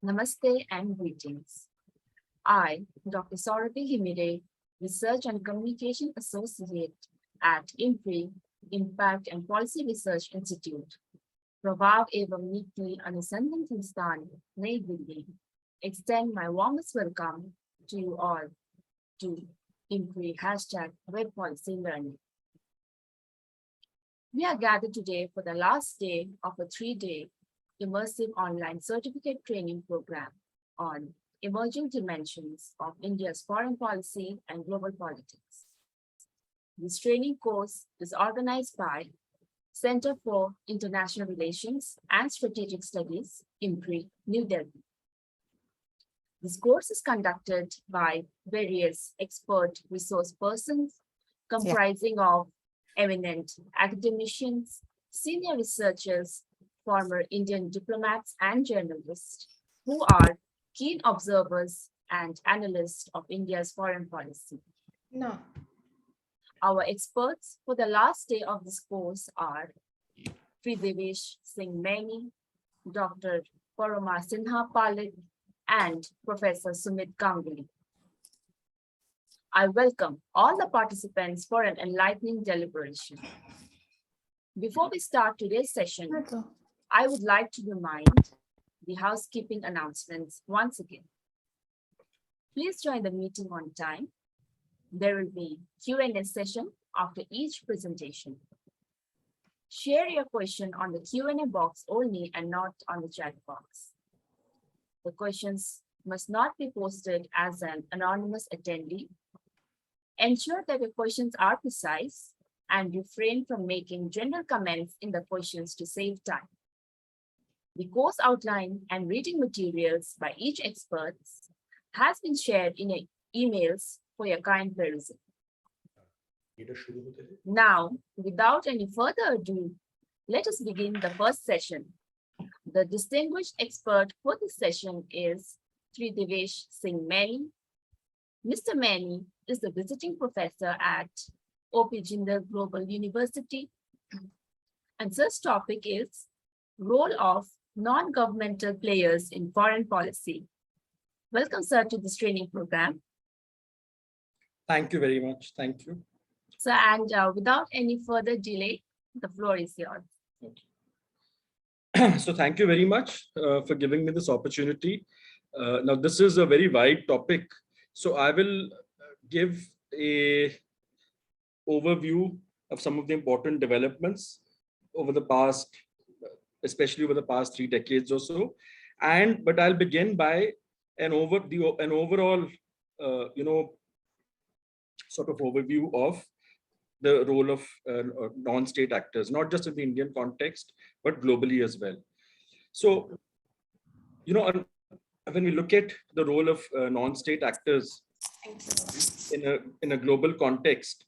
Namaste and greetings. I, Dr. Saurabhi Himire, Research and Communication Associate at IMPRI, Impact and Policy Research Institute, प्रभाव एवं नीति अनुसंधान संस्थान नई Delhi, extend my warmest welcome to you all to IMPRI #Web Policy Learning. We are gathered today for the last day of a 3-day immersive online certificate training program on emerging dimensions of India's foreign policy and global politics. This training course is organized by Center for International Relations and Strategic Studies, IMPRI, New Delhi. This course is conducted by various expert resource persons comprising of eminent academicians, senior researchers, former Indian diplomats and journalists who are keen observers and analysts of India's foreign policy. No. Our experts for the last day of this course are Retd Singh Maini, Dr. Parama Sinhapalit, and Professor Sumit Ganguly. I welcome all the participants for an enlightening deliberation. Before we start today's session, I would like to remind the housekeeping announcements once again. Please join the meeting on time. There will be Q&A session after each presentation. Share your question on the Q&A box only and not on the chat box. The questions must not be posted as an anonymous attendee. Ensure that your questions are precise and refrain from making general comments in the questions to save time. The course outline and reading materials by each expert has been shared in emails for your kind perusal. Now, without any further ado, let us begin the first session. The distinguished expert for this session is Retd Singh Maini. Mr. Maini is the visiting professor at O.P. Jindal Global University, and such topic is role of non-governmental players in foreign policy. Welcome, sir, to this training program. Thank you very much. Thank you. So, and without any further delay, the floor is yours. Okay. So thank you very much for giving me this opportunity. Now, this is a very wide topic. So I will give a overview of some of the important developments over the past, especially over the past 3 decades or so. But I'll begin by an overall, sort of overview of the role of non-state actors, not just in the Indian context, but globally as well. So, when we look at the role of non-state actors in a global context,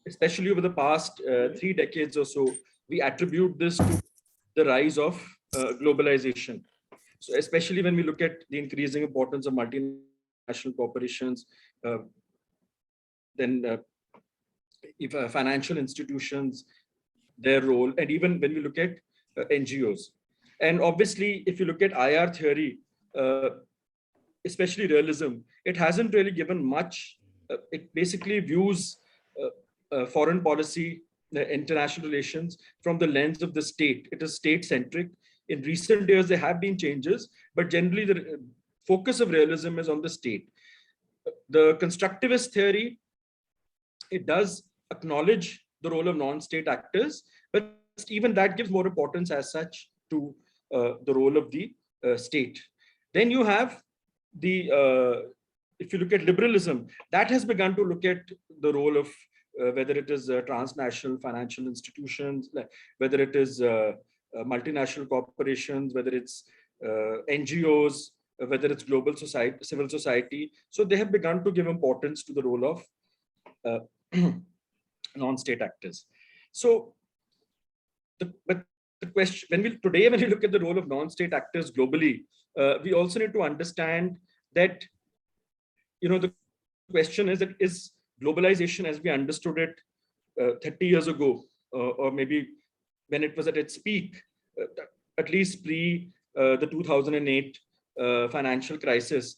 especially over the past 3 decades or so, we attribute this to the rise of globalization. So especially when we look at the increasing importance of multinational corporations, then financial institutions, their role, and even when we look at NGOs. And obviously, if you look at IR theory, especially realism, it hasn't really given much. It basically views foreign policy, international relations from the lens of the state. It is state-centric. In recent years, there have been changes, but generally the focus of realism is on the state. The constructivist theory, it does acknowledge the role of non-state actors, but even that gives more importance as such to the role of the state. Then you have the, if you look at liberalism, that has begun to look at the role of whether it is transnational financial institutions, whether it is multinational corporations, whether it's NGOs, whether it's global society, civil society. So they have begun to give importance to the role of non-state actors. So, but the question, when we look at the role of non-state actors globally, we also need to understand that, the question is that is globalization as we understood it 30 years ago, or maybe when it was at its peak, at least pre the 2008 financial crisis,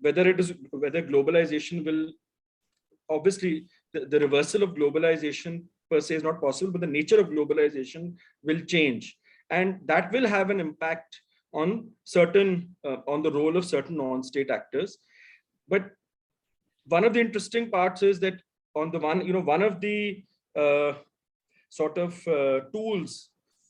whether globalization will, obviously the reversal of globalization per se is not possible, but the nature of globalization will change, and that will have an impact on on the role of certain non-state actors. But one of the interesting parts is that on the one of the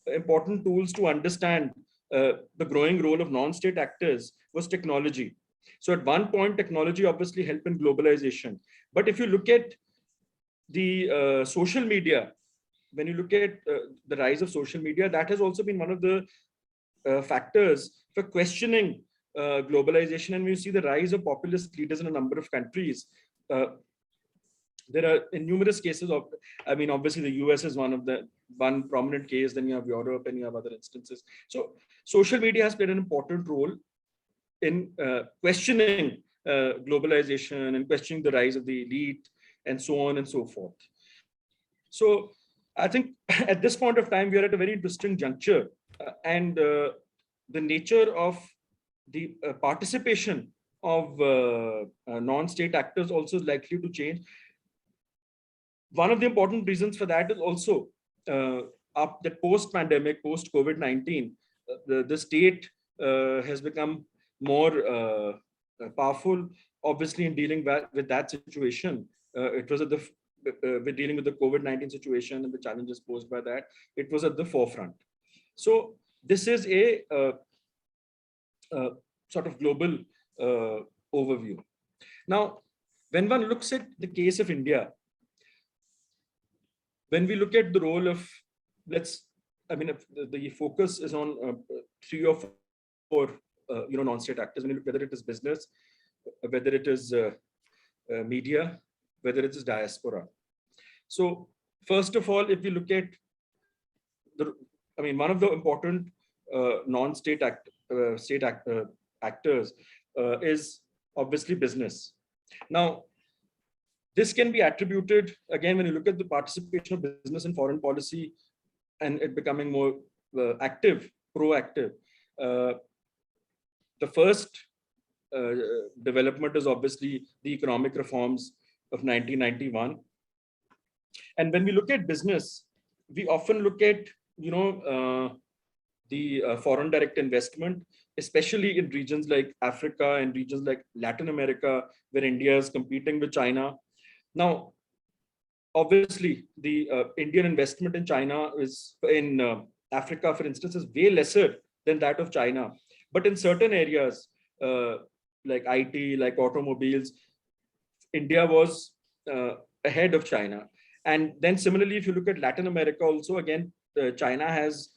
important tools to understand the growing role of non-state actors was technology. So at one point, technology obviously helped in globalization. But if you look at the social media, when you look at the rise of social media, that has also been one of the factors for questioning globalization. And we see the rise of populist leaders in a number of countries. There are in numerous cases of, I mean, obviously the US is one prominent case, then you have Europe and you have other instances. So social media has played an important role in questioning globalization and questioning the rise of the elite and so on and so forth. So I think at this point of time, we are at a very interesting juncture, and the nature of the participation of non-state actors also is likely to change. One of the important reasons for that is also that post-pandemic, post-COVID-19, the state has become more powerful, obviously, in dealing with that situation. It was at the with dealing with the COVID-19 situation and the challenges posed by that, it was at the forefront. So this is a sort of global overview. Now, when one looks at the case of India, when we look at the role of, the focus is on 3 or 4, non-state actors. When you look, whether it is business, whether it is media, whether it is diaspora. So first of all, if we look at one of the important non-state actors is obviously business. Now, this can be attributed, again, when you look at the participation of business in foreign policy and it becoming more active, proactive. The first development is obviously the economic reforms of 1991. And when we look at business, we often look at, the foreign direct investment, especially in regions like Africa and regions like Latin America, where India is competing with China. Now, obviously, the Indian investment in China is in Africa, for instance, is way lesser than that of China. But in certain areas, like IT, like automobiles, India was ahead of China. And then similarly, if you look at Latin America also, again, China has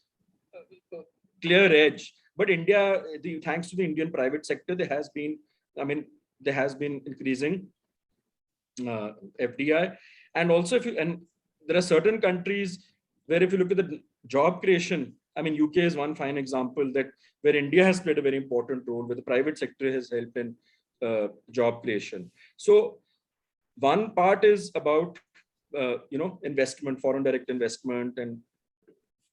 a clear edge. But India, thanks to the Indian private sector, there has been increasing FDI. And also, there are certain countries where if you look at the job creation, UK is one fine example that where India has played a very important role, where the private sector has helped in job creation. So one part is about investment, foreign direct investment, and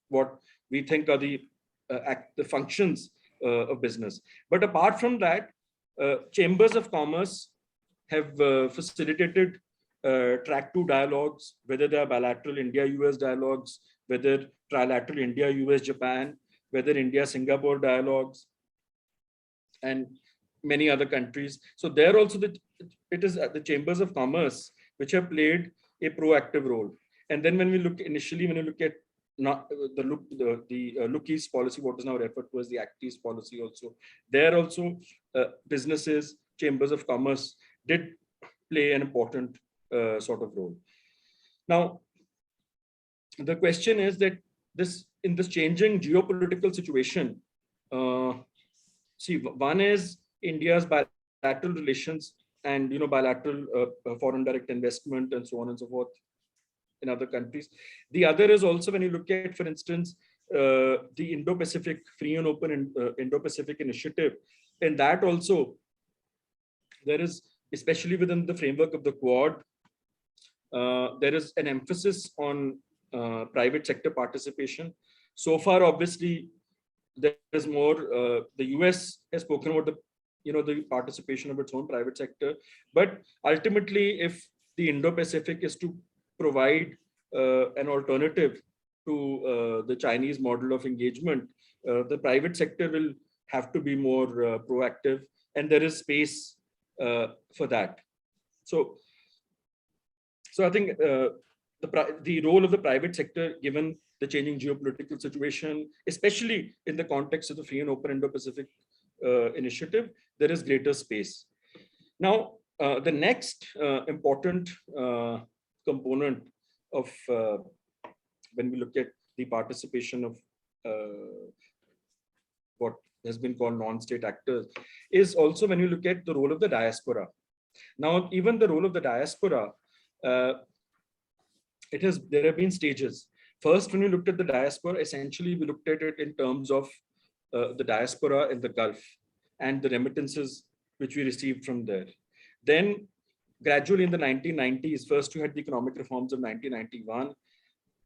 what we think are the functions of business. But apart from that, chambers of commerce have facilitated track 2 dialogues, whether they are bilateral India-US dialogues, whether trilateral India-US-Japan, whether India-Singapore dialogues, and many other countries. So there also, it is the chambers of commerce which have played a proactive role. And then when you look at not the Look East policy, what is now referred to as the Act East policy also, there also businesses, chambers of commerce did play an important sort of role. Now, the question is that in this changing geopolitical situation, one is India's bilateral relations and bilateral foreign direct investment and so on and so forth in other countries. The other is also when you look at, for instance, the Indo-Pacific Free and Open Indo-Pacific Initiative, and that also there is, especially within the framework of the Quad, there is an emphasis on private sector participation. So far, obviously, there is more, the US has spoken about the participation of its own private sector. But ultimately, if the Indo-Pacific is to provide an alternative to the Chinese model of engagement, the private sector will have to be more proactive, and there is space for that. So I think the role of the private sector, given the changing geopolitical situation, especially in the context of the Free and Open Indo-Pacific initiative, there is greater space. Now, the next important component of when we look at the participation of what has been called non-state actors is also when you look at the role of the diaspora. Now, even the role of the diaspora, there have been stages. First, when we looked at the diaspora, essentially we looked at it in terms of the diaspora in the Gulf and the remittances which we received from there. Then gradually in the 1990s, first you had the economic reforms of 1991.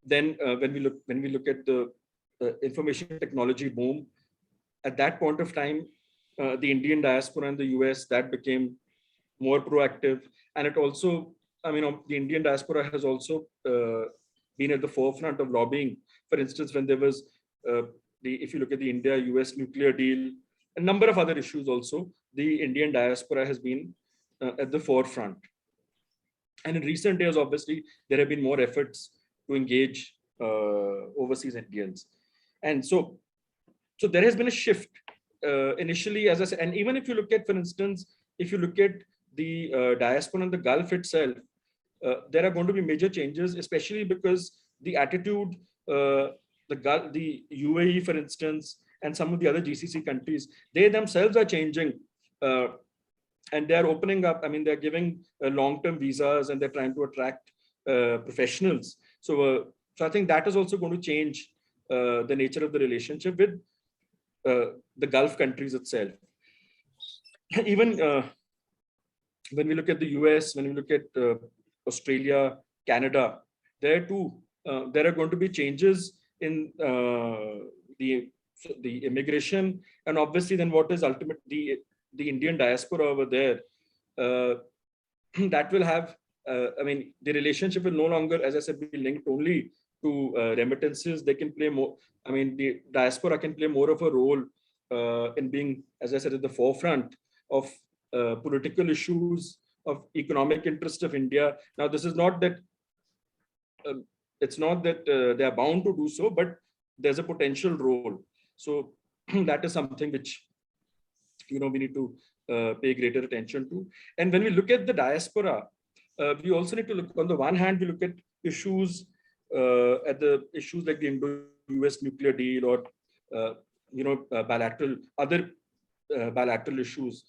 Then when we look at the information technology boom, at that point of time, the Indian diaspora in the US, that became more proactive. And it also, the Indian diaspora has also been at the forefront of lobbying. For instance, when there was, if you look at the India-US nuclear deal, a number of other issues also, the Indian diaspora has been at the forefront. And in recent years, obviously, there have been more efforts to engage overseas Indians. And so there has been a shift initially, as I said, and even if you look at, for instance, if you look at the diaspora in the Gulf itself, there are going to be major changes, especially because the attitude, the UAE, for instance, and some of the other GCC countries, they themselves are changing. And they're opening up, they're giving long-term visas and they're trying to attract professionals. So I think that is also going to change the nature of the relationship with the Gulf countries itself. Even when we look at the US, when we look at Australia, Canada, there too, there are going to be changes in the immigration, and obviously then what is ultimately the Indian diaspora over there, that will have, the relationship will no longer, as I said, be linked only to remittances. They can play more, the diaspora can play more of a role in being, as I said, at the forefront of political issues, of economic interest of India. Now, this is not that, it's not that they are bound to do so, but there's a potential role. So that is something which, we need to pay greater attention to. And when we look at the diaspora, we also need to look, on the one hand, we look at issues, issues like the Indo-US nuclear deal, or other bilateral issues.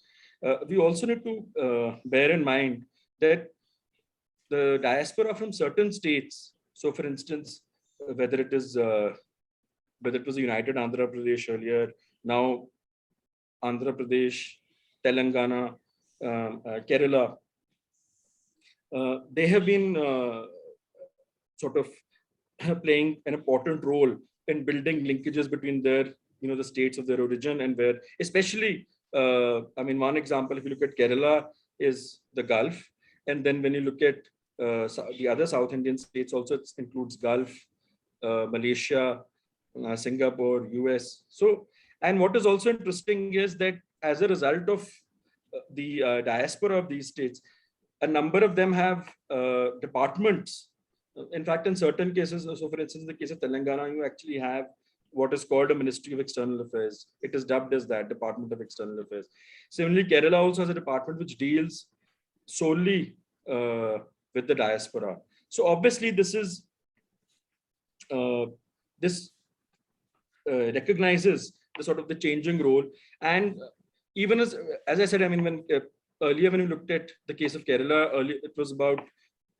We also need to bear in mind that the diaspora from certain states, so for instance, whether it was a United Andhra Pradesh earlier, now Andhra Pradesh, Telangana, Kerala, they have been sort of playing an important role in building linkages between their, the states of their origin, and where, especially, one example, if you look at Kerala, is the Gulf. And then when you look at the other South Indian states also, it includes Gulf, Malaysia, Singapore, US. So, and what is also interesting is that as a result of the diaspora of these states, a number of them have departments. In fact, in certain cases, so for instance, in the case of Telangana, you actually have what is called a Ministry of External Affairs. It is dubbed as that, Department of External Affairs. Similarly, Kerala also has a department which deals solely with the diaspora. So obviously, this is recognizes the sort of the changing role. And even as I said, when earlier when we looked at the case of Kerala, earlier it was about,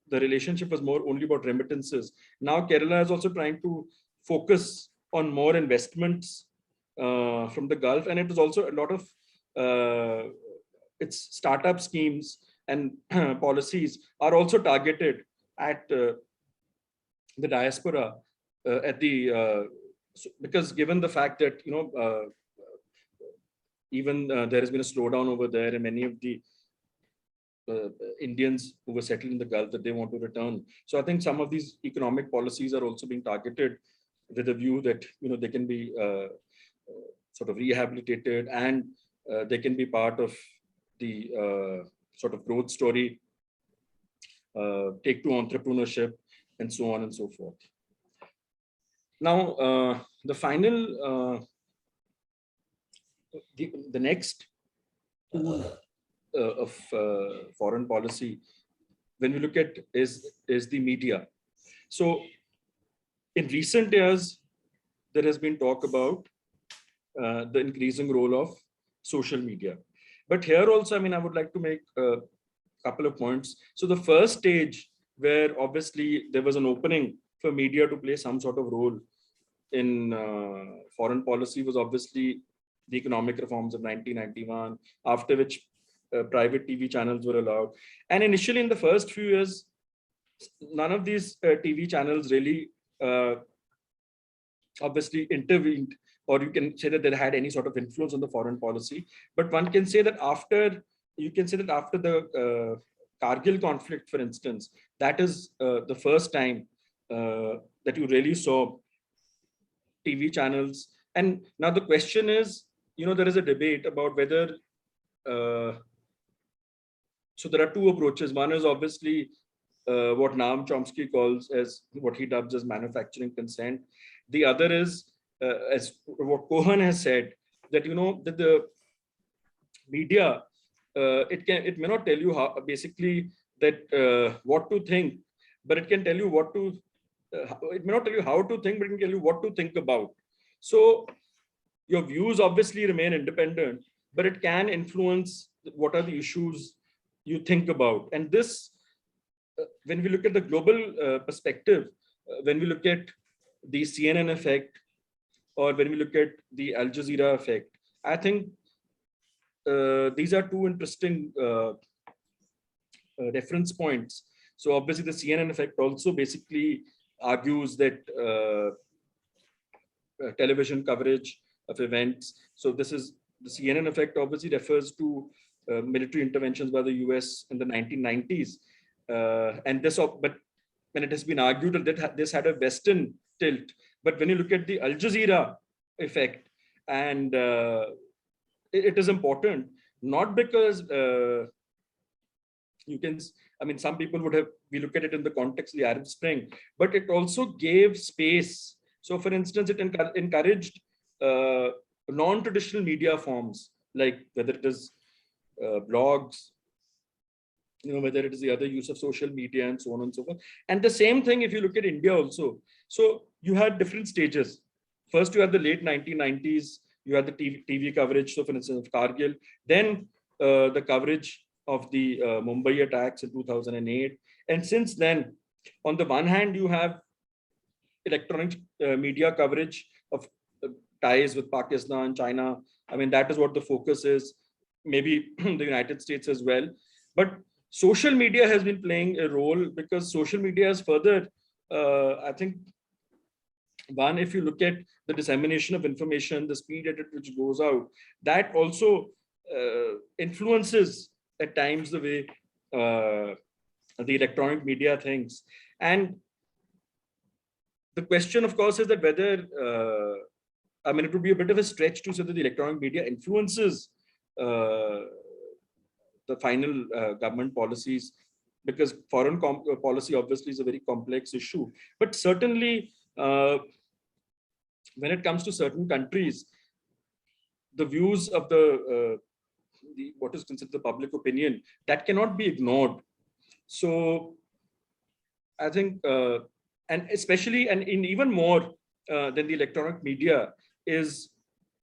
the relationship was more only about remittances. Now Kerala is also trying to focus on more investments from the Gulf, and it is also a lot of its startup schemes and policies are also targeted at the diaspora, at the So, because given the fact that, even there has been a slowdown over there, and many of the Indians who were settled in the Gulf, that they want to return. So I think some of these economic policies are also being targeted with a view that they can be sort of rehabilitated, and they can be part of the sort of growth story, take to entrepreneurship, and so on and so forth. Now, the final, the next tool of foreign policy, when we look at, is the media. So in recent years, there has been talk about the increasing role of social media. But here also, I would like to make a couple of points. So the first stage, where obviously there was an opening for media to play some sort of role in foreign policy, was obviously the economic reforms of 1991, after which private TV channels were allowed. And initially, in the first few years, none of these TV channels really obviously intervened, or you can say that they had any sort of influence on the foreign policy. But one can say that after the Kargil conflict, for instance, that is the first time that you really saw TV channels. And now the question is, there is a debate about whether, so there are two approaches. One is obviously what Noam Chomsky calls as, what he dubs as, manufacturing consent. The other is, as what Cohen has said, that that the media, it may not tell you how, basically, that what to think, but it can tell you what to. It may not tell you how to think, but it can tell you what to think about. So your views obviously remain independent, but it can influence what are the issues you think about. And this, when we look at the global perspective, when we look at the CNN effect, or when we look at the Al Jazeera effect, I think these are two interesting reference points. So obviously the CNN effect also basically argues that television coverage of events. So this is the CNN effect, obviously refers to military interventions by the US in the 1990s. And this, but when it has been argued that this had a Western tilt. But when you look at the Al Jazeera effect, and it is important, not because you can, some people would have, we look at it in the context of the Arab Spring, but it also gave space. So for instance, it encouraged non-traditional media forms, like whether it is blogs, whether it is the other use of social media, and so on and so forth. And the same thing if you look at India also. So you had different stages. First, you had the late 1990s, you had the TV coverage, so for instance, of Kargil, then the coverage of the Mumbai attacks in 2008. And since then, on the one hand, you have electronic media coverage of ties with Pakistan, China. That is what the focus is, maybe the United States as well. But social media has been playing a role, because social media has further, I think, one, if you look at the dissemination of information, the speed at which goes out, that also influences at times the way the electronic media thinks. And the question, of course, is that whether, it would be a bit of a stretch to say that the electronic media influences the final government policies, because foreign policy obviously is a very complex issue. But certainly, when it comes to certain countries, the views of the what is considered the public opinion, that cannot be ignored. So I think, and especially, and in even more than the electronic media, is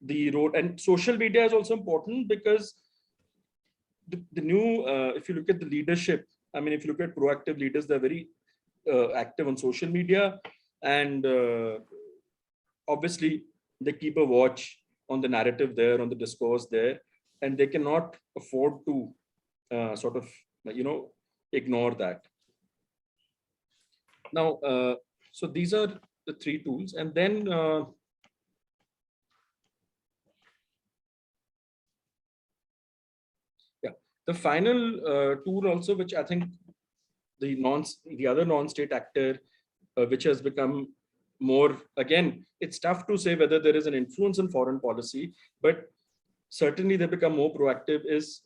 the role. And social media is also important, because the new, if you look at the leadership, if you look at proactive leaders, they're very active on social media, and obviously they keep a watch on the narrative there, on the discourse there, and they cannot afford to sort of, ignore that. Now, so these are the three tools. And then The final tool also, which I think the other non-state actor, which has become more, again, it's tough to say whether there is an influence in foreign policy, but certainly they become more proactive, is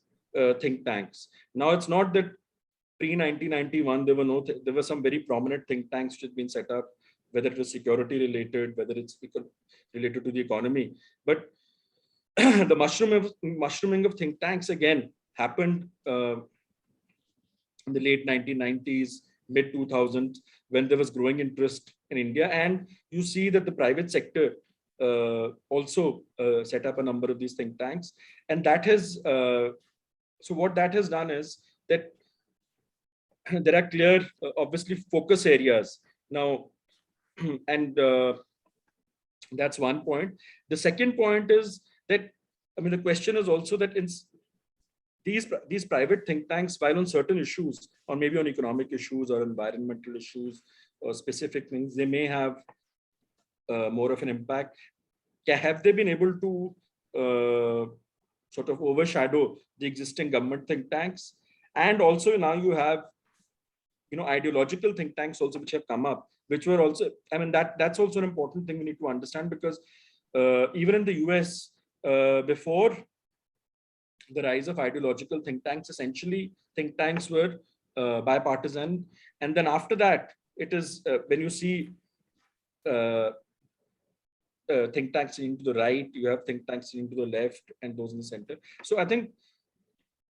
think tanks. Now, it's not that pre-1991, there were some very prominent think tanks which had been set up, whether it was security related, whether it's related to the economy. But the mushrooming of think tanks again happened in the late 1990s, mid 2000s, when there was growing interest in India. And you see that the private sector also set up a number of these think tanks. And that has, so what that has done is that there are clear, obviously, focus areas now. And that's one point. The second point is that, I mean, the question is also that in these private think tanks, while on certain issues, or maybe on economic issues or environmental issues or specific things, they may have more of an impact. Have they been able to sort of overshadow the existing government think tanks? And also now you have, ideological think tanks also which have come up, which were also, I mean, that's also an important thing we need to understand, because even in the US, before the rise of ideological think tanks, essentially think tanks were bipartisan. And then after that, it is when you see think tanks leaning to the right, you have think tanks leaning to the left, and those in the center. So I think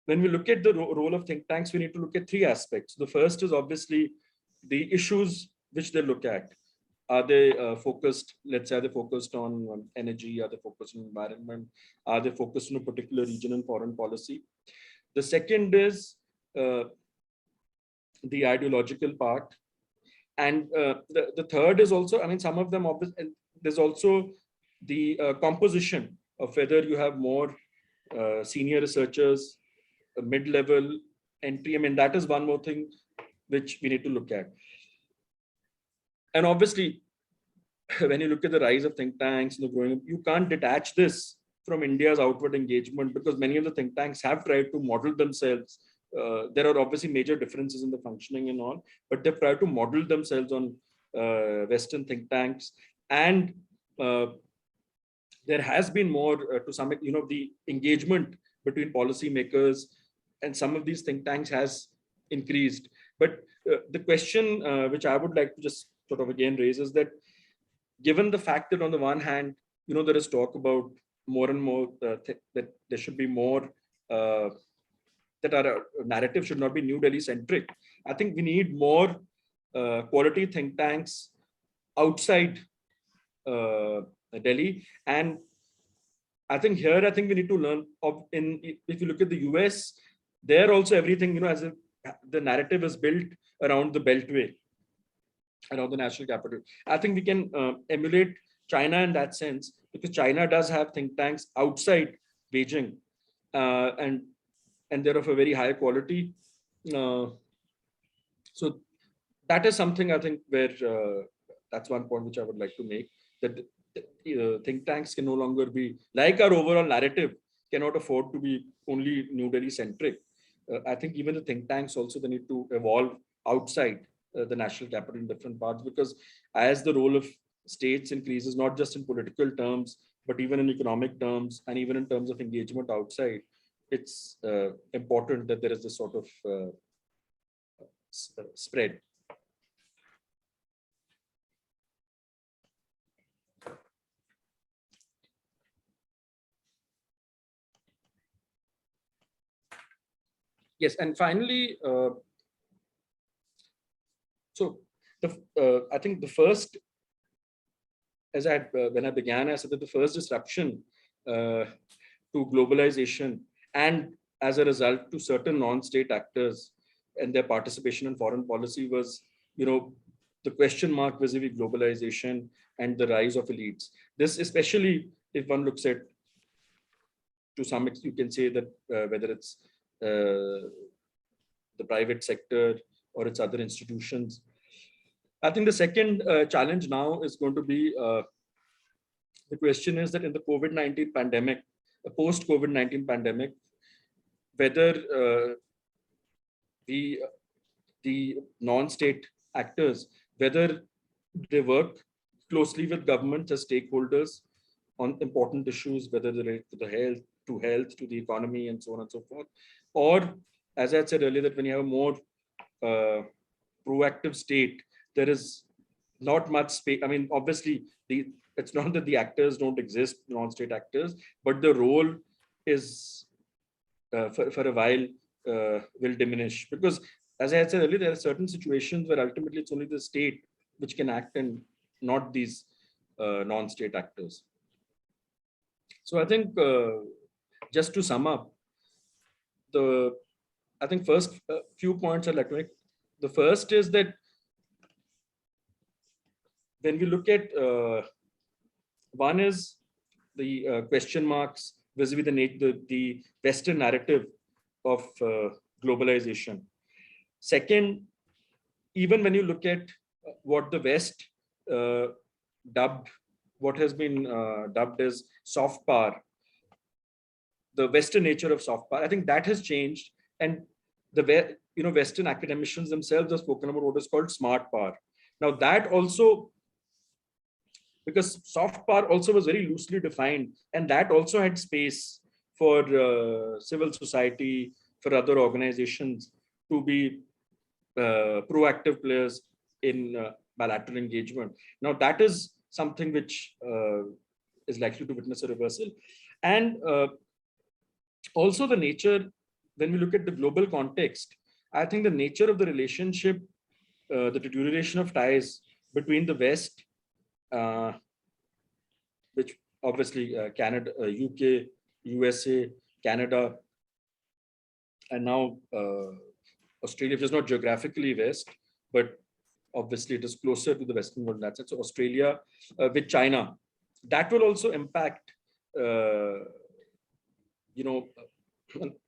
when we look at the role of think tanks, we need to look at three aspects. The first is obviously the issues which they look at. Are they focused, let's say, are they focused on energy? Are they focused on environment? Are they focused on a particular region and foreign policy? The second is the ideological part. And the third is also, I mean, some of them, obviously, there's also the composition of whether you have more senior researchers, mid-level entry. I mean, that is one more thing which we need to look at. And obviously, when you look at the rise of think tanks and the growing, you can't detach this from India's outward engagement, because many of the think tanks have tried to model themselves. There are obviously major differences in the functioning and all, but they've tried to model themselves on Western think tanks. And there has been more to some, the engagement between policymakers and some of these think tanks has increased. But the question which I would like to just sort of again raise is that, given the fact that on the one hand, there is talk about more and more that there should be more, that our narrative should not be New Delhi centric. I think we need more quality think tanks outside Delhi. And I think here, I think we need to learn if you look at the US, there also everything, as if the narrative is built around the Beltway, around the national capital. I think we can emulate China in that sense, because China does have think tanks outside Beijing, and they're of a very high quality. So that is something I think where that's one point which I would like to make, that think tanks can no longer be, like our overall narrative cannot afford to be only New Delhi centric. I think even the think tanks also, they need to evolve outside the national capital in different parts, because as the role of states increases, not just in political terms, but even in economic terms, and even in terms of engagement outside, it's important that there is this sort of spread. Yes, and finally, so I think the first, as I had, when I began, I said that the first disruption to globalization, and as a result to certain non-state actors and their participation in foreign policy, was, the question mark vis-a-vis globalization and the rise of elites. This, especially if one looks at, to some extent, you can say that whether it's the private sector or its other institutions. I think the second challenge now is going to be, the question is that in the COVID-19 pandemic, the post-COVID-19 pandemic, whether the non-state actors, whether they work closely with governments as stakeholders on important issues, whether they relate to the health, to the economy, and so on and so forth. Or, as I had said earlier, that when you have a more proactive state, there is not much space. I mean, obviously, it's not that the actors don't exist, non-state actors, but the role is for a while will diminish, because, as I had said earlier, there are certain situations where ultimately it's only the state which can act and not these non-state actors. So I think just to sum up, I think first few points I'd like to make. The first is that when we look at one is the question marks vis-a-vis the Western narrative of globalization. Second, even when you look at what the West dubbed, what has been dubbed as soft power, the Western nature of soft power, I think that has changed, and the Western academicians themselves have spoken about what is called smart power. Now that also, because soft power also was very loosely defined, and that also had space for civil society, for other organizations to be proactive players in bilateral engagement. Now that is something which is likely to witness a reversal. And also the nature, when we look at the global context, I think the nature of the relationship, the deterioration of ties between the West, which obviously Canada, UK, USA, Canada, and now Australia, which is not geographically West, but obviously it is closer to the Western world in that sense. So Australia with China, that will also impact,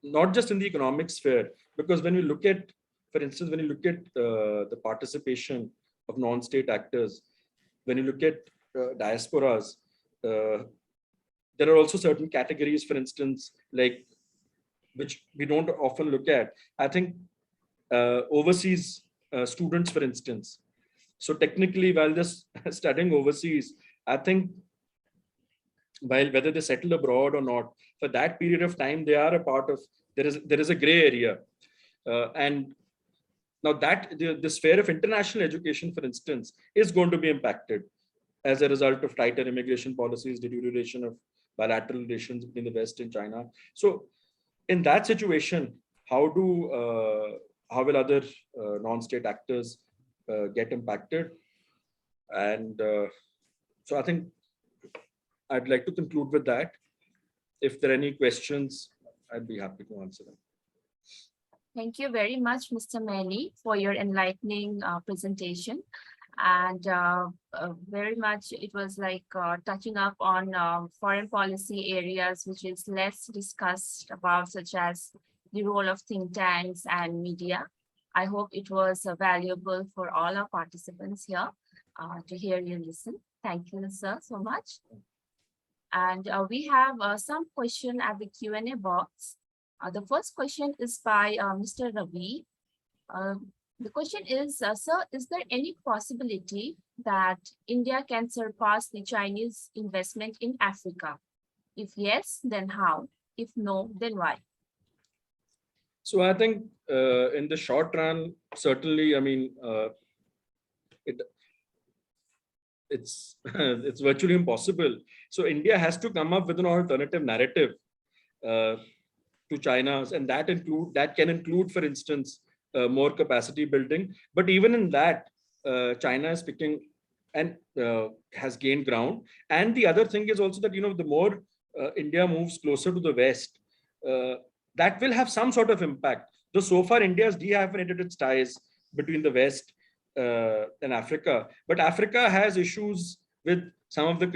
not just in the economic sphere, because when we look at, for instance, when you look at the participation of non-state actors, when you look at diasporas, there are also certain categories, for instance, like, which we don't often look at. I think overseas students, for instance. So technically, while just studying overseas, I think while whether they settle abroad or not, for that period of time, they are a part of, there is a gray area. And now that the sphere of international education, for instance, is going to be impacted as a result of tighter immigration policies, deterioration of bilateral relations between the West and China. So in that situation, how will other non-state actors get impacted? And so I think I'd like to conclude with that. If there are any questions, I'd be happy to answer them. Thank you very much, Mr. Maini, for your enlightening presentation. And very much, it was like touching up on foreign policy areas, which is less discussed about, such as the role of think tanks and media. I hope it was valuable for all our participants here to hear you listen. Thank you, sir, so much. And we have some question at the Q&A box. The first question is by Mr. Ravi. The question is, sir, is there any possibility that India can surpass the Chinese investment in Africa? If yes, then how? If no, then why? So I think in the short run, certainly, I mean, it's it's virtually impossible. So India has to come up with an alternative narrative to China's, and that can include, for instance, more capacity building. But even in that, China is picking and has gained ground. And the other thing is also that, the more India moves closer to the West, that will have some sort of impact. Though so far India has dehyphenated its ties between the West and Africa, but Africa has issues with some of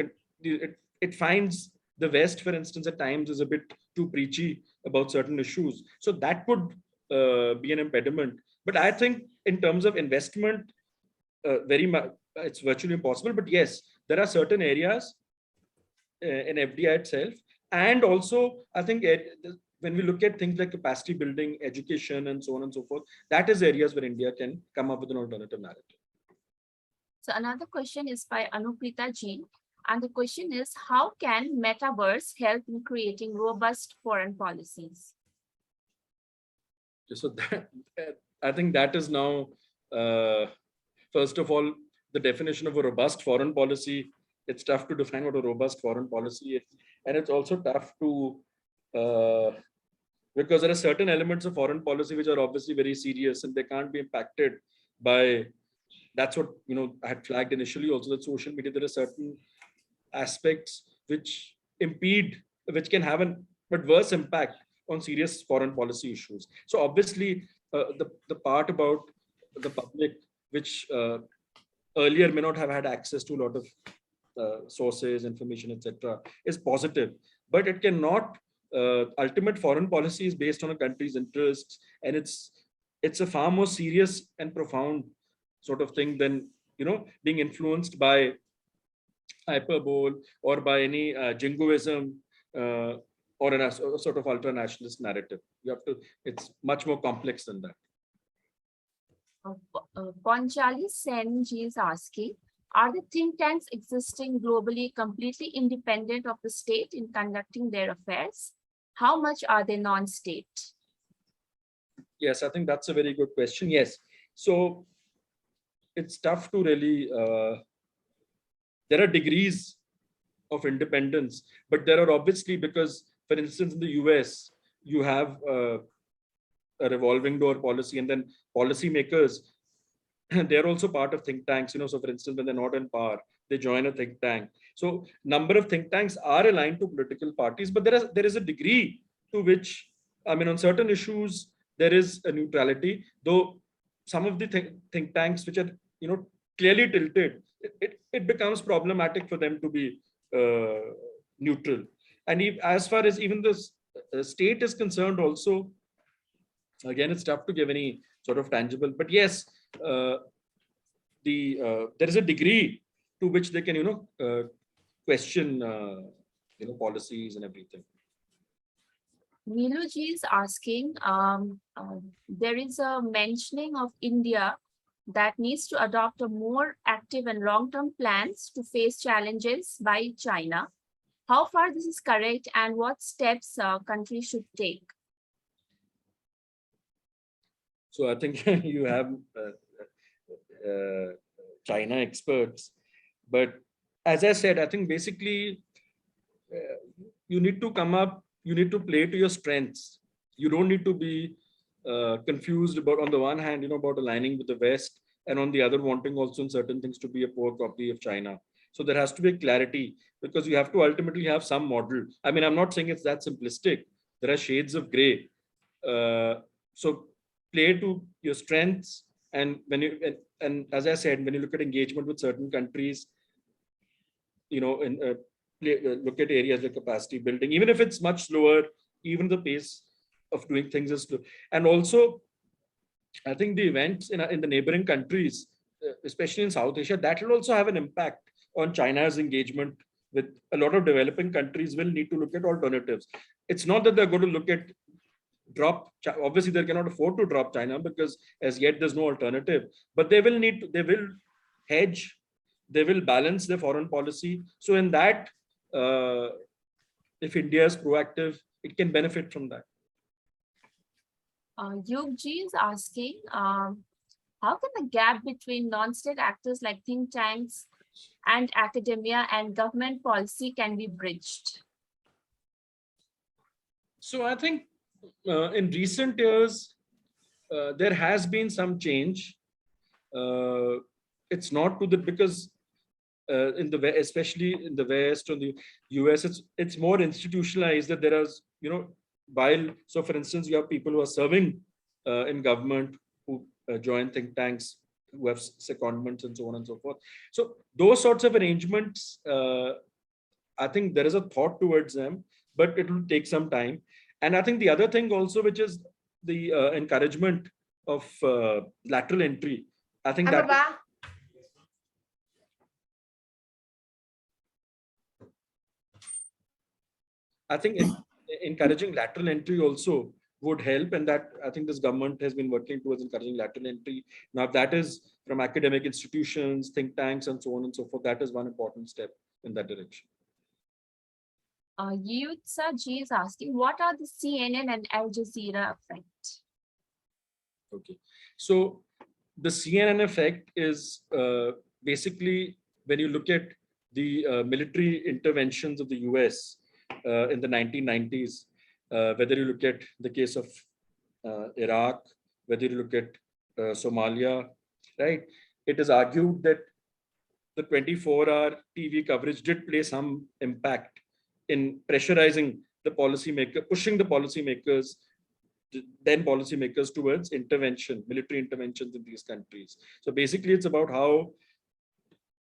it finds the West, for instance, at times is a bit too preachy about certain issues. So that could be an impediment. But I think in terms of investment, it's virtually impossible. But yes, there are certain areas in FDI itself, and also I think when we look at things like capacity building, education, and so on and so forth, that is areas where India can come up with an alternative narrative. So another question is by Anuprita Ji. And the question is, how can metaverse help in creating robust foreign policies? So I think that is now, first of all, the definition of a robust foreign policy. It's tough to define what a robust foreign policy is. And it's also tough to, because there are certain elements of foreign policy which are obviously very serious and they can't be impacted by, that's what, I had flagged initially also, that social media, there are certain aspects which impede, which can have an adverse impact on serious foreign policy issues. So obviously, the part about the public, which earlier may not have had access to a lot of sources, information, etc., is positive, but it cannot. Ultimate foreign policy is based on a country's interests, and it's a far more serious and profound sort of thing than being influenced by hyperbole or by any jingoism or a sort of ultra-nationalist narrative. You have to, it's much more complex than that. Ponchali Sen Ji is asking, are the think tanks existing globally completely independent of the state in conducting their affairs? How much are they non-state? Yes, I think that's a very good question. Yes. So it's tough to really, there are degrees of independence, but there are obviously, because for instance, in the US, you have a revolving door policy, and then policymakers, they're also part of think tanks, so for instance, when they're not in power, they join a think tank. So number of think tanks are aligned to political parties, but there is a degree to which, on certain issues, there is a neutrality, though some of the think tanks which are, clearly tilted, it becomes problematic for them to be neutral. And as far as even the state is concerned also, again, it's tough to give any sort of tangible, but yes, there is a degree to which they can, question, policies and everything. Miluji is asking, there is a mentioning of India that needs to adopt a more active and long-term plans to face challenges by China. How far this is correct, and what steps countries should take? So I think you have China experts, but as I said, I think basically you need to play to your strengths. You don't need to be confused about, on the one hand, about aligning with the West, and on the other, wanting also in certain things to be a poor copy of China. So there has to be clarity, because you have to ultimately have some model. I'm not saying it's that simplistic. There are shades of gray. So play to your strengths, and and as I said, when you look at engagement with certain countries, look at areas like capacity building, even if it's much slower, even the pace of doing things is slow. And also, I think the events in the neighboring countries, especially in South Asia, that will also have an impact on China's engagement with a lot of developing countries. Will need to look at alternatives. It's not that they're going to look at obviously they cannot afford to drop China, because as yet there's no alternative, but they will hedge, they will balance their foreign policy. So in that, if India is proactive, it can benefit from that. Yugji is asking, how can the gap between non-state actors like think tanks and academia and government policy can be bridged? So I think in recent years, there has been some change. It's not to the, because especially in the West or the US, it's more institutionalized, that there is, so for instance, you have people who are serving in government who join think tanks, who have secondments and so on and so forth. So those sorts of arrangements, I think there is a thought towards them, but it will take some time. And I think the other thing also, which is the encouragement of lateral entry, I think that encouraging lateral entry also would help, and that I think this government has been working towards encouraging lateral entry. Now, if that is from academic institutions, think tanks, and so on and so forth, that is one important step in that direction. Yutsa G is asking, what are the CNN and Al Jazeera effect? Okay, so the CNN effect is basically when you look at the military interventions of the US in the 1990s, whether you look at the case of Iraq, whether you look at Somalia, right? It is argued that the 24-hour TV coverage did play some impact in pressurizing the policymaker, pushing the policymakers, then policymakers towards intervention, military interventions in these countries. So basically, it's about how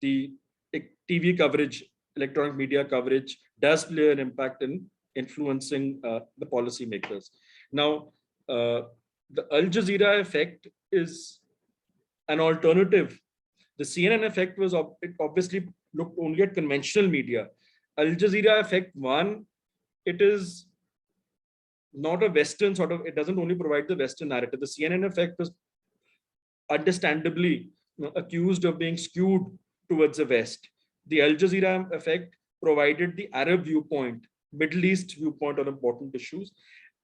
the TV coverage, electronic media coverage does play an impact in influencing the policymakers. Now, the Al Jazeera effect is an alternative. The CNN effect was, it obviously looked only at conventional media. Al Jazeera effect, one, it is not a Western sort of, it doesn't only provide the Western narrative. The CNN effect was understandably accused of being skewed towards the West. The Al Jazeera effect provided the Arab viewpoint, Middle East viewpoint on important issues,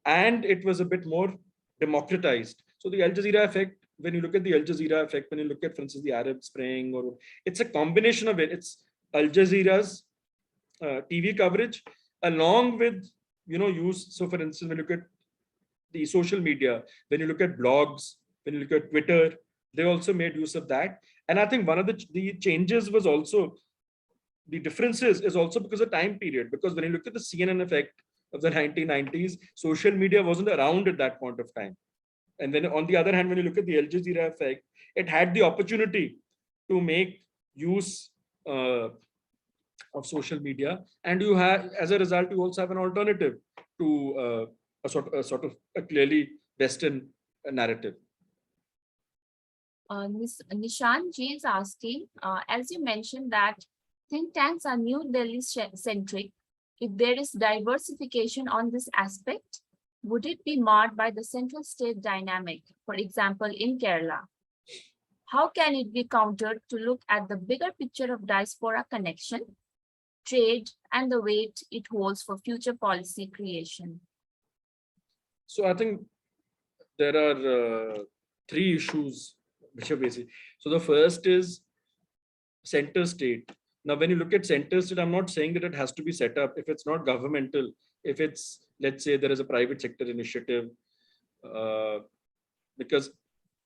and it was a bit more democratized. So the Al Jazeera effect, when you look at the Al Jazeera effect, when you look at, for instance, the Arab Spring, or it's a combination of it. It's Al Jazeera's TV coverage along with, use. So for instance, when you look at the social media, when you look at blogs, when you look at Twitter, they also made use of that. And I think one of the changes was also, the differences is also because of time period, because when you look at the CNN effect of the 1990s, social media wasn't around at that point of time. And then on the other hand, when you look at the Al Jazeera effect, it had the opportunity to make use of social media, and you have, as a result, you also have an alternative to a sort of a clearly Western narrative. Nishan G is asking, as you mentioned that think tanks are New Delhi centric, if there is diversification on this aspect, would it be marred by the central state dynamic, for example, in Kerala? How can it be countered to look at the bigger picture of diaspora connection, trade, and the weight it holds for future policy creation? So I think there are three issues which are basic. So the first is center state. Now, when you look at center state, I'm not saying that it has to be set up. If it's not governmental, if it's, let's say there is a private sector initiative, because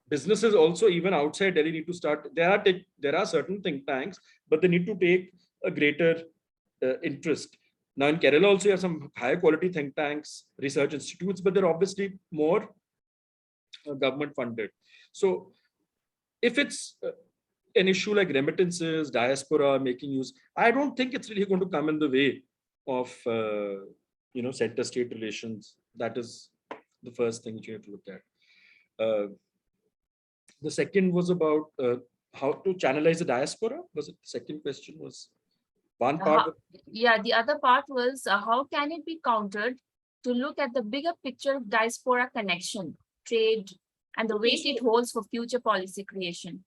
businesses also, even outside Delhi, need to start, there are certain think tanks, but they need to take a greater interest. Now in Kerala also you have some higher quality think tanks, research institutes, but they're obviously more government funded. So if it's an issue like remittances, diaspora, making use, I don't think it's really going to come in the way of center-state relations. That is the first thing you have to look at. The second was about how to channelize the diaspora. Was it the second question? Was one part? The other part was how can it be countered to look at the bigger picture of diaspora connection, trade, and the weight it holds for future policy creation?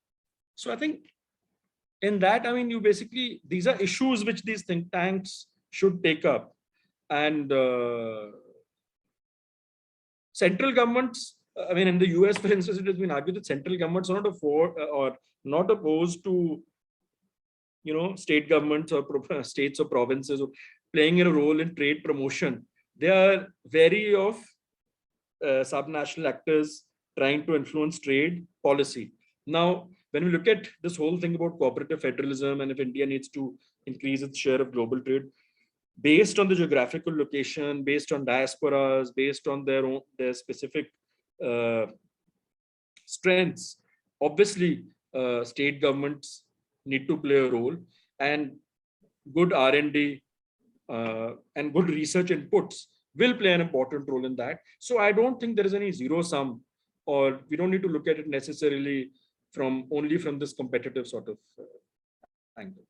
So I think in that, I mean, you basically, these are issues which these think tanks should take up. And central governments, I mean, in the US, for instance, it has been argued that central governments are not opposed to, state governments or states or provinces or playing a role in trade promotion. They are wary of subnational actors trying to influence trade policy. Now, when we look at this whole thing about cooperative federalism and if India needs to increase its share of global trade, based on the geographical location, based on diasporas, based on their specific strengths, obviously state governments need to play a role, and good R&D and good research inputs will play an important role in that. So I don't think there is any zero sum, or we don't need to look at it necessarily only from this competitive sort of angle.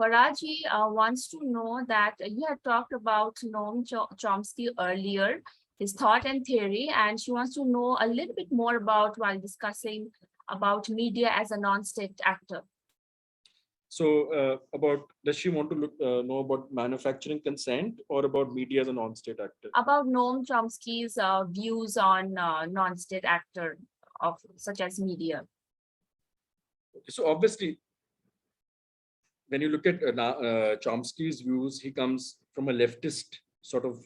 Paraji wants to know that you had talked about Noam Chomsky earlier, his thought and theory, and she wants to know a little bit more about while discussing about media as a non-state actor. So does she want to know about manufacturing consent or about media as a non-state actor? About Noam Chomsky's views on non-state actor of such as media. Okay, so obviously, when you look at Chomsky's views, he comes from a leftist sort of.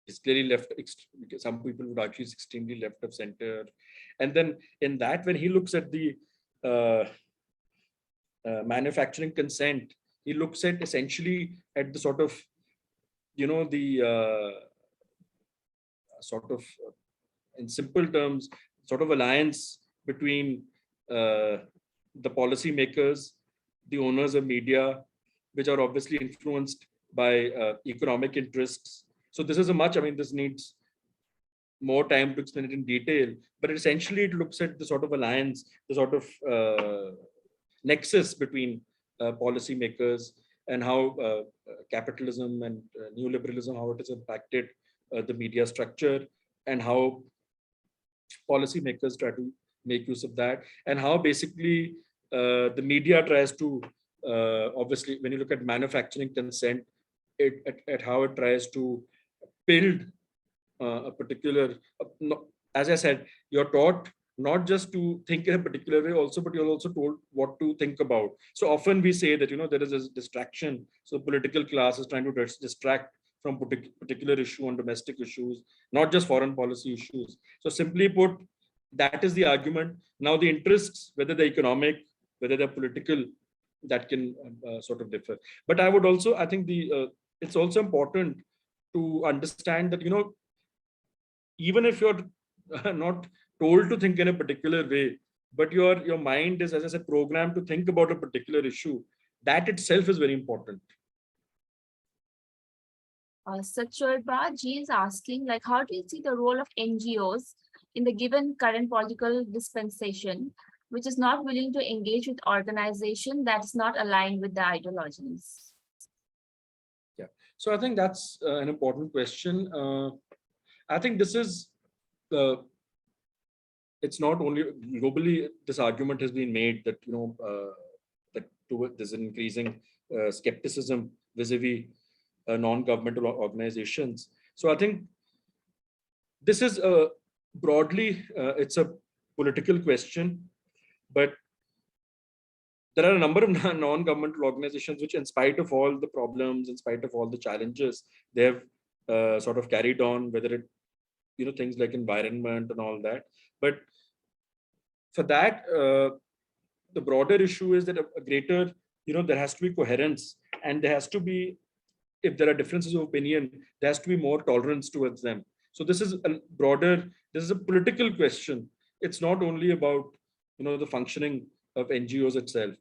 He's clearly left. Some people would argue he's extremely left of center, and then in that, when he looks at the manufacturing consent, he looks at essentially at the sort of, the sort of, in simple terms, sort of alliance between the policymakers, the owners of media, which are obviously influenced by economic interests. So this is this needs more time to explain it in detail, but essentially it looks at the sort of alliance, the sort of nexus between policymakers and how capitalism and neoliberalism, how it has impacted the media structure, and how policymakers try to make use of that, and how basically the media tries to, obviously, when you look at manufacturing consent, at how it tries to build a particular, as I said, you're taught not just to think in a particular way also, but you're also told what to think about. So often we say that, there is a distraction. So the political class is trying to distract from particular issue on domestic issues, not just foreign policy issues. So simply put, that is the argument. Now the interests, whether they're economic, whether they're political, that can sort of differ. But I would also, I think it's also important to understand that, even if you're not told to think in a particular way, but your mind is, as I said, programmed to think about a particular issue, that itself is very important. Sacharba Ji is asking, like, how do you see the role of NGOs in the given current political dispensation, which is not willing to engage with organization that is not aligned with the ideologies? Yeah, so I think that's an important question. I think this is, it's not only globally, this argument has been made that, that there's an increasing skepticism vis-a-vis non-governmental organizations. So I think this is broadly, it's a political question, but there are a number of non-governmental organizations which, in spite of all the problems, in spite of all the challenges, they have sort of carried on, whether it, things like environment and all that. But for that, the broader issue is that a greater, there has to be coherence, and there has to be, if there are differences of opinion, there has to be more tolerance towards them. So this is a broader, this is a political question. It's not only about, the functioning of NGOs itself.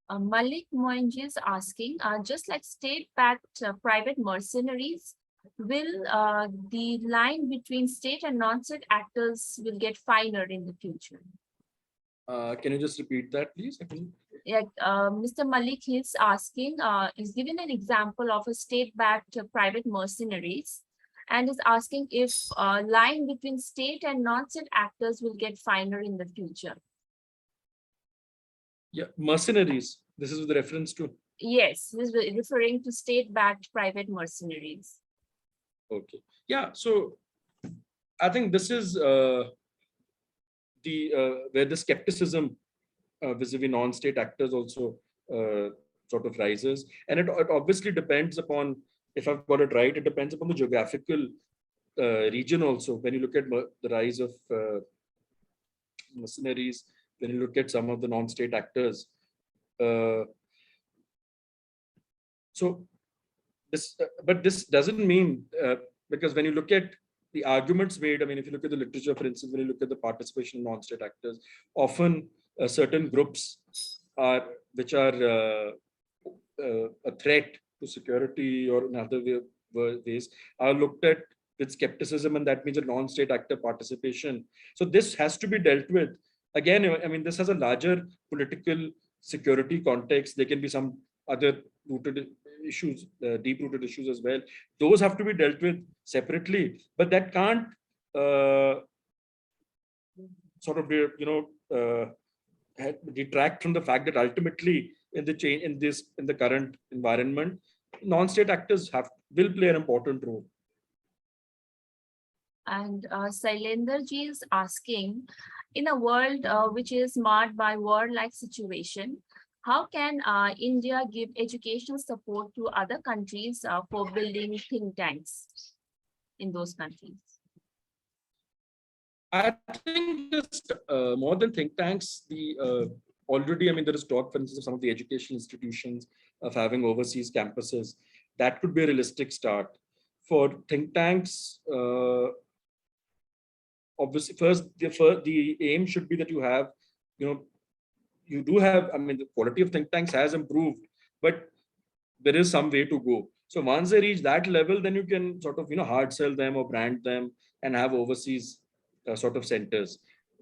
Malik Moinji is asking, just like state-backed private mercenaries, will the line between state and non-state actors will get finer in the future? Can you just repeat that, please? Yeah, Mr. Malik is asking, is given an example of a state-backed private mercenaries, and is asking if line between state and non-state actors will get finer in the future. Yeah, mercenaries. This is with reference to. Yes, this is referring to state-backed private mercenaries. Okay. Yeah. So I think this is where the skepticism vis-a-vis non-state actors also sort of rises, and it obviously depends upon, if I've got it right, it depends upon the geographical region also. When you look at the rise of mercenaries, when you look at some of the non-state actors, so this, but this doesn't mean, because when you look at the arguments made, if you look at the literature, for instance, when you look at the participation of non-state actors, often certain groups which are a threat to security or in other ways are looked at with skepticism, and that means a non-state actor participation. So this has to be dealt with again, I mean, this has a larger political security context. There can be some other rooted issues, deep-rooted issues as well. Those have to be dealt with separately, but that can't sort of, detract from the fact that ultimately in the current environment, non-state actors will play an important role. And Sailendra ji is asking, in a world which is marred by war-like situation, how can India give educational support to other countries for building think tanks in those countries? I think just more than think tanks, already, I mean, there is talk, for instance, of some of the educational institutions of having overseas campuses. That could be a realistic start. For think tanks, obviously, the aim should be that you have, you do have, I mean, the quality of think tanks has improved, but there is some way to go. So once they reach that level, then you can sort of, hard sell them or brand them and have overseas sort of centers.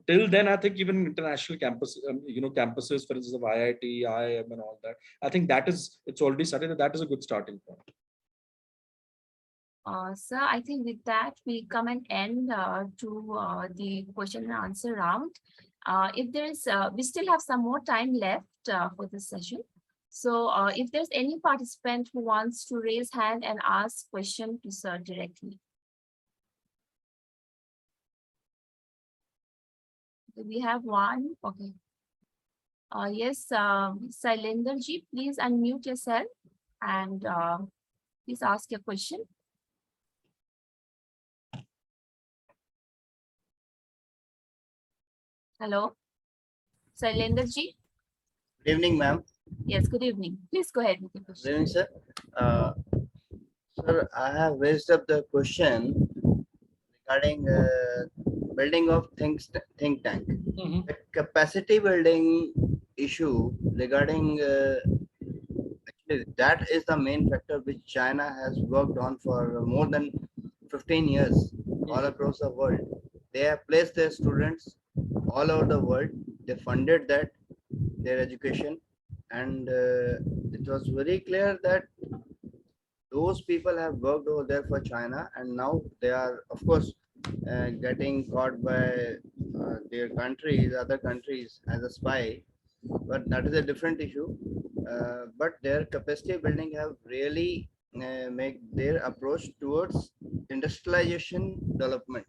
Till then, I think even international campuses, for instance, of IIT, IIM and all that, I think it's already started. That is a good starting point. Sir, I think with that, we come and end to the question and answer round. If there's, we still have some more time left for this session. So if there's any participant who wants to raise hand and ask question to sir directly. We have one, okay. Yes, Sailendra ji, please unmute yourself and please ask your question. Hello, Sailendra ji. Good evening, ma'am. Yes, good evening. Please go ahead with the question. Good evening, sir. Sir, I have raised up the question regarding building of think tank. The capacity building issue regarding actually that is the main factor which China has worked on for more than 15 years all across the world. They have placed their students all over the world. They funded their education, and it was very clear that those people have worked over there for China, and now they are, of course, getting caught by their countries, other countries as a spy. But that is a different issue. But their capacity building have really make their approach towards industrialization development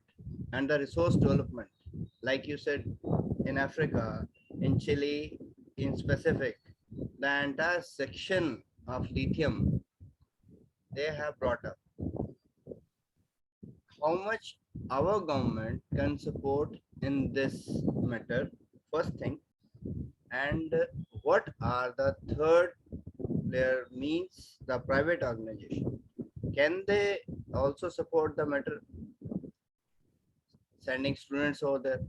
and the resource development. Like you said, in Africa, in Chile, in specific, the entire section of lithium they have brought up. How much our government can support in this matter, first thing, and what are the third layer means the private organization. Can they also support the matter, sending students over there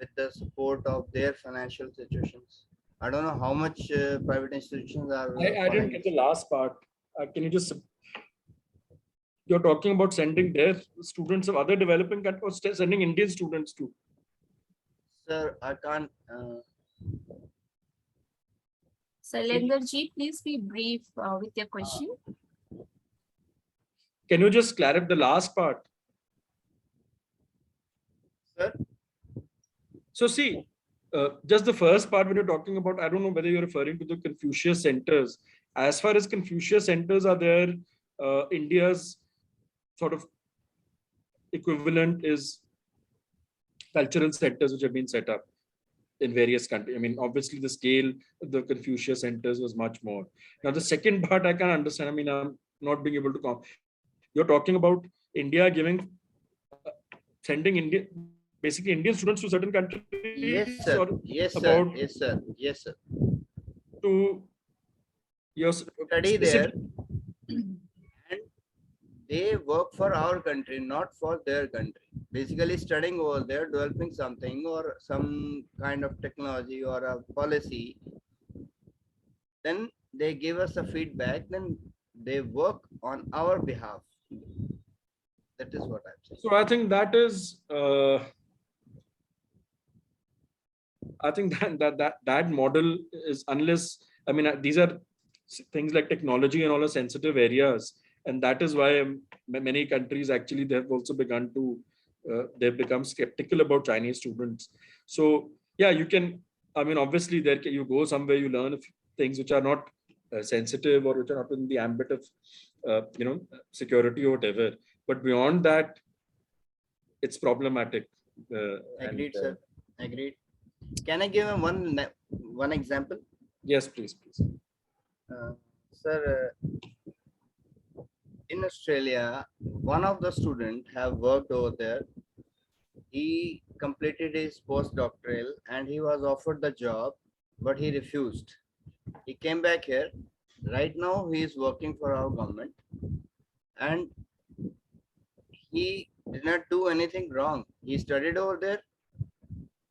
with the support of their financial situations? I don't know how much private institutions are. I didn't get the last part. Can you just? You're talking about sending their students of other developing countries, or sending Indian students too? Sir, I can't. Sailendra ji, please be brief with your question. Can you just clarify the last part? Sir? So see, just the first part when you're talking about, I don't know whether you're referring to the Confucius centers. As far as Confucius centers are there, India's sort of equivalent is cultural centers which have been set up in various countries. I mean, obviously the scale of the Confucius centers was much more. Now, the second part I can understand. I mean, I'm not being able to come. You're talking about India sending basically Indian students to certain countries. Yes, sir. Yes, sir. Yes, sir. Yes, sir. To your study there, and they work for our country, not for their country. Basically, studying over there, developing something or some kind of technology or a policy. Then they give us a feedback. Then they work on our behalf. That is what I'm saying. So I think that is I think that model is, unless, I mean, these are things like technology and all are sensitive areas, and that is why many countries actually, they have also begun to they've become skeptical about Chinese students. So yeah, you can, I mean, obviously you go somewhere, you learn things which are not sensitive or which are not in the ambit of security or whatever, but beyond that it's problematic. Agreed, sir. Agreed. Can I give him one example? Yes, please. Sir, in Australia, one of the students have worked over there. He completed his postdoctoral and he was offered the job, but he refused. He came back here. Right now, he is working for our government, and he did not do anything wrong. He studied over there.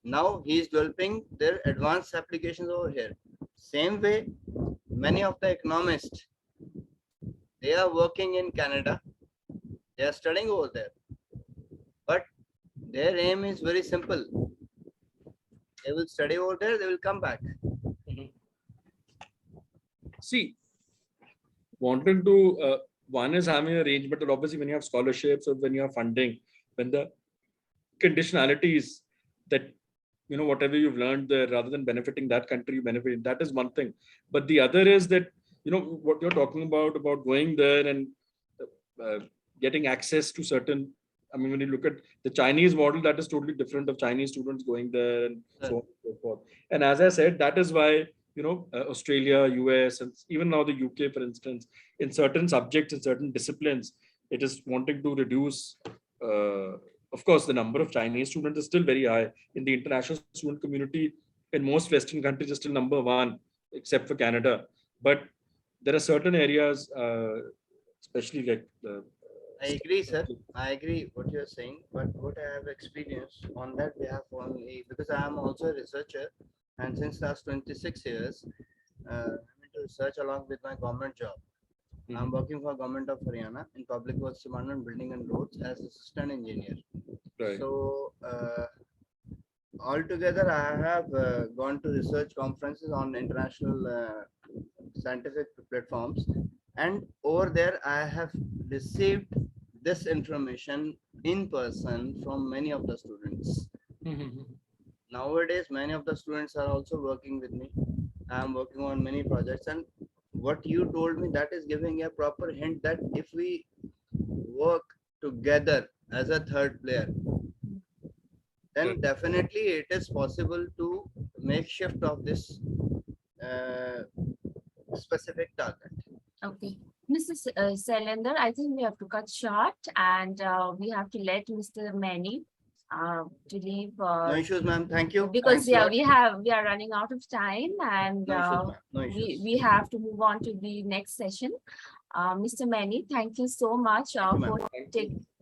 Now he is developing their advanced applications over here. Same way, many of the economists, they are working in Canada. They are studying over there. But their aim is very simple. They will study over there, they will come back. See, wanting to, one is having an arrangement, but obviously when you have scholarships or when you have funding, when the conditionalities that, whatever you've learned there, rather than benefiting that country, you benefit, that is one thing. But the other is that, what you're talking about going there and getting access to certain, I mean, when you look at the Chinese model, that is totally different of Chinese students going there and so on and so forth. And as I said, that is why, Australia, US, and even now the UK, for instance, in certain subjects, in certain disciplines, it is wanting to reduce, of course, the number of Chinese students is still very high. In the international student community, in most Western countries, is still number one, except for Canada. But there are certain areas, especially like I agree, sir. I agree what you're saying, but what I have experienced on that behalf only, because I am also a researcher, and since last 26 years, I'm into research along with my government job. I'm working for Government of Haryana in Public Works Department, Building and Roads as assistant engineer. Right. So altogether, I have gone to research conferences on international scientific platforms, and over there I have received this information in person from many of the students. Nowadays, many of the students are also working with me. I am working on many projects, and what you told me, that is giving a proper hint that if we work together as a third player, then definitely it is possible to make shift of this specific target. Okay. Mrs. Selender, I think we have to cut short, and we have to let Mr. Mani to leave. No issues, ma'am. Thank you. Because Thanks we are running out of time, and no issues, no issues. we have to move on to the next session. Mr. Mani, thank you so much for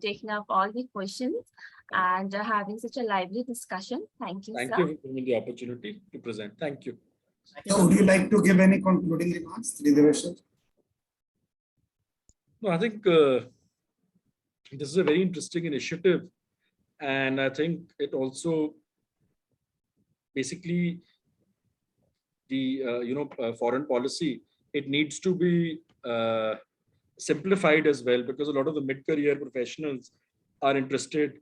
taking up all the questions and having such a lively discussion. Thank you, Thank sir. you for giving me the opportunity to present. Thank you. So would you like to give any concluding remarks, Sridhar? No, I think this is a very interesting initiative, and I think it also basically the foreign policy, it needs to be simplified as well, because a lot of the mid-career professionals are interested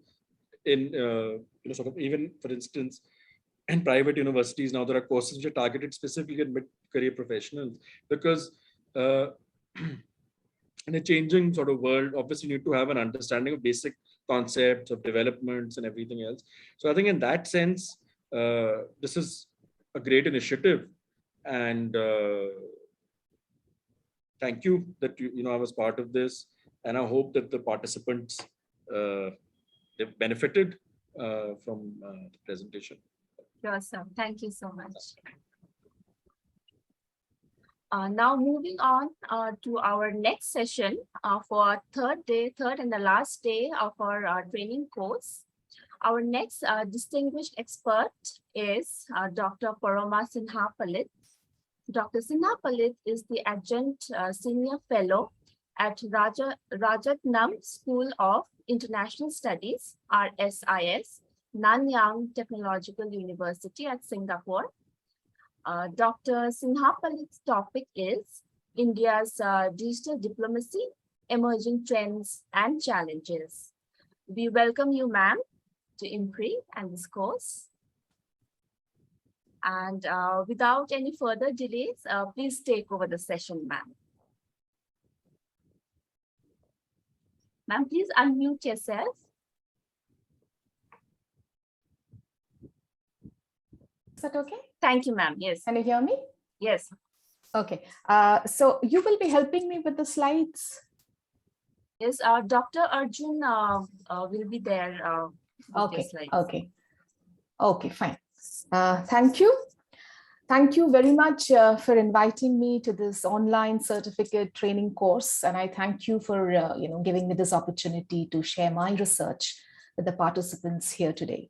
in sort of, even for instance, in private universities now there are courses which are targeted specifically at mid-career professionals, because in a changing sort of world, obviously you need to have an understanding of basic concepts of developments and everything else. So I think in that sense, this is a great initiative, and thank you that I was part of this, and I hope that the participants they've benefited from the presentation. Sure, sir. Thank you so much. Now moving on to our next session for third and the last day of our training course. Our next distinguished expert is Dr. Parama Sinhapalit. Dr. Sinhapalit is the Adjunct Senior Fellow at Rajaratnam School of International Studies, RSIS, Nanyang Technological University at Singapore. Dr. Sinhapalit's topic is India's digital diplomacy, emerging trends and challenges. We welcome you, ma'am, to IMPRI and this course. And without any further delays, please take over the session, ma'am. Ma'am, please unmute yourself. Is that okay? Thank you, ma'am. Yes. Can you hear me? Yes. Okay. So you will be helping me with the slides? Yes, Dr. Arjun will be there. Okay. Okay. Okay, fine. Thank you. Thank you very much for inviting me to this online certificate training course. And I thank you for giving me this opportunity to share my research with the participants here today.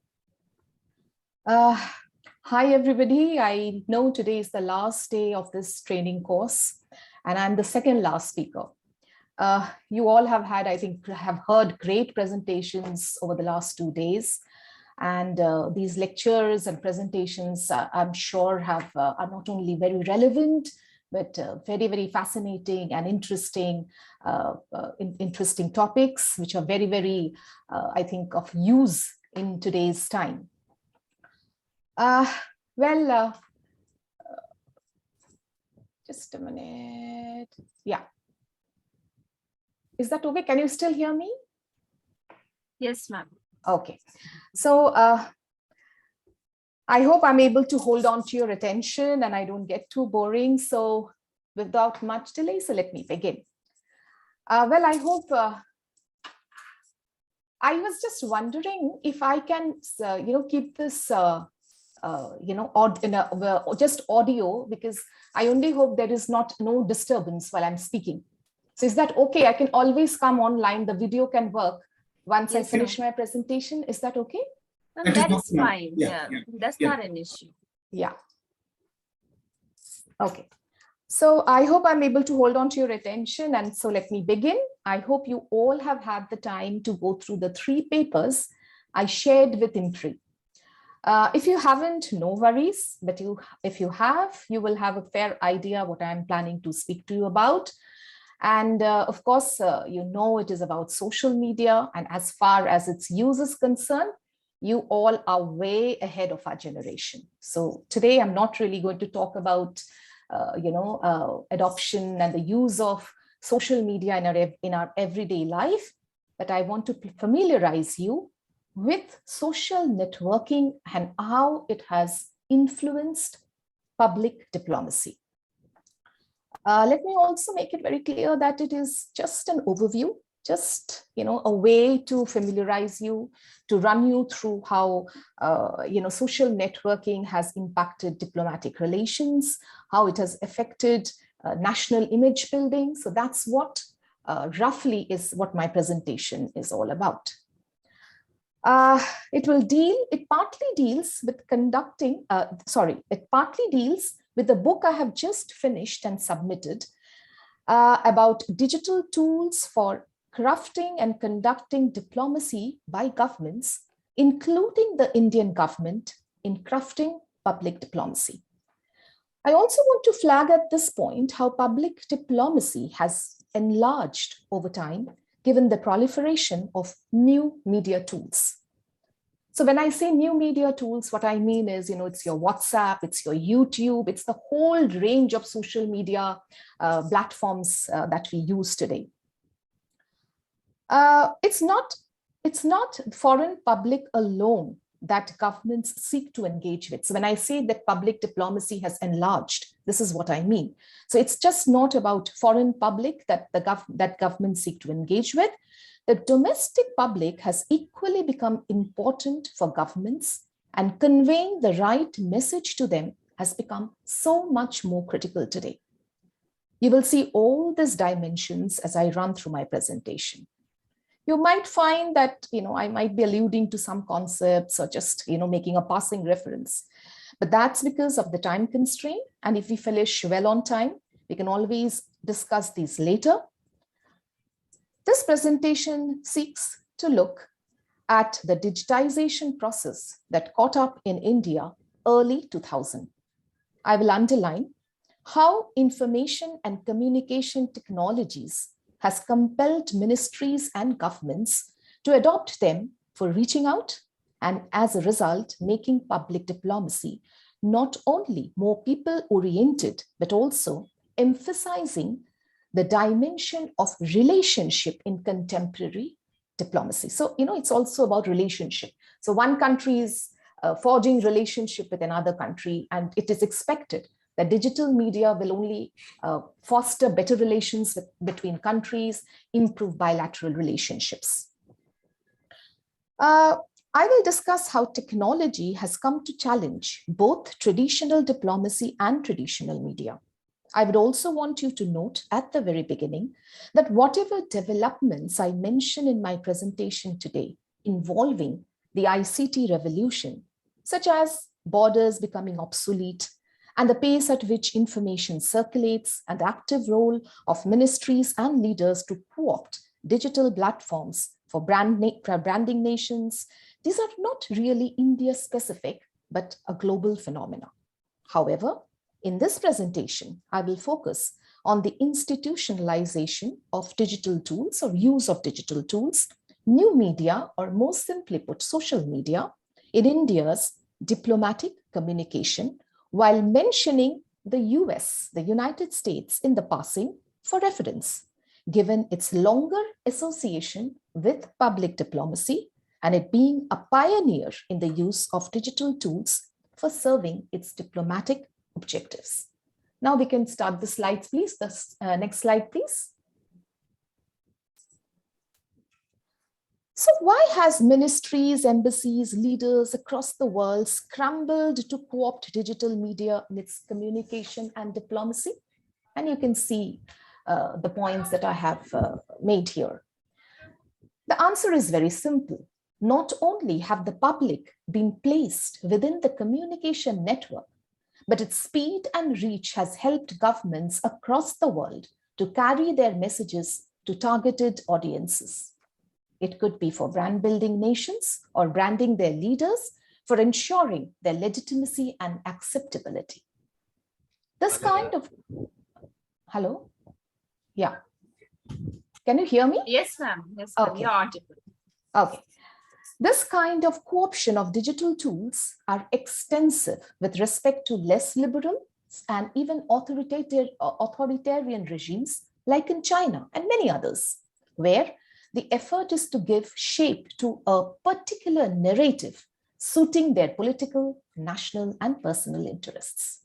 Hi, everybody. I know today is the last day of this training course, and I'm the second last speaker. You all have had, I think, have heard great presentations over the last 2 days. And these lectures and presentations, I'm sure, are not only very relevant, but very, very fascinating and interesting, interesting topics, which are very, very, I think, of use in today's time. Just a minute. Yeah. Is that okay? Can you still hear me? Yes, ma'am. Okay. So I hope I'm able to hold on to your attention and I don't get too boring. So without much delay, so let me begin. Well, I hope, I was just wondering if I can, keep this, just audio, because I only hope there is no disturbance while I'm speaking. So is that okay? I can always come online. The video can work once I finish my presentation. Is that okay? That is fine. Yeah. That's not an issue. Yeah. Okay. So I hope I'm able to hold on to your attention. And so let me begin. I hope you all have had the time to go through the 3 papers I shared with IMPRI. If you haven't, no worries. But if you have, you will have a fair idea what I'm planning to speak to you about. And of course, it is about social media. And as far as its use is concerned, you all are way ahead of our generation. So today, I'm not really going to talk about, adoption and the use of social media in our everyday life, but I want to familiarize you with social networking and how it has influenced public diplomacy. Let me also make it very clear that it is just an overview, just a way to familiarize you, to run you through how social networking has impacted diplomatic relations, how it has affected national image building. So that's what roughly is what my presentation is all about. It partly deals with with the book I have just finished and submitted about digital tools for crafting and conducting diplomacy by governments, including the Indian government, in crafting public diplomacy. I also want to flag at this point how public diplomacy has enlarged over time, given the proliferation of new media tools. So when I say new media tools, what I mean is, it's your WhatsApp, it's your YouTube, it's the whole range of social media platforms that we use today. It's not foreign public alone that governments seek to engage with. So when I say that public diplomacy has enlarged, this is what I mean. So it's just not about foreign public that governments seek to engage with. The domestic public has equally become important for governments, and conveying the right message to them has become so much more critical today. You will see all these dimensions as I run through my presentation. You might find that, I might be alluding to some concepts or just, making a passing reference, but that's because of the time constraint. And if we finish well on time, we can always discuss these later. This presentation seeks to look at the digitization process that caught up in India early 2000. I will underline how information and communication technologies has compelled ministries and governments to adopt them for reaching out and, as a result, making public diplomacy not only more people-oriented, but also emphasizing the dimension of relationship in contemporary diplomacy. So, it's also about relationship. So one country is forging relationship with another country, and it is expected that digital media will only foster better relations between countries, improve bilateral relationships. I will discuss how technology has come to challenge both traditional diplomacy and traditional media. I would also want you to note at the very beginning that whatever developments I mention in my presentation today involving the ICT revolution, such as borders becoming obsolete and the pace at which information circulates and the active role of ministries and leaders to co-opt digital platforms for branding nations, these are not really India-specific, but a global phenomena. However, in this presentation, I will focus on the institutionalization of digital tools or use of digital tools, new media, or more simply put, social media, in India's diplomatic communication, while mentioning the US, the United States, in the passing for reference, given its longer association with public diplomacy and it being a pioneer in the use of digital tools for serving its diplomatic objectives. Now we can start the slides, please. The next slide, please. So why has ministries, embassies, leaders across the world scrambled to co-opt digital media in its communication and diplomacy? And you can see the points that I have made here. The answer is very simple. Not only have the public been placed within the communication network, but its speed and reach has helped governments across the world to carry their messages to targeted audiences. It could be for brand building nations or branding their leaders for ensuring their legitimacy and acceptability. This kind of, hello? Yeah. Can you hear me? Yes, ma'am. Yes, ma'am. Okay. You're audible. Okay. This kind of co-option of digital tools are extensive with respect to less liberal and even authoritarian regimes like in China and many others, where the effort is to give shape to a particular narrative suiting their political, national, and personal interests.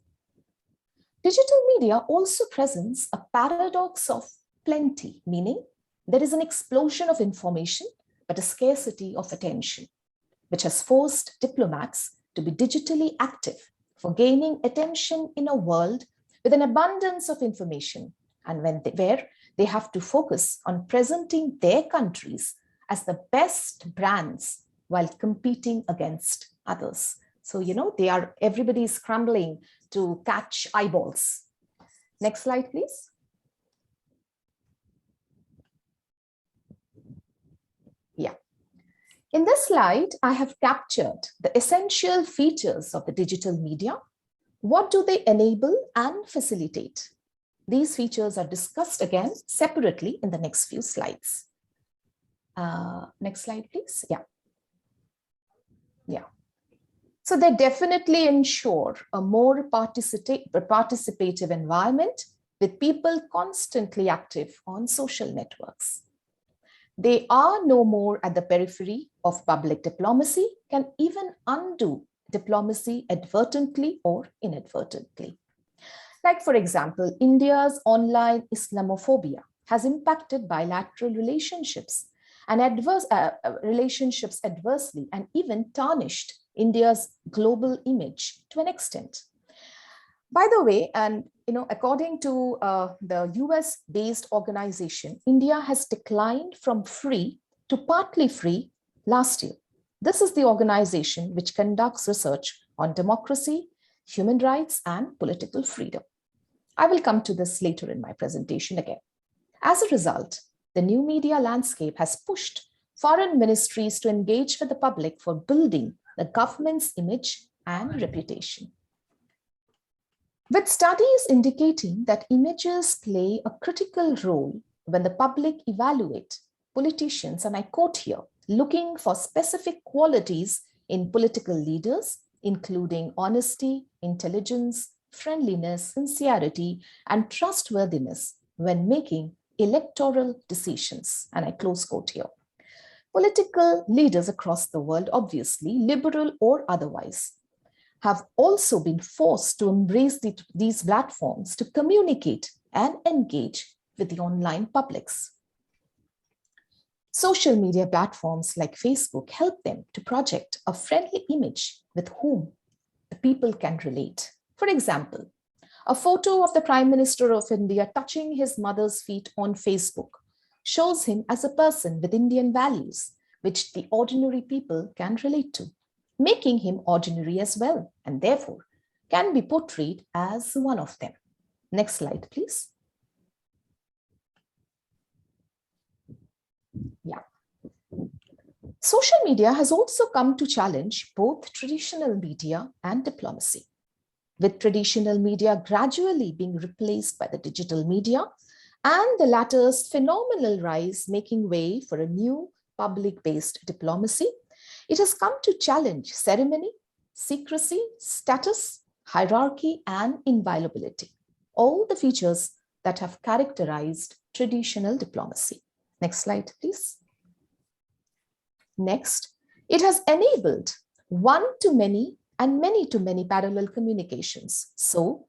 Digital media also presents a paradox of plenty, meaning there is an explosion of information, but a scarcity of attention, which has forced diplomats to be digitally active for gaining attention in a world with an abundance of information and where they have to focus on presenting their countries as the best brands while competing against others. So, everybody is scrambling to catch eyeballs. Next slide, please. Yeah. In this slide, I have captured the essential features of the digital media. What do they enable and facilitate? These features are discussed again separately in the next few slides. Next slide, please. Yeah. So they definitely ensure a more participative environment with people constantly active on social networks. They are no more at the periphery of public diplomacy, can even undo diplomacy advertently or inadvertently. Like, for example, India's online Islamophobia has impacted bilateral relationships and relationships adversely and even tarnished India's global image to an extent. By the way, and according to the US-based organization, India has declined from free to partly free last year. This is the organization which conducts research on democracy, human rights, and political freedom. I will come to this later in my presentation again. As a result, the new media landscape has pushed foreign ministries to engage with the public for building the government's image and reputation. With studies indicating that images play a critical role when the public evaluate politicians, and I quote here, looking for specific qualities in political leaders, including honesty, intelligence, friendliness, sincerity, and trustworthiness when making electoral decisions. And I close quote here. Political leaders across the world, obviously, liberal or otherwise, have also been forced to embrace these platforms to communicate and engage with the online publics. Social media platforms like Facebook help them to project a friendly image with whom the people can relate. For example, a photo of the Prime Minister of India touching his mother's feet on Facebook shows him as a person with Indian values, which the ordinary people can relate to, making him ordinary as well, and therefore can be portrayed as one of them. Next slide, please. Yeah. Social media has also come to challenge both traditional media and diplomacy, with traditional media gradually being replaced by the digital media and the latter's phenomenal rise making way for a new public-based diplomacy. It has come to challenge ceremony, secrecy, status, hierarchy, and inviolability, all the features that have characterized traditional diplomacy. Next slide, please. Next, it has enabled one-to-many and many-to-many parallel communications. So,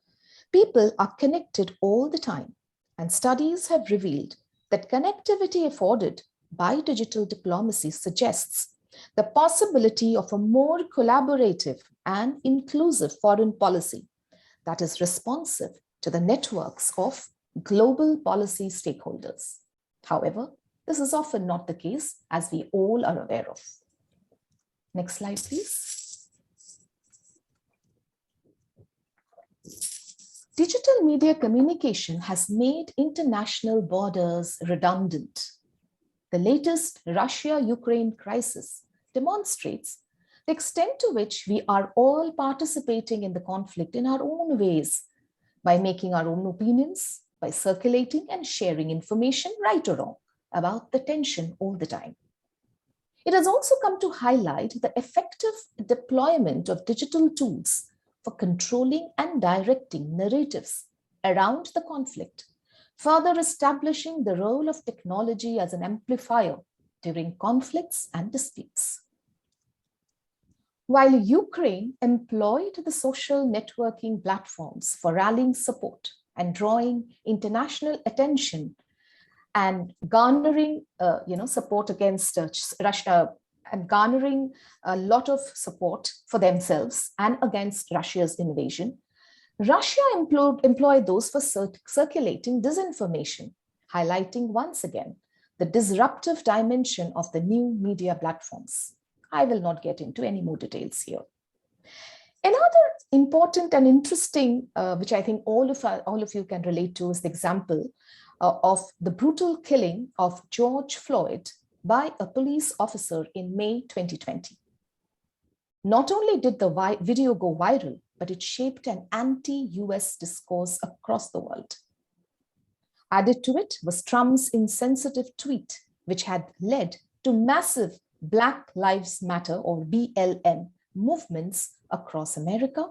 people are connected all the time, and studies have revealed that connectivity afforded by digital diplomacy suggests the possibility of a more collaborative and inclusive foreign policy that is responsive to the networks of global policy stakeholders. However, this is often not the case, as we all are aware of. Next slide, please. Digital media communication has made international borders redundant. The latest Russia-Ukraine crisis demonstrates the extent to which we are all participating in the conflict in our own ways, by making our own opinions, by circulating and sharing information, right or wrong, about the tension all the time. It has also come to highlight the effective deployment of digital tools for controlling and directing narratives around the conflict, further establishing the role of technology as an amplifier during conflicts and disputes. While Ukraine employed the social networking platforms for rallying support and drawing international attention and garnering support against Russia, and garnering a lot of support for themselves and against Russia's invasion, Russia employed those for circulating disinformation, highlighting once again the disruptive dimension of the new media platforms. I will not get into any more details here. Another important and interesting, which I think all of you can relate to, is the example of the brutal killing of George Floyd by a police officer in May 2020. Not only did the video go viral, but it shaped an anti-US discourse across the world. Added to it was Trump's insensitive tweet, which had led to massive Black Lives Matter, or BLM, movements across America,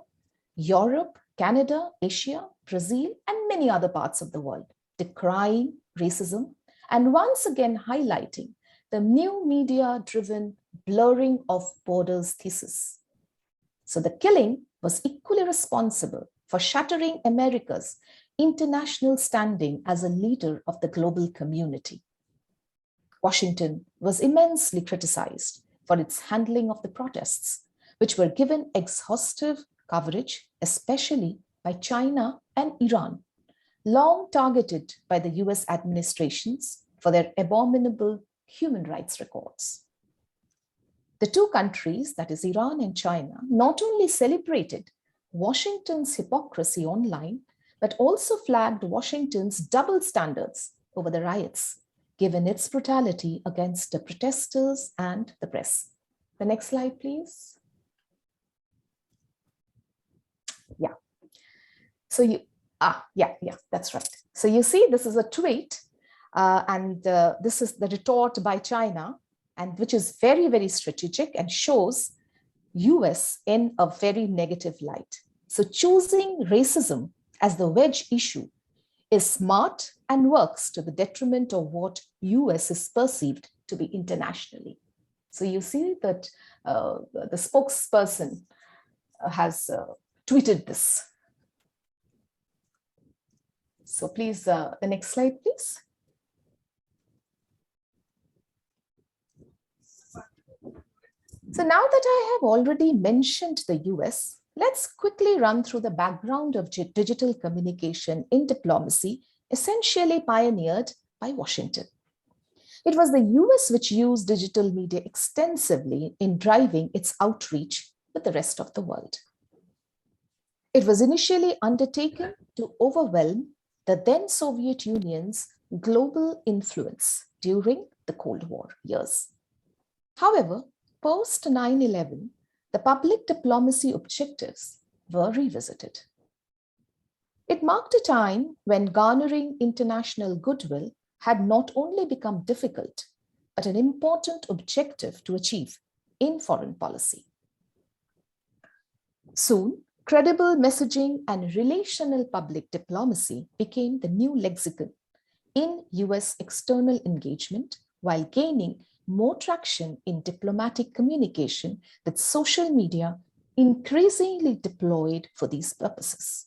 Europe, Canada, Asia, Brazil, and many other parts of the world, decrying racism and once again highlighting the new media-driven blurring of borders thesis. So the killing was equally responsible for shattering America's international standing as a leader of the global community. Washington was immensely criticized for its handling of the protests, which were given exhaustive coverage, especially by China and Iran, long targeted by the US administrations for their abominable human rights records. The two countries, that is Iran and China, not only celebrated Washington's hypocrisy online, but also flagged Washington's double standards over the riots, given its brutality against the protesters and the press. The next slide, please. Yeah. So that's right. So you see, this is a tweet, and this is the retort by China, and which is very, very strategic and shows US in a very negative light. So choosing racism as the wedge issue is smart and works to the detriment of what US is perceived to be internationally. So you see that the spokesperson has tweeted this. So please, the next slide, please. So now that I have already mentioned the US, let's quickly run through the background of digital communication in diplomacy, essentially pioneered by Washington. It was the US which used digital media extensively in driving its outreach with the rest of the world. It was initially undertaken to overwhelm the then Soviet Union's global influence during the Cold War years. However, post 9/11, the public diplomacy objectives were revisited. It marked a time when garnering international goodwill had not only become difficult, but an important objective to achieve in foreign policy. Soon, credible messaging and relational public diplomacy became the new lexicon in US external engagement, while gaining more traction in diplomatic communication with social media increasingly deployed for these purposes.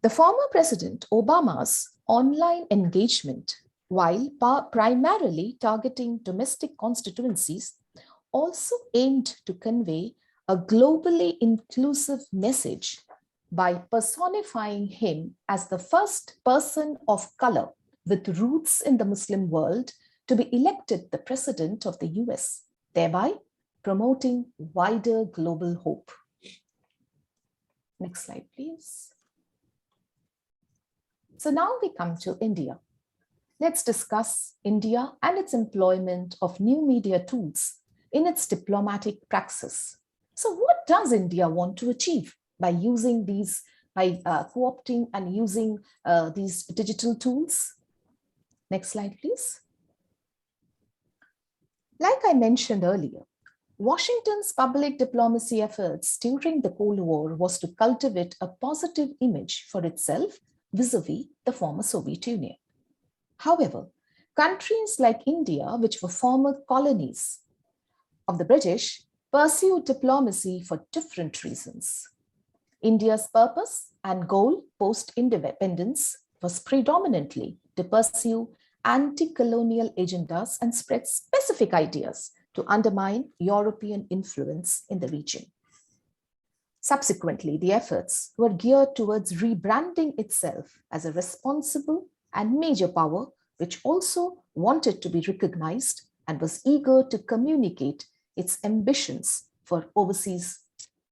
The former President Obama's online engagement, while primarily targeting domestic constituencies, also aimed to convey a globally inclusive message by personifying him as the first person of color with roots in the Muslim world to be elected the president of the US, thereby promoting wider global hope. Next slide, please. So now we come to India. Let's discuss India and its employment of new media tools in its diplomatic praxis. So what does India want to achieve by using these, by co-opting and using these digital tools? Next slide, please. Like I mentioned earlier, Washington's public diplomacy efforts during the Cold War was to cultivate a positive image for itself vis-a-vis the former Soviet Union. However, countries like India, which were former colonies of the British, pursued diplomacy for different reasons. India's purpose and goal post-independence was predominantly to pursue anti-colonial agendas and spread specific ideas to undermine European influence in the region. Subsequently, the efforts were geared towards rebranding itself as a responsible and major power, which also wanted to be recognized and was eager to communicate its ambitions for overseas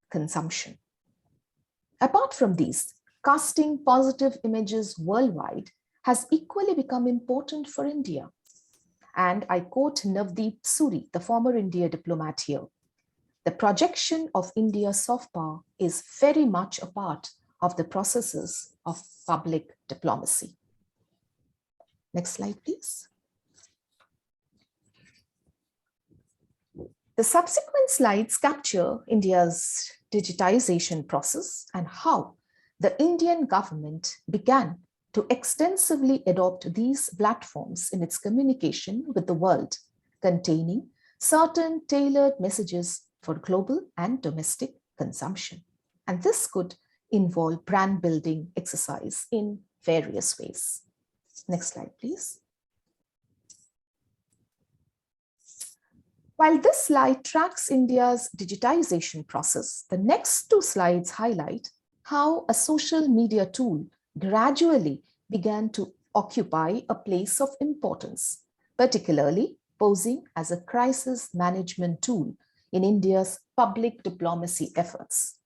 consumption. Apart from these, casting positive images worldwide has equally become important for India. And I quote Navdeep Suri, the former India diplomat here. The projection of India's soft power is very much a part of the processes of public diplomacy. Next slide, please. The subsequent slides capture India's digitization process and how the Indian government began to extensively adopt these platforms in its communication with the world, containing certain tailored messages for global and domestic consumption. And this could involve brand building exercise in various ways. Next slide, please. While this slide tracks India's digitization process, the next two slides highlight how a social media tool gradually began to occupy a place of importance, particularly posing as a crisis management tool in India's public diplomacy efforts.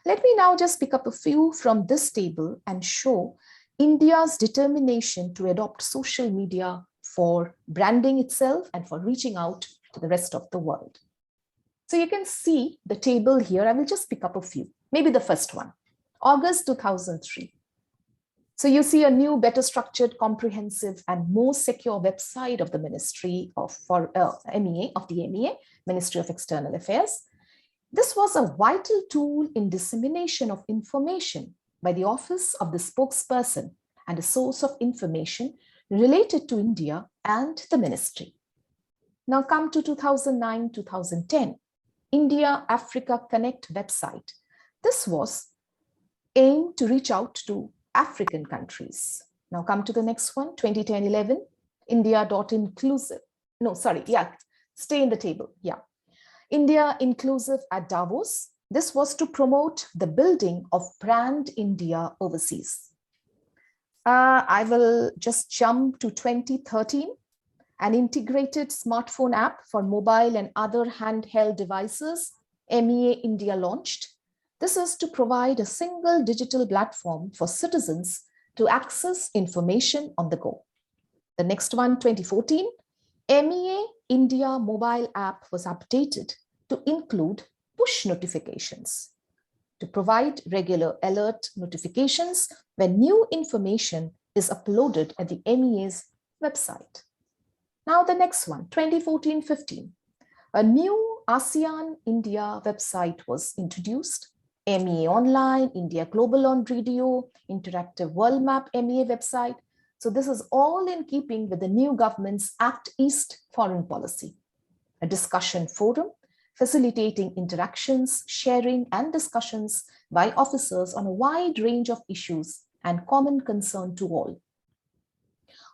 Let me now just pick up a few from this table and show India's determination to adopt social media for branding itself and for reaching out to the rest of the world. So you can see the table here. I will just pick up a few, maybe the first one, August 2003. So you see a new, better structured, comprehensive, and more secure website of the Ministry of MEA, Ministry of External Affairs. This was a vital tool in dissemination of information by the office of the spokesperson and a source of information related to India and the ministry. Now come to 2009-2010, India Africa Connect website. This was aimed to reach out to African countries. Now come to the next one, 2010-11, India.inclusive. No, sorry, yeah, stay in the table, yeah. India Inclusive at Davos. This was to promote the building of brand India overseas. I will just jump to 2013, an integrated smartphone app for mobile and other handheld devices, MEA India launched. This is to provide a single digital platform for citizens to access information on the go. The next one, 2014, MEA India mobile app was updated to include push notifications to provide regular alert notifications when new information is uploaded at the MEA's website. Now the next one, 2014-15, a new ASEAN India website was introduced. MEA Online, India Global on Radio, Interactive World Map MEA website. So this is all in keeping with the new government's Act East foreign policy. A discussion forum facilitating interactions, sharing, and discussions by officers on a wide range of issues and common concern to all.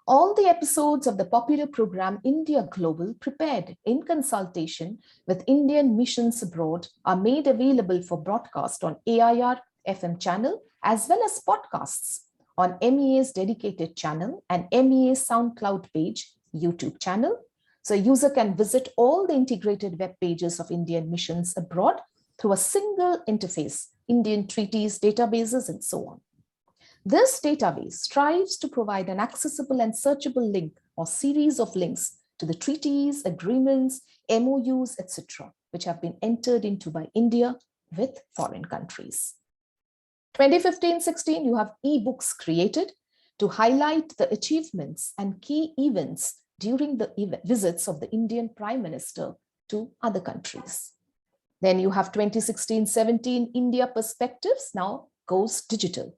All the episodes of the popular program India Global, prepared in consultation with Indian missions abroad, are made available for broadcast on AIR FM channel as well as podcasts on MEA's dedicated channel and MEA's SoundCloud page, YouTube channel. So a user can visit all the integrated web pages of Indian missions abroad through a single interface, Indian treaties, databases, and so on. This database strives to provide an accessible and searchable link or series of links to the treaties, agreements, MOUs, etc., which have been entered into by India with foreign countries. 2015-16, you have ebooks created to highlight the achievements and key events during the visits of the Indian Prime Minister to other countries. Then you have 2016-17, India Perspectives now goes digital.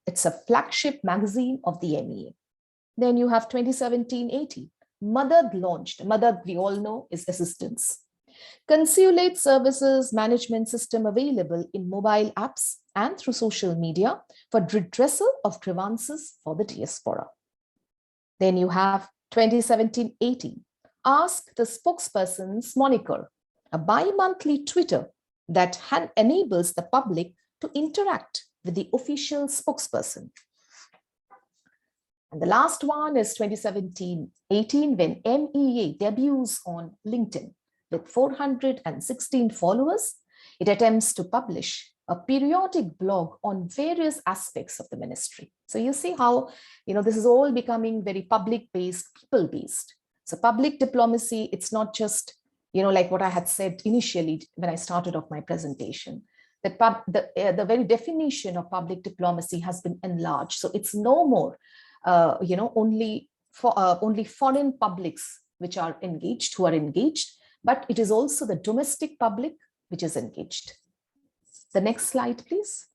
It's a flagship magazine of the MEA. Then you have 2017-18, Madad launched. Madad, we all know, is assistance. Consulate services management system available in mobile apps and through social media for redressal of grievances for the diaspora. Then you have 2017-18, Ask the Spokesperson's Moniker, a bi-monthly Twitter that enables the public to interact with the official spokesperson. And the last one is 2017-18, when MEA debuts on LinkedIn. With 416 followers, it attempts to publish a periodic blog on various aspects of the ministry. So you see how, this is all becoming very public-based, people-based. So public diplomacy, it's not just, like what I had said initially when I started off my presentation, that the very definition of public diplomacy has been enlarged. So it's no more, only foreign publics which are engaged, who are engaged, but it is also the domestic public which is engaged. The next slide, please.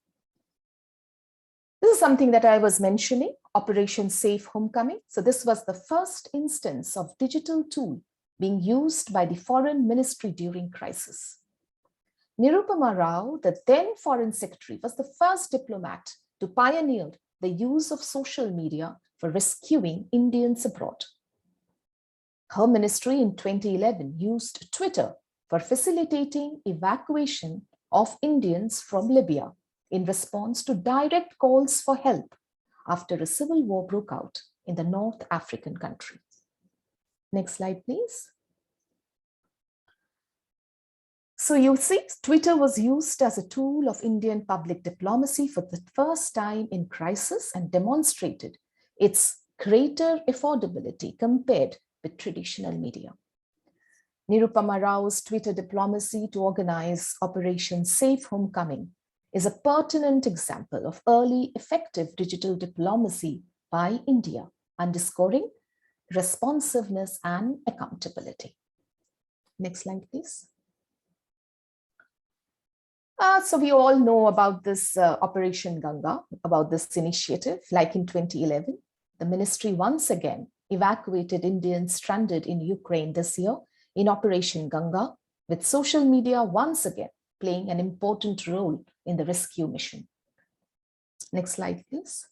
This is something that I was mentioning, Operation Safe Homecoming. So this was the first instance of digital tool being used by the foreign ministry during crisis. Nirupama Rao, the then foreign secretary, was the first diplomat to pioneer the use of social media for rescuing Indians abroad. Her ministry in 2011 used Twitter for facilitating evacuation of Indians from Libya in response to direct calls for help after a civil war broke out in the North African country. Next slide, please. So you see, Twitter was used as a tool of Indian public diplomacy for the first time in crisis and demonstrated its greater affordability compared with traditional media. Nirupama Rao's Twitter diplomacy to organize Operation Safe Homecoming is a pertinent example of early effective digital diplomacy by India, underscoring responsiveness and accountability. Next slide, please. So we all know about this Operation Ganga, about this initiative. Like in 2011, the ministry once again evacuated Indians stranded in Ukraine this year in Operation Ganga, with social media once again playing an important role in the rescue mission. Next slide, please.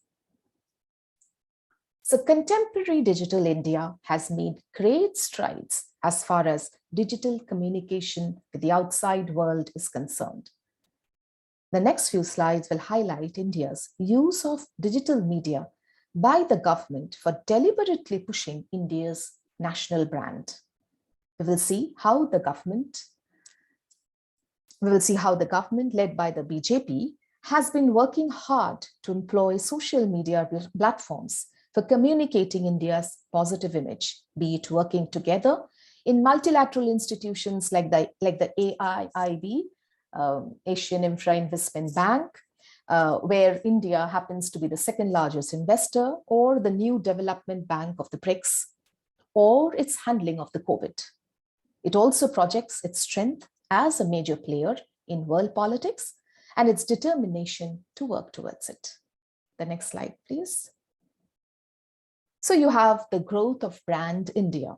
So contemporary digital India has made great strides as far as digital communication with the outside world is concerned. The next few slides will highlight India's use of digital media by the government for deliberately pushing India's national brand. We will see how the government led by the BJP has been working hard to employ social media platforms for communicating India's positive image, be it working together in multilateral institutions like the AIIB, Asian Infra-Investment Bank, where India happens to be the second largest investor, or the new development bank of the BRICS, or its handling of the COVID. It also projects its strength as a major player in world politics and its determination to work towards it. The next slide, please. So you have the growth of brand India.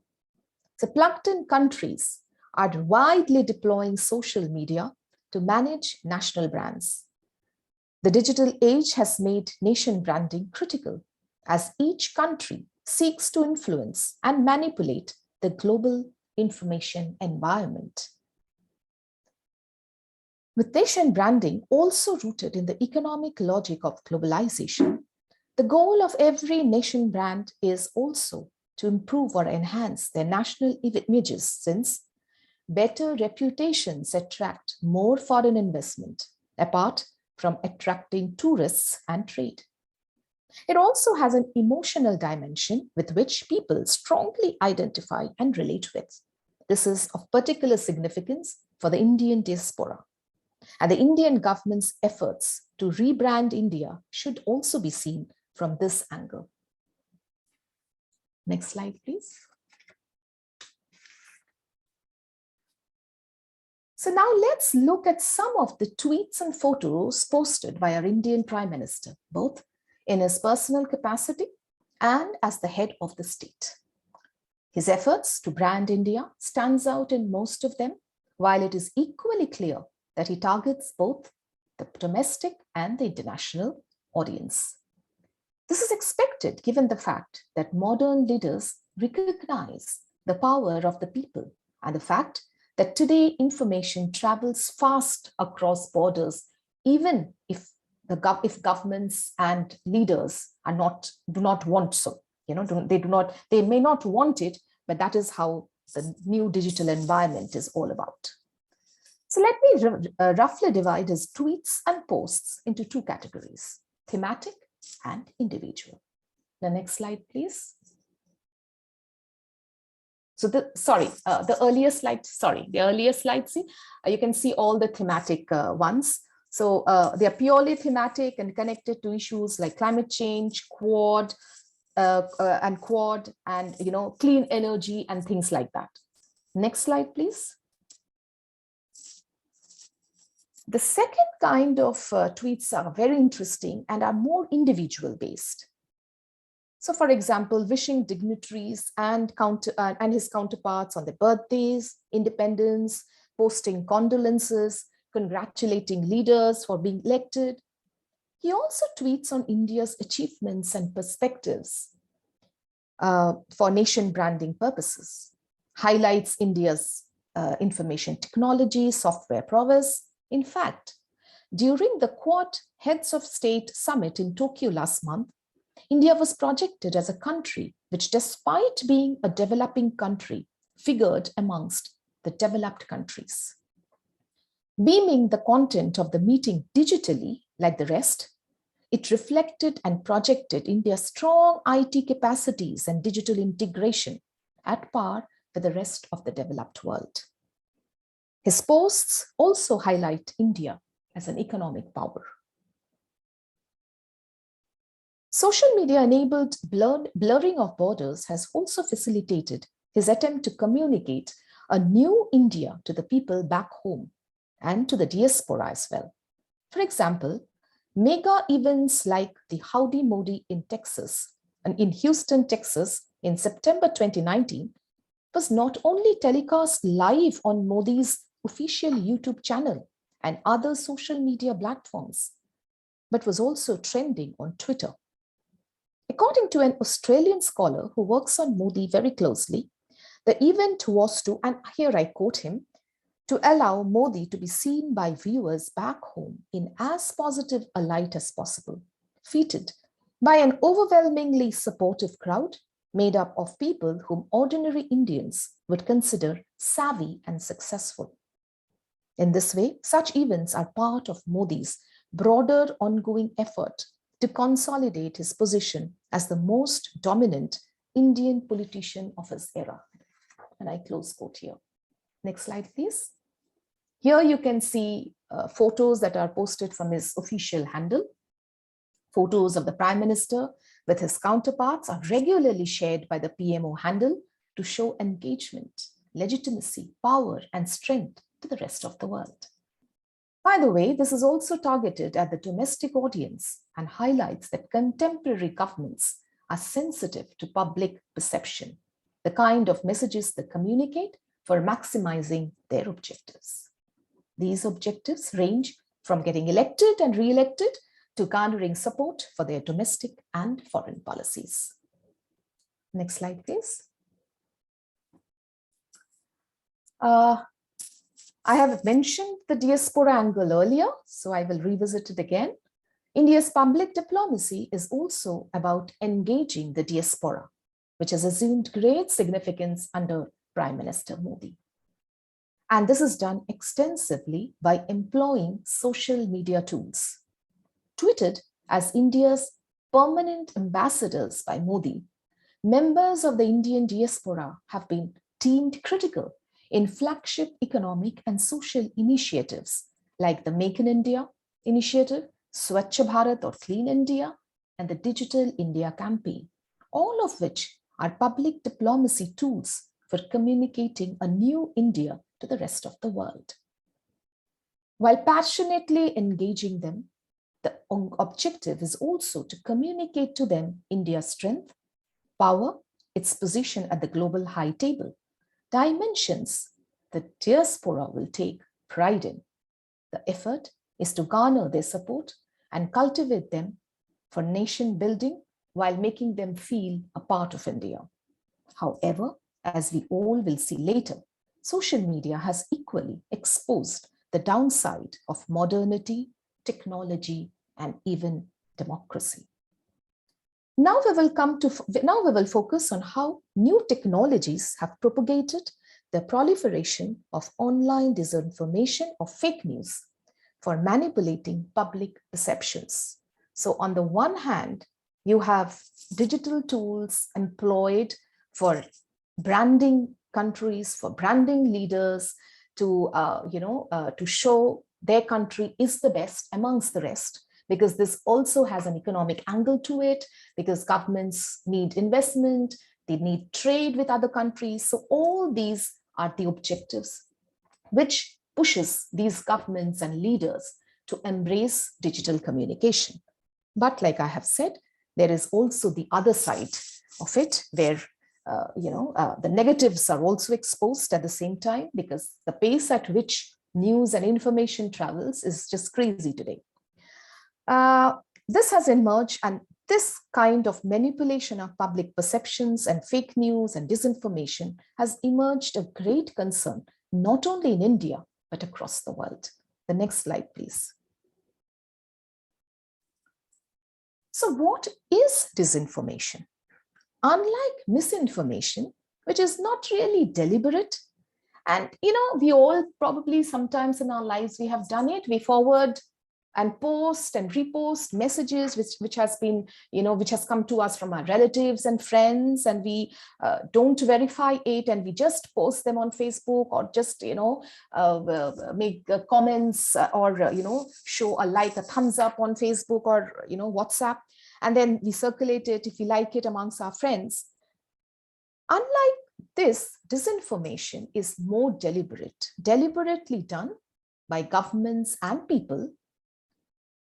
So plugged-in countries are widely deploying social media to manage national brands. The digital age has made nation branding critical as each country seeks to influence and manipulate the global information environment. With nation branding also rooted in the economic logic of globalization, the goal of every nation brand is also to improve or enhance their national images, since better reputations attract more foreign investment, apart from attracting tourists and trade. It also has an emotional dimension with which people strongly identify and relate with. This is of particular significance for the Indian diaspora. And the Indian government's efforts to rebrand India should also be seen from this angle. Next slide, please. So now let's look at some of the tweets and photos posted by our Indian Prime Minister, both in his personal capacity and as the head of the state. His efforts to brand India stands out in most of them, while it is equally clear that he targets both the domestic and the international audience. This is expected given the fact that modern leaders recognize the power of the people and the fact that today information travels fast across borders, even if governments and leaders do not want so. They may not want it, but that is how the new digital environment is all about. So let me roughly divide his tweets and posts into two categories: thematic and individual. The next slide, please. So the earlier slide, see, you can see all the thematic ones. So they are purely thematic and connected to issues like climate change, Quad, and clean energy and things like that. Next slide, please. The second kind of tweets are very interesting and are more individual based. So for example, wishing dignitaries and his counterparts on their birthdays, independence, posting condolences, congratulating leaders for being elected. He also tweets on India's achievements and perspectives for nation branding purposes, highlights India's information technology, software prowess. In fact, during the Quad Heads of State Summit in Tokyo last month, India was projected as a country which, despite being a developing country, figured amongst the developed countries. Beaming the content of the meeting digitally, like the rest, it reflected and projected India's strong IT capacities and digital integration at par with the rest of the developed world. His posts also highlight India as an economic power. Social media-enabled blurring of borders has also facilitated his attempt to communicate a new India to the people back home and to the diaspora as well. For example, mega events like the Howdy Modi in Texas and in Houston, Texas in September 2019 was not only telecast live on Modi's official YouTube channel and other social media platforms, but was also trending on Twitter. According to an Australian scholar who works on Modi very closely, the event was to, and here I quote him, to allow Modi to be seen by viewers back home in as positive a light as possible, feted by an overwhelmingly supportive crowd made up of people whom ordinary Indians would consider savvy and successful. In this way, such events are part of Modi's broader ongoing effort to consolidate his position as the most dominant Indian politician of his era. And I close quote here. Next slide, please. Here you can see photos that are posted from his official handle. Photos of the Prime Minister with his counterparts are regularly shared by the PMO handle to show engagement, legitimacy, power, and strength to the rest of the world. By the way, this is also targeted at the domestic audience and highlights that contemporary governments are sensitive to public perception, the kind of messages they communicate for maximizing their objectives. These objectives range from getting elected and re-elected to garnering support for their domestic and foreign policies. Next slide, please. I have mentioned the diaspora angle earlier, so I will revisit it again. India's public diplomacy is also about engaging the diaspora, which has assumed great significance under Prime Minister Modi. And this is done extensively by employing social media tools. Tweeted as India's permanent ambassadors by Modi, members of the Indian diaspora have been deemed critical in flagship economic and social initiatives like the Make in India initiative, Swachh Bharat or Clean India, and the Digital India campaign, all of which are public diplomacy tools for communicating a new India to the rest of the world. While passionately engaging them, the objective is also to communicate to them India's strength, power, its position at the global high table, dimensions the diaspora will take pride in. The effort is to garner their support and cultivate them for nation building while making them feel a part of India. However, as we all will see later, social media has equally exposed the downside of modernity, technology, and even democracy. Now we will focus on how new technologies have propagated the proliferation of online disinformation or fake news for manipulating public perceptions. So on the one hand, you have digital tools employed for branding countries, for branding leaders to show their country is the best amongst the rest, because this also has an economic angle to it, because governments need investment, they need trade with other countries. So all these are the objectives which pushes these governments and leaders to embrace digital communication. But like I have said, there is also the other side of it where the negatives are also exposed at the same time, because the pace at which news and information travels is just crazy today. This has emerged, and this kind of manipulation of public perceptions and fake news and disinformation has emerged a great concern, not only in India, but across the world. The next slide, please. So what is disinformation? Unlike misinformation, which is not really deliberate And, we all probably sometimes in our lives, we have done it. We forward and post and repost messages which has been, which has come to us from our relatives and friends, and we don't verify it, and we just post them on Facebook, or just, make comments, or, show a like, a thumbs up on Facebook, or, WhatsApp, and then we circulate it if we like it amongst our friends. Unlike this, disinformation is more deliberately done by governments and people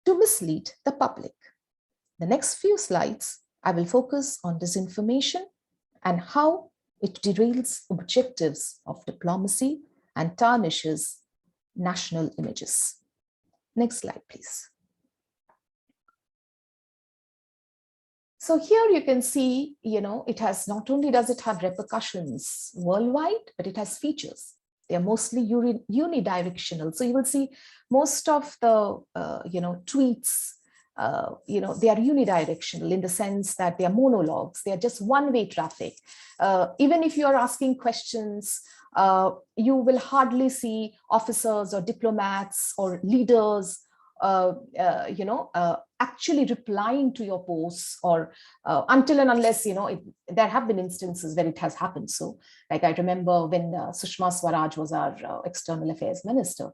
to mislead the public. The next few slides, I will focus on disinformation and how it derails objectives of diplomacy and tarnishes national images. Next slide, please. So here you can see, it has, not only does it have repercussions worldwide, but it has features. They're mostly unidirectional. So you will see most of the, tweets, they are unidirectional in the sense that they are monologues. They are just one-way traffic. Even if you are asking questions, you will hardly see officers or diplomats or leaders actually replying to your posts, or until and unless, there have been instances where it has happened. So like I remember when Sushma Swaraj was our external affairs minister,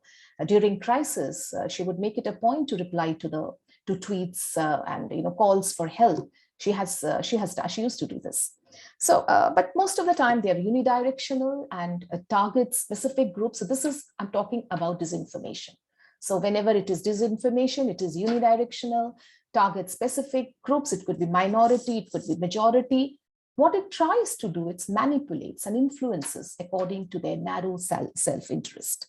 during crisis, she would make it a point to reply to tweets and calls for help. She used to do this. So, but most of the time they are unidirectional and target specific groups. So this is, I'm talking about disinformation. So whenever it is disinformation, it is unidirectional, target specific groups. It could be minority, it could be majority. What it tries to do, it manipulates and influences according to their narrow self-interest.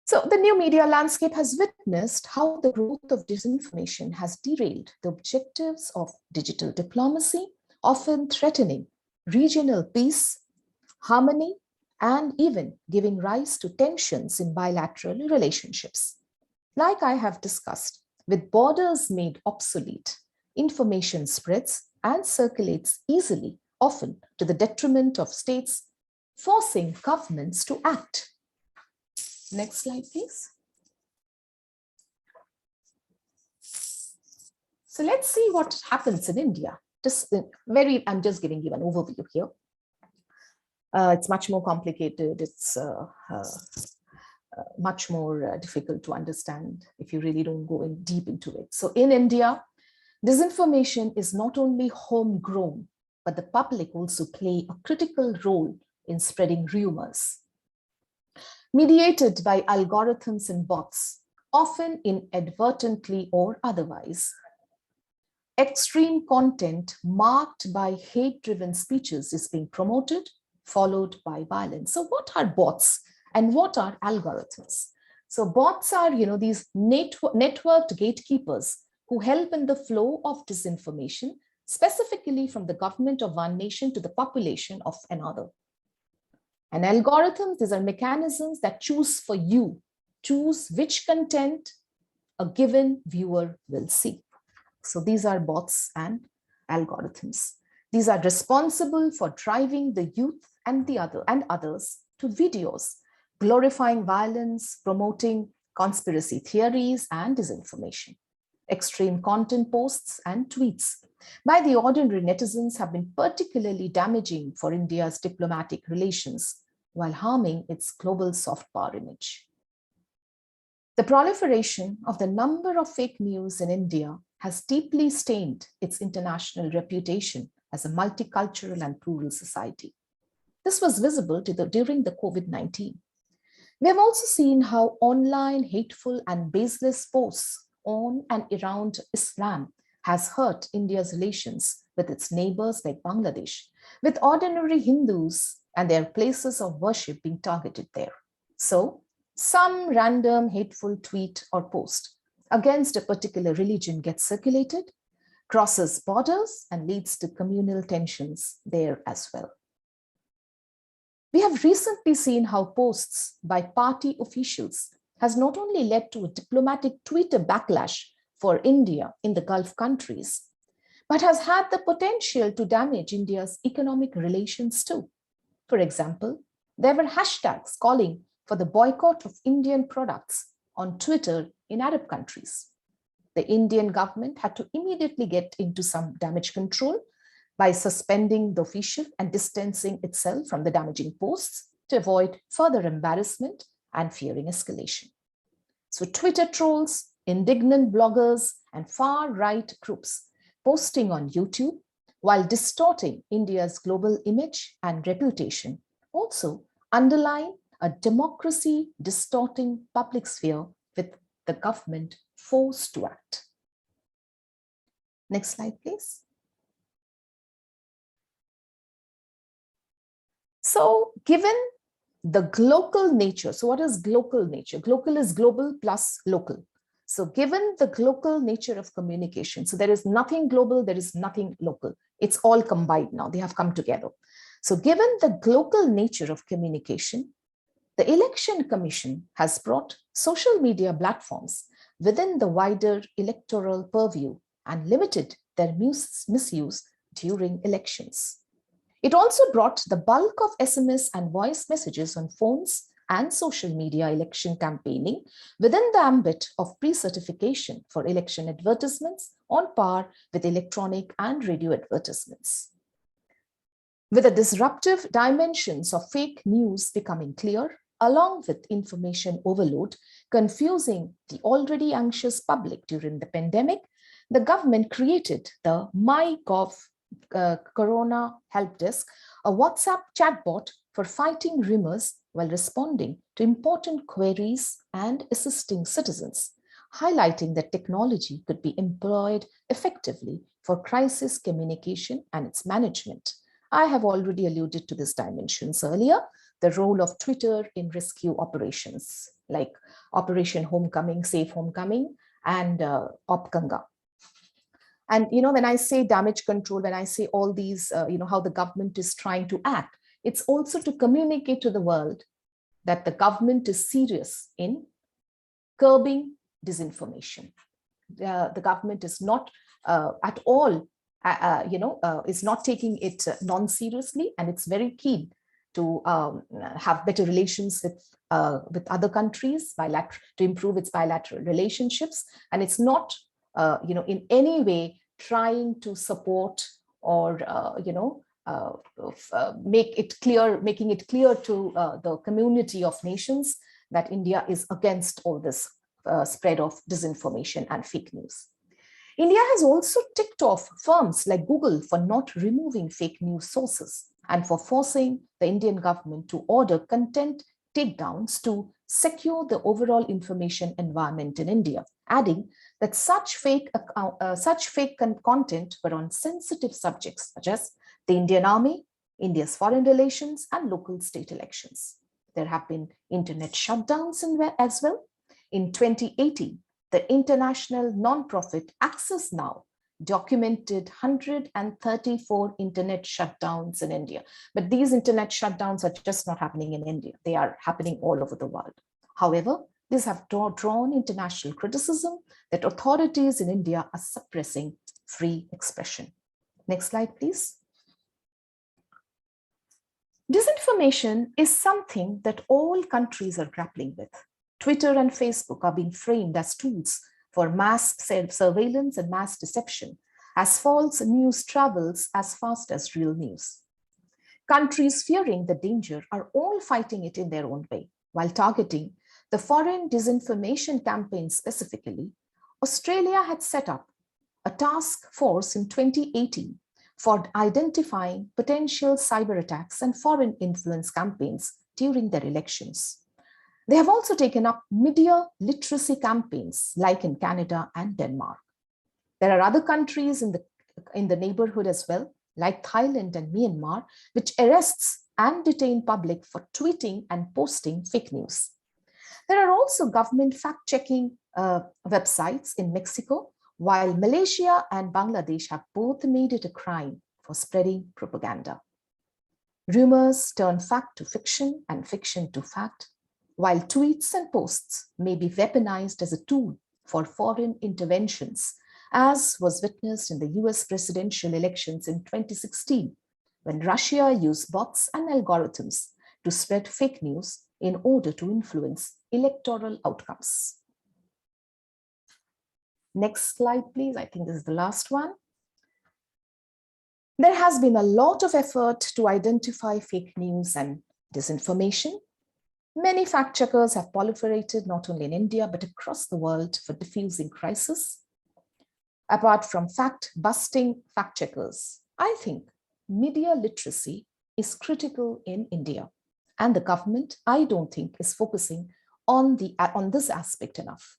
So the new media landscape has witnessed how the growth of disinformation has derailed the objectives of digital diplomacy, often threatening regional peace, harmony, and even giving rise to tensions in bilateral relationships. Like I have discussed, with borders made obsolete, information spreads and circulates easily, often to the detriment of states, forcing governments to act. Next slide, please. So let's see what happens in India. I'm just giving you an overview here. It's much more complicated. It's much more difficult to understand if you really don't go in deep into it. So in India, disinformation is not only homegrown, but the public also play a critical role in spreading rumors. Mediated by algorithms and bots, often inadvertently or otherwise, extreme content marked by hate-driven speeches is being promoted, followed by violence. So what are bots and what are algorithms? So bots are, these networked gatekeepers who help in the flow of disinformation, specifically from the government of one nation to the population of another. And algorithms, these are mechanisms that choose for you, choose which content a given viewer will see. So these are bots and algorithms. These are responsible for driving the youth and others to videos, glorifying violence, promoting conspiracy theories and disinformation. Extreme content posts and tweets by the ordinary netizens have been particularly damaging for India's diplomatic relations, while harming its global soft power image. The proliferation of the number of fake news in India has deeply stained its international reputation as a multicultural and plural society. This was visible during the COVID-19. We have also seen how online hateful and baseless posts on and around Islam has hurt India's relations with its neighbors like Bangladesh, with ordinary Hindus and their places of worship being targeted there. So, some random hateful tweet or post against a particular religion gets circulated, crosses borders, and leads to communal tensions there as well. We have recently seen how posts by party officials has not only led to a diplomatic Twitter backlash for India in the Gulf countries, but has had the potential to damage India's economic relations too. For example, There were hashtags calling for the boycott of Indian products on Twitter in Arab countries. The Indian government had to immediately get into some damage control by suspending the official and distancing itself from the damaging posts to avoid further embarrassment and fearing escalation. So Twitter trolls, indignant bloggers, and far-right groups posting on YouTube while distorting India's global image and reputation also underline a democracy distorting public sphere with the government forced to act. Next slide, please. So given the global nature, so what is global nature? Global is global plus local. So given the global nature of communication, so there is nothing global, there is nothing local. It's all combined now, they have come together. So given the global nature of communication, the Election Commission has brought social media platforms within the wider electoral purview and limited their misuse during elections. It also brought the bulk of SMS and voice messages on phones and social media election campaigning within the ambit of pre-certification for election advertisements on par with electronic and radio advertisements. With the disruptive dimensions of fake news becoming clear, along with information overload, confusing the already anxious public during the pandemic, the government created the MyGov Corona Help Desk, a WhatsApp chatbot for fighting rumors while responding to important queries and assisting citizens, highlighting that technology could be employed effectively for crisis communication and its management. I have already alluded to these dimensions earlier, the role of Twitter in rescue operations like Operation Homecoming, Safe Homecoming, and OpGanga. And when I say damage control, when I say all these, how the government is trying to act, it's also to communicate to the world that the government is serious in curbing disinformation. The government is not at all, is not taking it non-seriously, and it's very keen to have better relations with other countries, to improve its bilateral relationships, and it's not, in any way trying to support or making it clear to the community of nations that India is against all this spread of disinformation and fake news. India has also ticked off firms like Google for not removing fake news sources and for forcing the Indian government to order content takedowns to secure the overall information environment in India, adding that such fake content were on sensitive subjects such as the Indian Army, India's foreign relations, and local state elections. There have been internet shutdowns as well. In 2018, the international non-profit Access Now documented 134 internet shutdowns in India. But these internet shutdowns are just not happening in India. They are happening all over the world. However, these have drawn international criticism that authorities in India are suppressing free expression. Next slide, please. Disinformation is something that all countries are grappling with. Twitter and Facebook are being framed as tools for mass surveillance and mass deception, as false news travels as fast as real news. Countries fearing the danger are all fighting it in their own way. While targeting the foreign disinformation campaign specifically, Australia had set up a task force in 2018 for identifying potential cyber attacks and foreign influence campaigns during their elections. They have also taken up media literacy campaigns like in Canada and Denmark. There are other countries in the neighborhood as well, like Thailand and Myanmar, which arrests and detain public for tweeting and posting fake news. There are also government fact-checking websites in Mexico, while Malaysia and Bangladesh have both made it a crime for spreading propaganda. Rumors turn fact to fiction and fiction to fact, while tweets and posts may be weaponized as a tool for foreign interventions, as was witnessed in the US presidential elections in 2016, when Russia used bots and algorithms to spread fake news in order to influence electoral outcomes. Next slide, please. I think this is the last one. There has been a lot of effort to identify fake news and disinformation. Many fact checkers have proliferated not only in India, but across the world for diffusing crisis. Apart from fact-busting fact checkers, I think media literacy is critical in India. And the government, I don't think, is focusing on this aspect enough.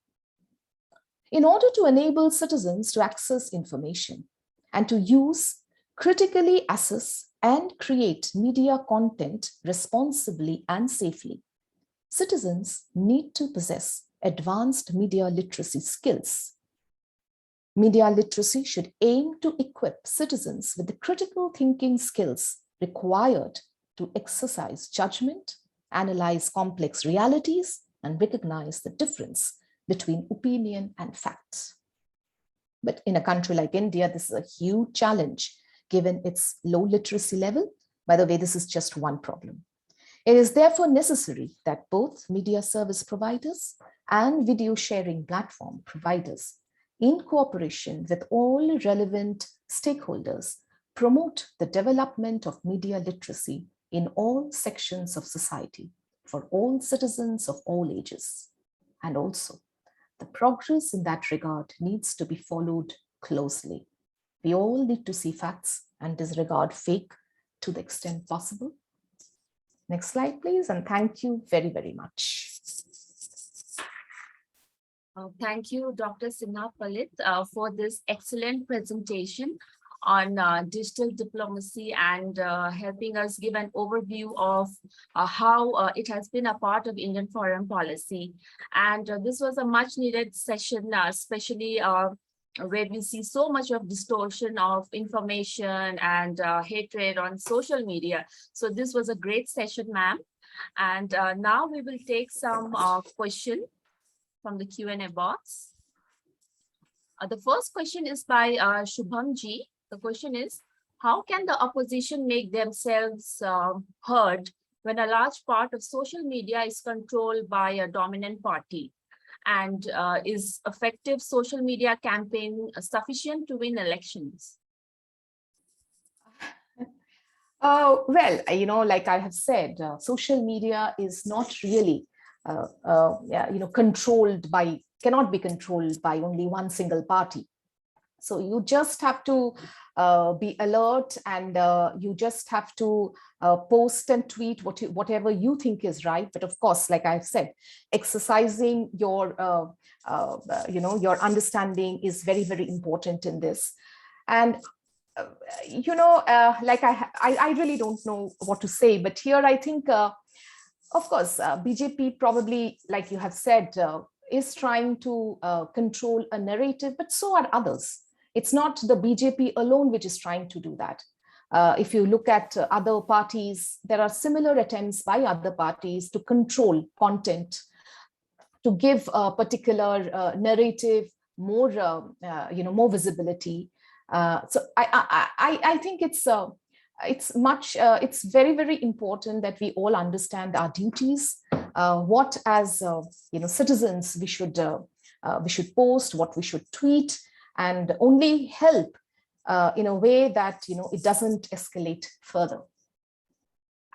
In order to enable citizens to access information and to use, critically assess, and create media content responsibly and safely, citizens need to possess advanced media literacy skills. Media literacy should aim to equip citizens with the critical thinking skills required to exercise judgment, analyze complex realities, and recognize the difference between opinion and facts. But in a country like India, this is a huge challenge given its low literacy level. By the way, this is just one problem. It is therefore necessary that both media service providers and video sharing platform providers, in cooperation with all relevant stakeholders, promote the development of media literacy in all sections of society for all citizens of all ages. And also, the progress in that regard needs to be followed closely. We all need to see facts and disregard fake to the extent possible. Next slide, please, and thank you very, very much. Thank you, Dr. Sinhapalit, for this excellent presentation on digital diplomacy and helping us give an overview of how it has been a part of Indian foreign policy. And this was a much needed session, especially where we see so much of distortion of information and hatred on social media. So this was a great session, ma'am. And now we will take some questions from the Q&A box. The first question is by Shubham Ji. The question is, how can the opposition make themselves heard when a large part of social media is controlled by a dominant party? And is effective social media campaign sufficient to win elections? Well, like I have said, social media is not really, cannot be controlled by only one single party. So you just have to be alert, and you just have to post and tweet whatever you think is right. But of course, like I've said, exercising your, your understanding is very, very important in this. And, I really don't know what to say, but here I think, of course, BJP probably, like you have said, is trying to control a narrative, but so are others. It's not the BJP alone which is trying to do that. If you look at other parties, there are similar attempts by other parties to control content, to give a particular narrative more, more visibility. So I think it's very, very important that we all understand our duties, what as citizens we should post, what we should tweet, and only help in a way that it doesn't escalate further.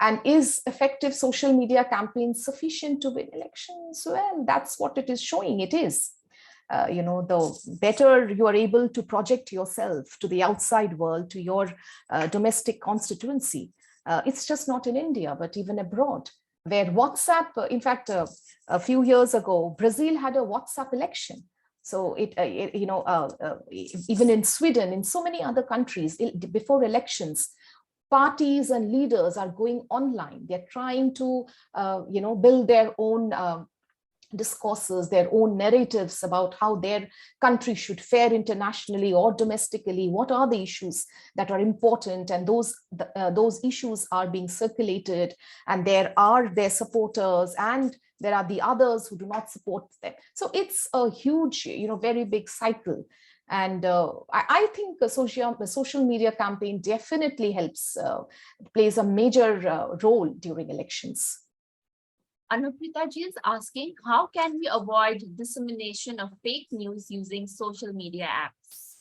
And is effective social media campaigns sufficient to win elections? Well, that's what it is showing. It is. The better you are able to project yourself to the outside world, to your domestic constituency. It's just not in India, but even abroad, where WhatsApp, in fact, a few years ago, Brazil had a WhatsApp election. So even in Sweden, in so many other countries, before elections, parties and leaders are going online. They're trying to, build their own discourses, their own narratives about how their country should fare internationally or domestically. What are the issues that are important? And those issues are being circulated, and there are their supporters, and there are the others who do not support them. So it's a huge, very big cycle. And I think the social media campaign definitely helps, plays a major role during elections. Anuprita ji is asking, how can we avoid dissemination of fake news using social media apps?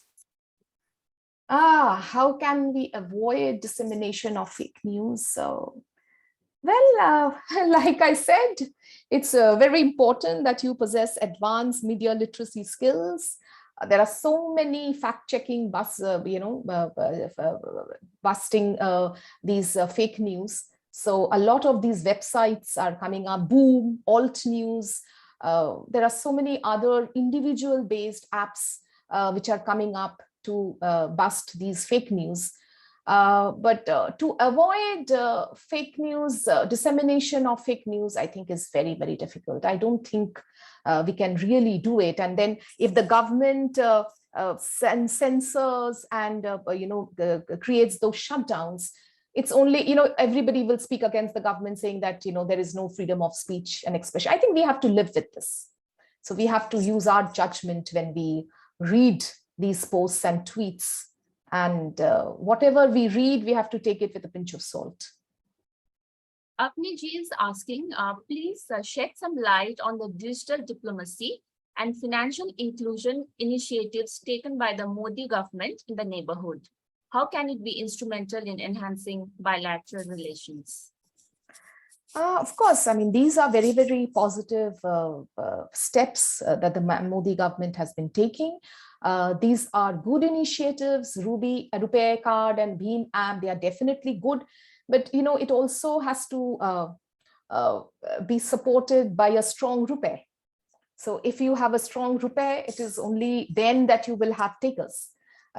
How can we avoid dissemination of fake news? Well, like I said, it's very important that you possess advanced media literacy skills. There are so many fact-checking, busting these fake news. So a lot of these websites are coming up, Boom, Alt News. There are so many other individual-based apps which are coming up to bust these fake news. But to avoid fake news, dissemination of fake news, I think is very, very difficult. I don't think we can really do it. And then if the government censors and, creates those shutdowns, it's only, everybody will speak against the government saying that, there is no freedom of speech and expression. I think we have to live with this. So we have to use our judgment when we read these posts and tweets. And whatever we read, we have to take it with a pinch of salt. Apni ji is asking, please shed some light on the digital diplomacy and financial inclusion initiatives taken by the Modi government in the neighborhood. How can it be instrumental in enhancing bilateral relations? Of course, I mean, these are very, very positive steps that the Modi government has been taking. These are good initiatives. RuPay card and Bheem app, they are definitely good. But, it also has to be supported by a strong RuPay. So if you have a strong RuPay, it is only then that you will have takers.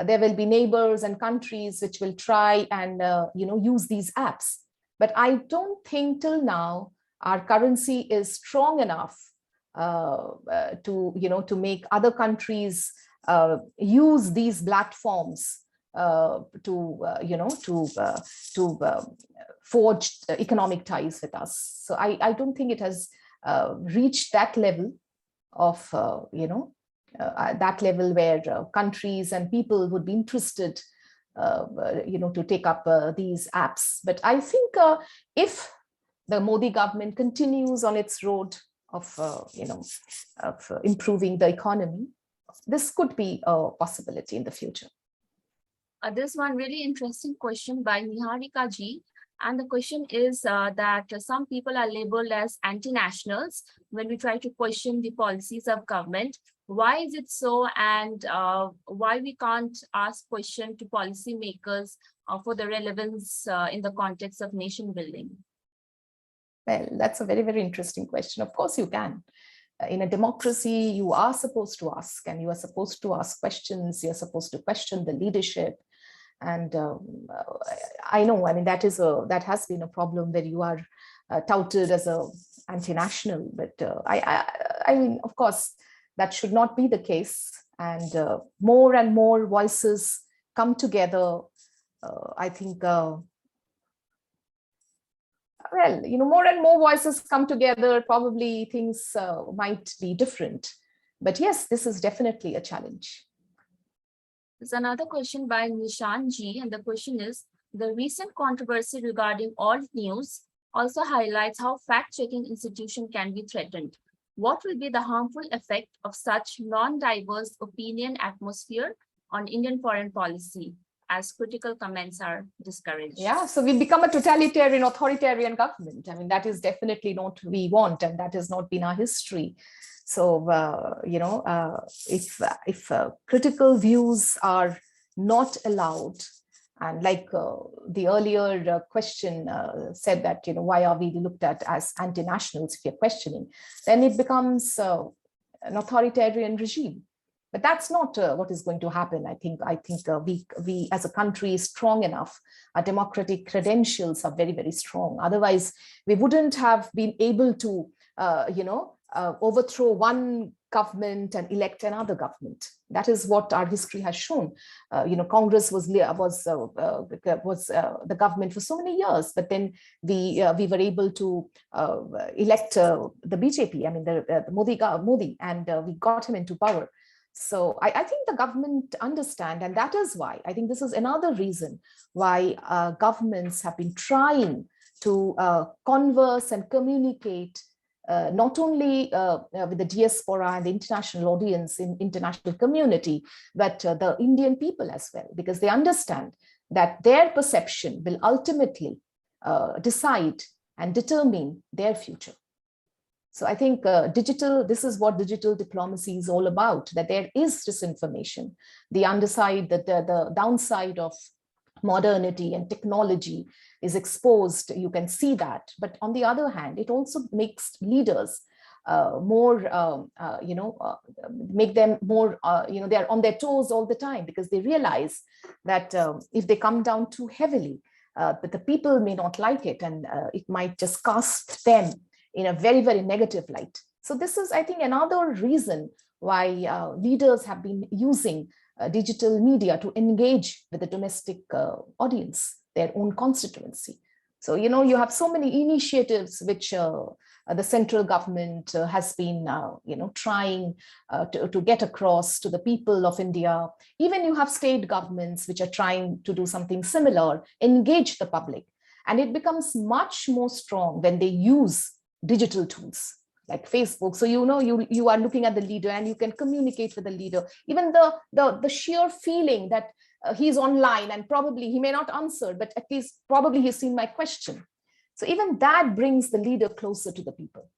There will be neighbors and countries which will try and, use these apps. But I don't think till now our currency is strong enough to make other countries use these platforms to forge economic ties with us. So I don't think it has reached that level of that level where countries and people would be interested to take up these apps. But I think if the Modi government continues on its road of improving the economy, this could be a possibility in the future. There's one really interesting question by Niharika ji. And the question is that some people are labeled as anti-nationals when we try to question the policies of government. Why is it so, and why we can't ask question to policymakers for the relevance in the context of nation building? Well, that's a very, very interesting question. Of course you can. In a democracy, you are supposed to ask, and you are supposed to ask questions. You're supposed to question the leadership. And I know, I mean, that has been a problem where you are touted as a anti-national, but I mean, of course, that should not be the case. And more voices come together. I think, more and more voices come together, probably things might be different. But yes, this is definitely a challenge. There's another question by Nishan ji, and the question is, the recent controversy regarding alt news also highlights how fact-checking institution can be threatened. What will be the harmful effect of such non-diverse opinion atmosphere on Indian foreign policy, as critical comments are discouraged? Yeah, so we become a totalitarian, authoritarian government. I mean, that is definitely not what we want, and that has not been our history. So, if critical views are not allowed, and like the earlier question said that, why are we looked at as anti-nationals if you're questioning, then it becomes an authoritarian regime. But that's not what is going to happen. I think we as a country is strong enough. Our democratic credentials are very, very strong. Otherwise, we wouldn't have been able to, overthrow one government and elect another government. That is what our history has shown. Congress was the government for so many years, but then we were able to elect the BJP. I mean, the Modi, and we got him into power. So I think the government understand, and that is why I think this is another reason why governments have been trying to converse and communicate not only with the diaspora and the international audience in international community, but the Indian people as well, because they understand that their perception will ultimately decide and determine their future. So I think this is what digital diplomacy is all about, that there is disinformation. The underside, the downside of modernity and technology is exposed, you can see that. But on the other hand, it also makes leaders more, make them more, they're on their toes all the time, because they realize that if they come down too heavily, but the people may not like it, and it might just cast them in a very, very negative light. So this is, I think, another reason why leaders have been using digital media to engage with the domestic audience, their own constituency. So, you have so many initiatives which the central government has been, trying to get across to the people of India. Even you have state governments which are trying to do something similar, engage the public. And it becomes much more strong when they use digital tools like Facebook. So, you are looking at the leader and you can communicate with the leader. Even the sheer feeling that he's online and probably he may not answer, but at least probably he's seen my question. So even that brings the leader closer to the people.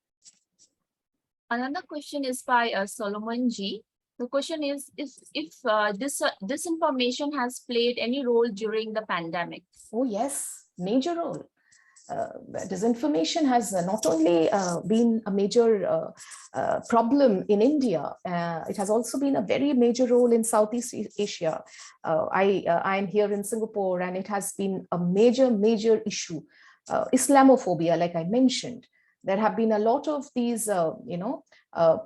Another question is by Solomon G. The question is if disinformation has played any role during the pandemic. Oh yes, major role. Disinformation has not only been a major problem in India, it has also been a very major role in Southeast Asia. I'm here in Singapore, and it has been a major issue. Islamophobia, like I mentioned, there have been a lot of these,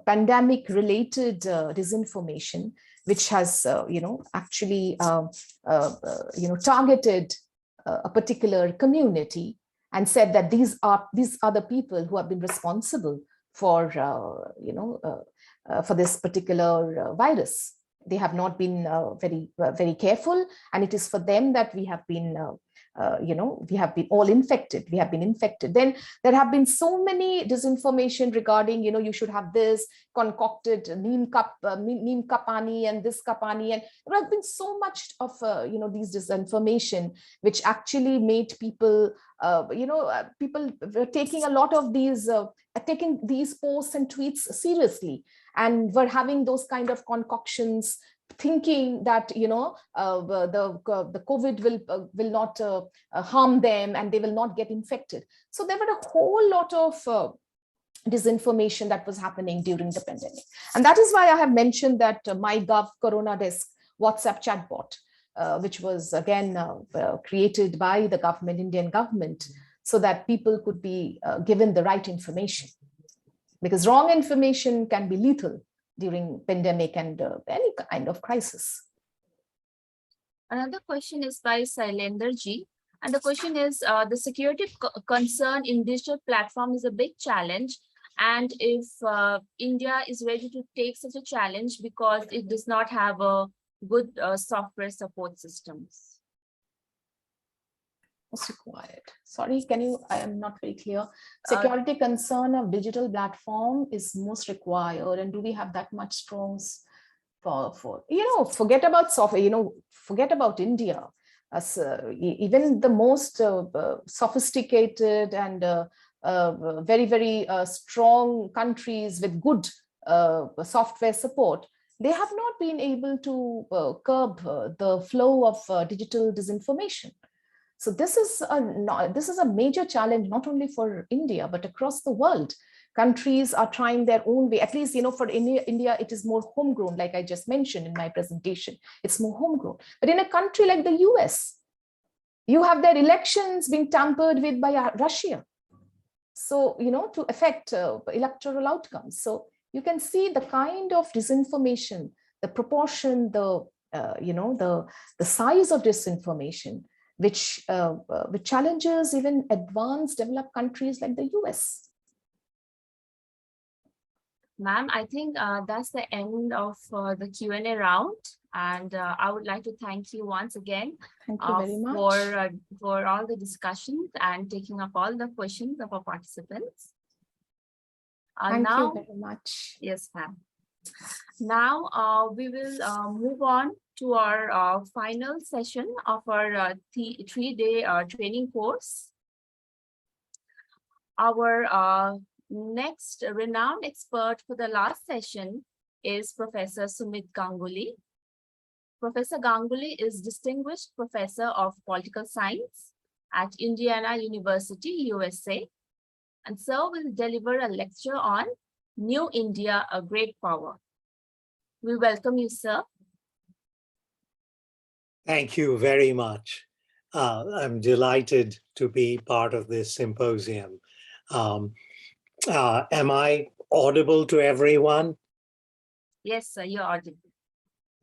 pandemic-related disinformation, which has, actually, targeted a particular community and said that these are the people who have been responsible for, for this particular virus. They have not been very careful, and it is for them that we have been we have been all infected. We have been infected. Then there have been so many disinformation regarding, you should have this concocted neem kapani and this kapani. And there has been so much of, these disinformation, which actually made people, people were taking a lot of these, taking these posts and tweets seriously, and were having those kind of concoctions, thinking that the COVID will not harm them and they will not get infected. So there were a whole lot of disinformation that was happening during the pandemic, and that is why I have mentioned that MyGov Corona Desk WhatsApp chatbot, which was again created by the government, Indian government, so that people could be given the right information, because wrong information can be lethal during pandemic and any kind of crisis. Another question is by Sailender G. And the question is, the security concern in digital platform is a big challenge. And if India is ready to take such a challenge because it does not have a good software support systems. What's required? Sorry, I am not very clear. Security concern of digital platform is most required. And do we have that much strong forget about software, forget about India. As even the most sophisticated and very strong countries with good software support, they have not been able to curb the flow of digital disinformation. So this is a major challenge, not only for India, but across the world. Countries are trying their own way. At least, for India, it is more homegrown, like I just mentioned in my presentation. It's more homegrown. But in a country like the US, you have their elections being tampered with by Russia. So, to affect electoral outcomes. So you can see the kind of disinformation, the proportion, the size of disinformation, which challenges even advanced developed countries like the US. Ma'am, I think that's the end of the Q&A round. And I would like to thank you once again Thank you very much. for all the discussions and taking up all the questions of our participants. Thank Now, you very much. yes, ma'am. Now we will move on to our final session of our three-day training course. Our next renowned expert for the last session is Professor Sumit Ganguly. Professor Ganguly is Distinguished Professor of Political Science at Indiana University, USA, and so will deliver a lecture on New India, a Great Power. We welcome you, sir. Thank you very much. I'm delighted to be part of this symposium. Am I audible to everyone? Yes, sir, you're audible.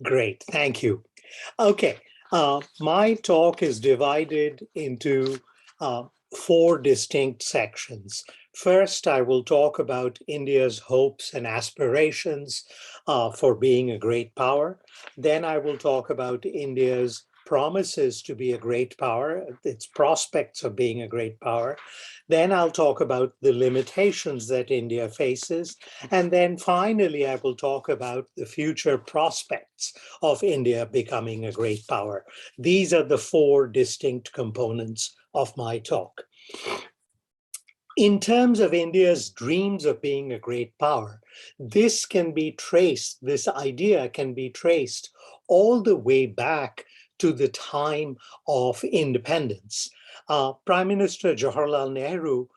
Great, thank you. Okay, my talk is divided into 4 distinct sections. First, I will talk about India's hopes and aspirations for being a great power. Then I will talk about India's promises to be a great power, its prospects of being a great power. Then I'll talk about the limitations that India faces. And then finally, I will talk about the future prospects of India becoming a great power. These are the 4 distinct components of my talk. In terms of India's dreams of being a great power, this idea can be traced all the way back to the time of independence. Prime Minister Jawaharlal Nehru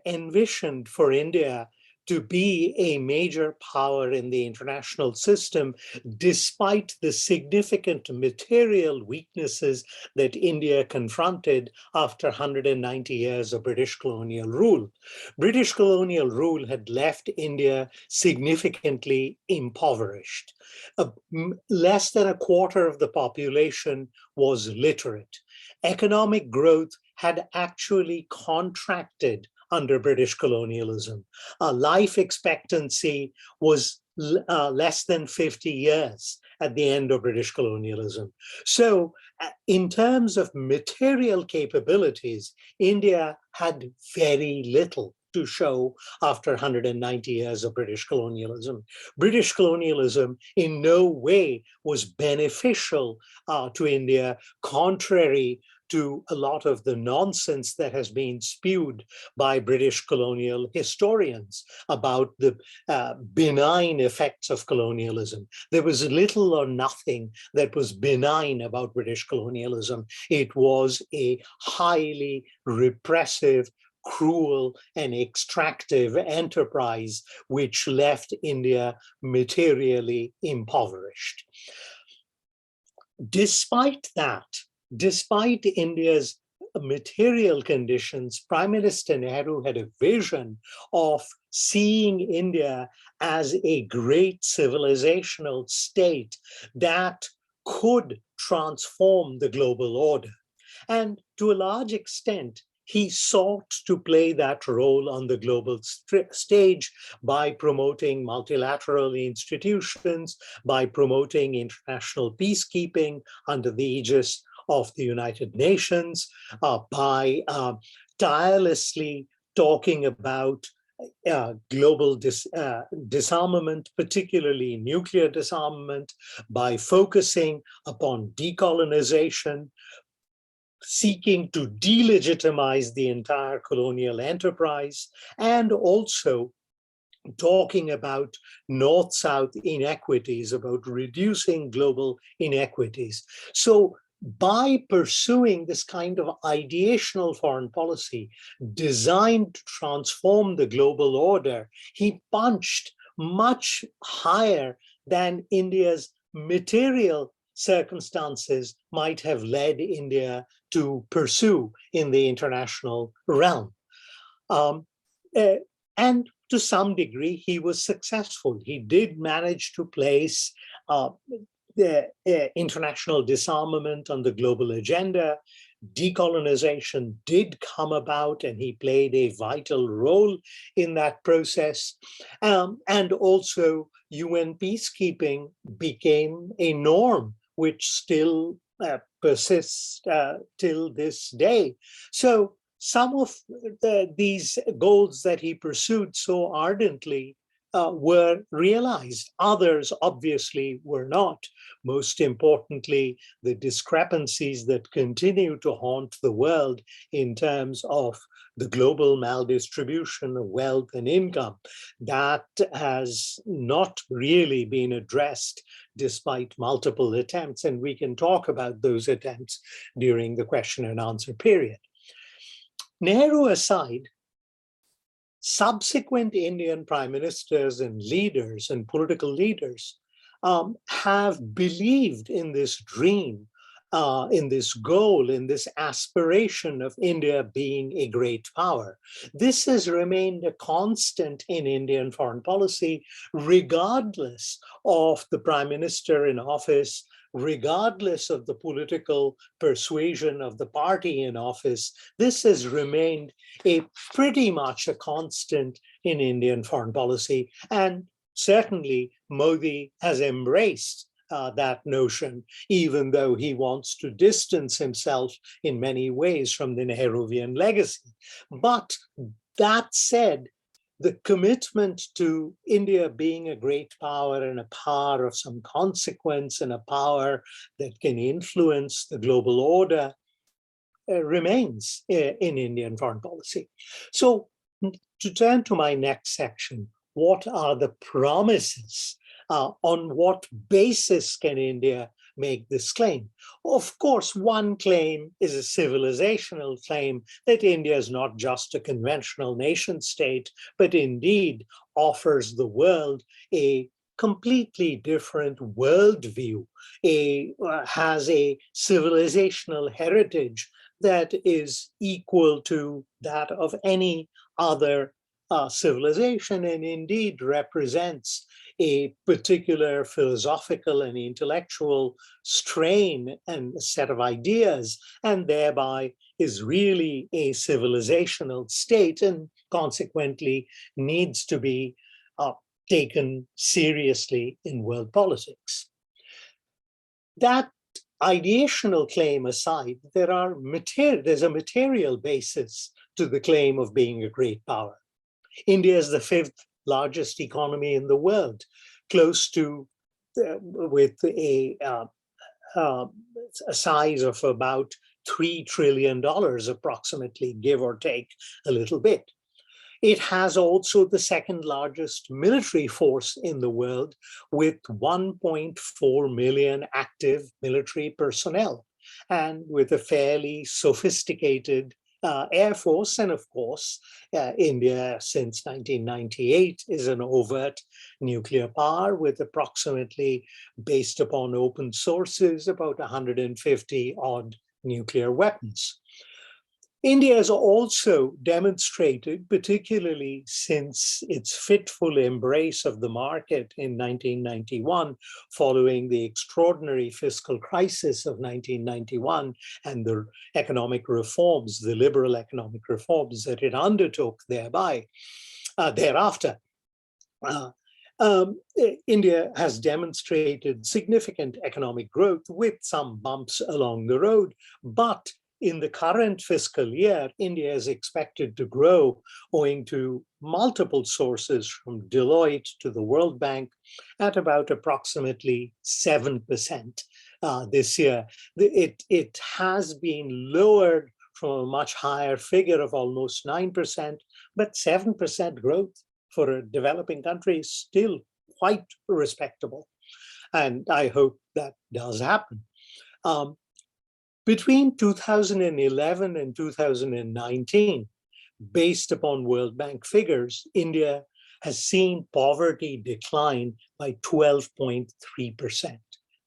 envisioned for India to be a major power in the international system, despite the significant material weaknesses that India confronted after 190 years of British colonial rule. British colonial rule had left India significantly impoverished. Less than a quarter of the population was literate. Economic growth had actually contracted under British colonialism. Life expectancy was less than 50 years at the end of British colonialism. So in terms of material capabilities, India had very little to show after 190 years of British colonialism. British colonialism in no way was beneficial to India, contrary to a lot of the nonsense that has been spewed by British colonial historians about the benign effects of colonialism. There was little or nothing that was benign about British colonialism. It was a highly repressive, cruel, and extractive enterprise which left India materially impoverished. Despite that, despite India's material conditions, Prime Minister Nehru had a vision of seeing India as a great civilizational state that could transform the global order. And to a large extent, he sought to play that role on the global stage by promoting multilateral institutions, by promoting international peacekeeping under the aegis of the United Nations, by tirelessly talking about global disarmament, particularly nuclear disarmament, by focusing upon decolonization, seeking to delegitimize the entire colonial enterprise, and also talking about North-South inequities, about reducing global inequities. So by pursuing this kind of ideational foreign policy designed to transform the global order, he punched much higher than India's material circumstances might have led India to pursue in the international realm. And to some degree, he was successful. He did manage to place the international disarmament on the global agenda. decolonization did come about, and he played a vital role in that process. And also UN peacekeeping became a norm, which still persists till this day. So some of these goals that he pursued so ardently were realized. Others obviously were not. Most importantly, the discrepancies that continue to haunt the world in terms of the global maldistribution of wealth and income, that has not really been addressed despite multiple attempts. And we can talk about those attempts during the question and answer period. Nehru aside, subsequent Indian prime ministers and leaders and political leaders have believed in this dream, in this goal, in this aspiration of India being a great power. This has remained a constant in Indian foreign policy, regardless of the prime minister in office, regardless of the political persuasion of the party in office. This has remained pretty much a constant in Indian foreign policy. And certainly Modi has embraced that notion, even though he wants to distance himself in many ways from the Nehruvian legacy. But that said, the commitment to India being a great power and a power of some consequence and a power that can influence the global order remains in Indian foreign policy. So to turn to my next section, what are the promises? On what basis can India make this claim? Of course, one claim is a civilizational claim that India is not just a conventional nation state, but indeed offers the world a completely different worldview, has a civilizational heritage that is equal to that of any other civilization, and indeed represents a particular philosophical and intellectual strain and set of ideas, and thereby is really a civilizational state and consequently needs to be taken seriously in world politics. That ideational claim aside, there's a material basis to the claim of being a great power. India is the 5th largest economy in the world, close to, with a size of about $3 trillion approximately, give or take a little bit. It has also the 2nd largest military force in the world, with 1.4 million active military personnel, and with a fairly sophisticated Air Force. And of course, India since 1998 is an overt nuclear power with approximately, based upon open sources, about 150 odd nuclear weapons. India has also demonstrated, particularly since its fitful embrace of the market in 1991, following the extraordinary fiscal crisis of 1991 and the economic reforms, the liberal economic reforms that it undertook thereafter. India has demonstrated significant economic growth with some bumps along the road, but in the current fiscal year, India is expected to grow, owing to multiple sources from Deloitte to the World Bank, at about approximately 7% this year. It has been lowered from a much higher figure of almost 9%, but 7% growth for a developing country is still quite respectable. And I hope that does happen. Between 2011 and 2019, based upon World Bank figures, India has seen poverty decline by 12.3%.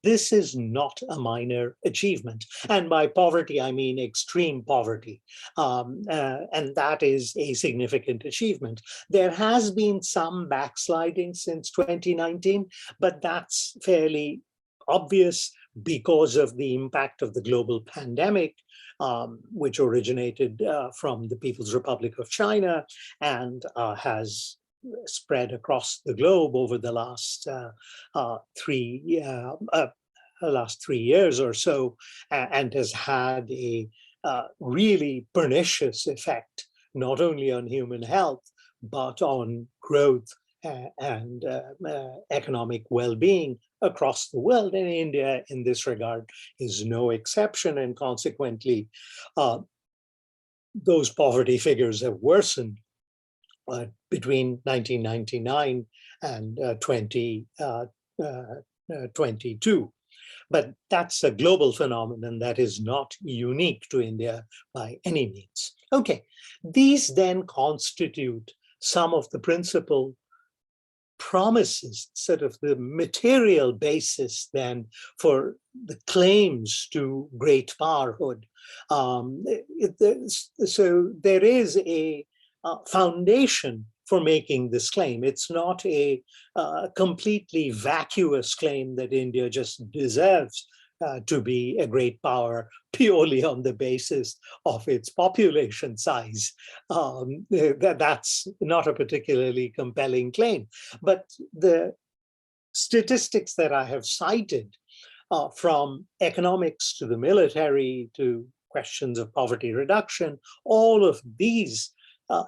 This is not a minor achievement. And by poverty, I mean extreme poverty. And that is a significant achievement. There has been some backsliding since 2019, but that's fairly obvious because of the impact of the global pandemic, which originated from the People's Republic of China and has spread across the globe over the last 3 years or so, and has had a really pernicious effect, not only on human health, but on growth and economic well-being across the world. And India, in this regard, is no exception. And consequently, those poverty figures have worsened between 1999 and 2022. But that's a global phenomenon that is not unique to India by any means. Okay, these then constitute some of the principal promises, sort of the material basis then for the claims to great powerhood. So there is a foundation for making this claim. It's not a completely vacuous claim that India just deserves to be a great power purely on the basis of its population size. That's not a particularly compelling claim. But the statistics that I have cited, from economics to the military to questions of poverty reduction, all of these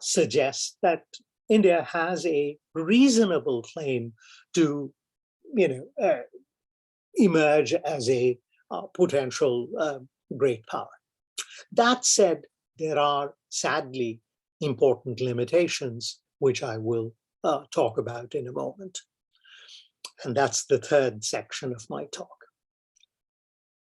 suggest that India has a reasonable claim to, emerge as a potential great power. That said, there are sadly important limitations, which I will talk about in a moment. And that's the third section of my talk.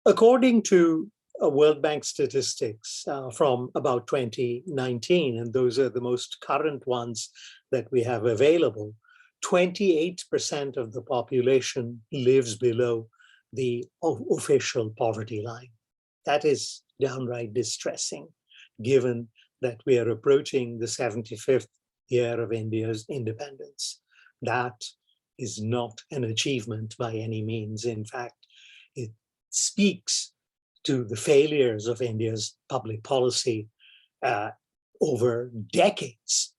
According to World Bank statistics from about 2019, and those are the most current ones that we have available, 28% of the population lives below the official poverty line. That is downright distressing, given that we are approaching the 75th year of India's independence. That is not an achievement by any means. In fact, it speaks to the failures of India's public policy over decades.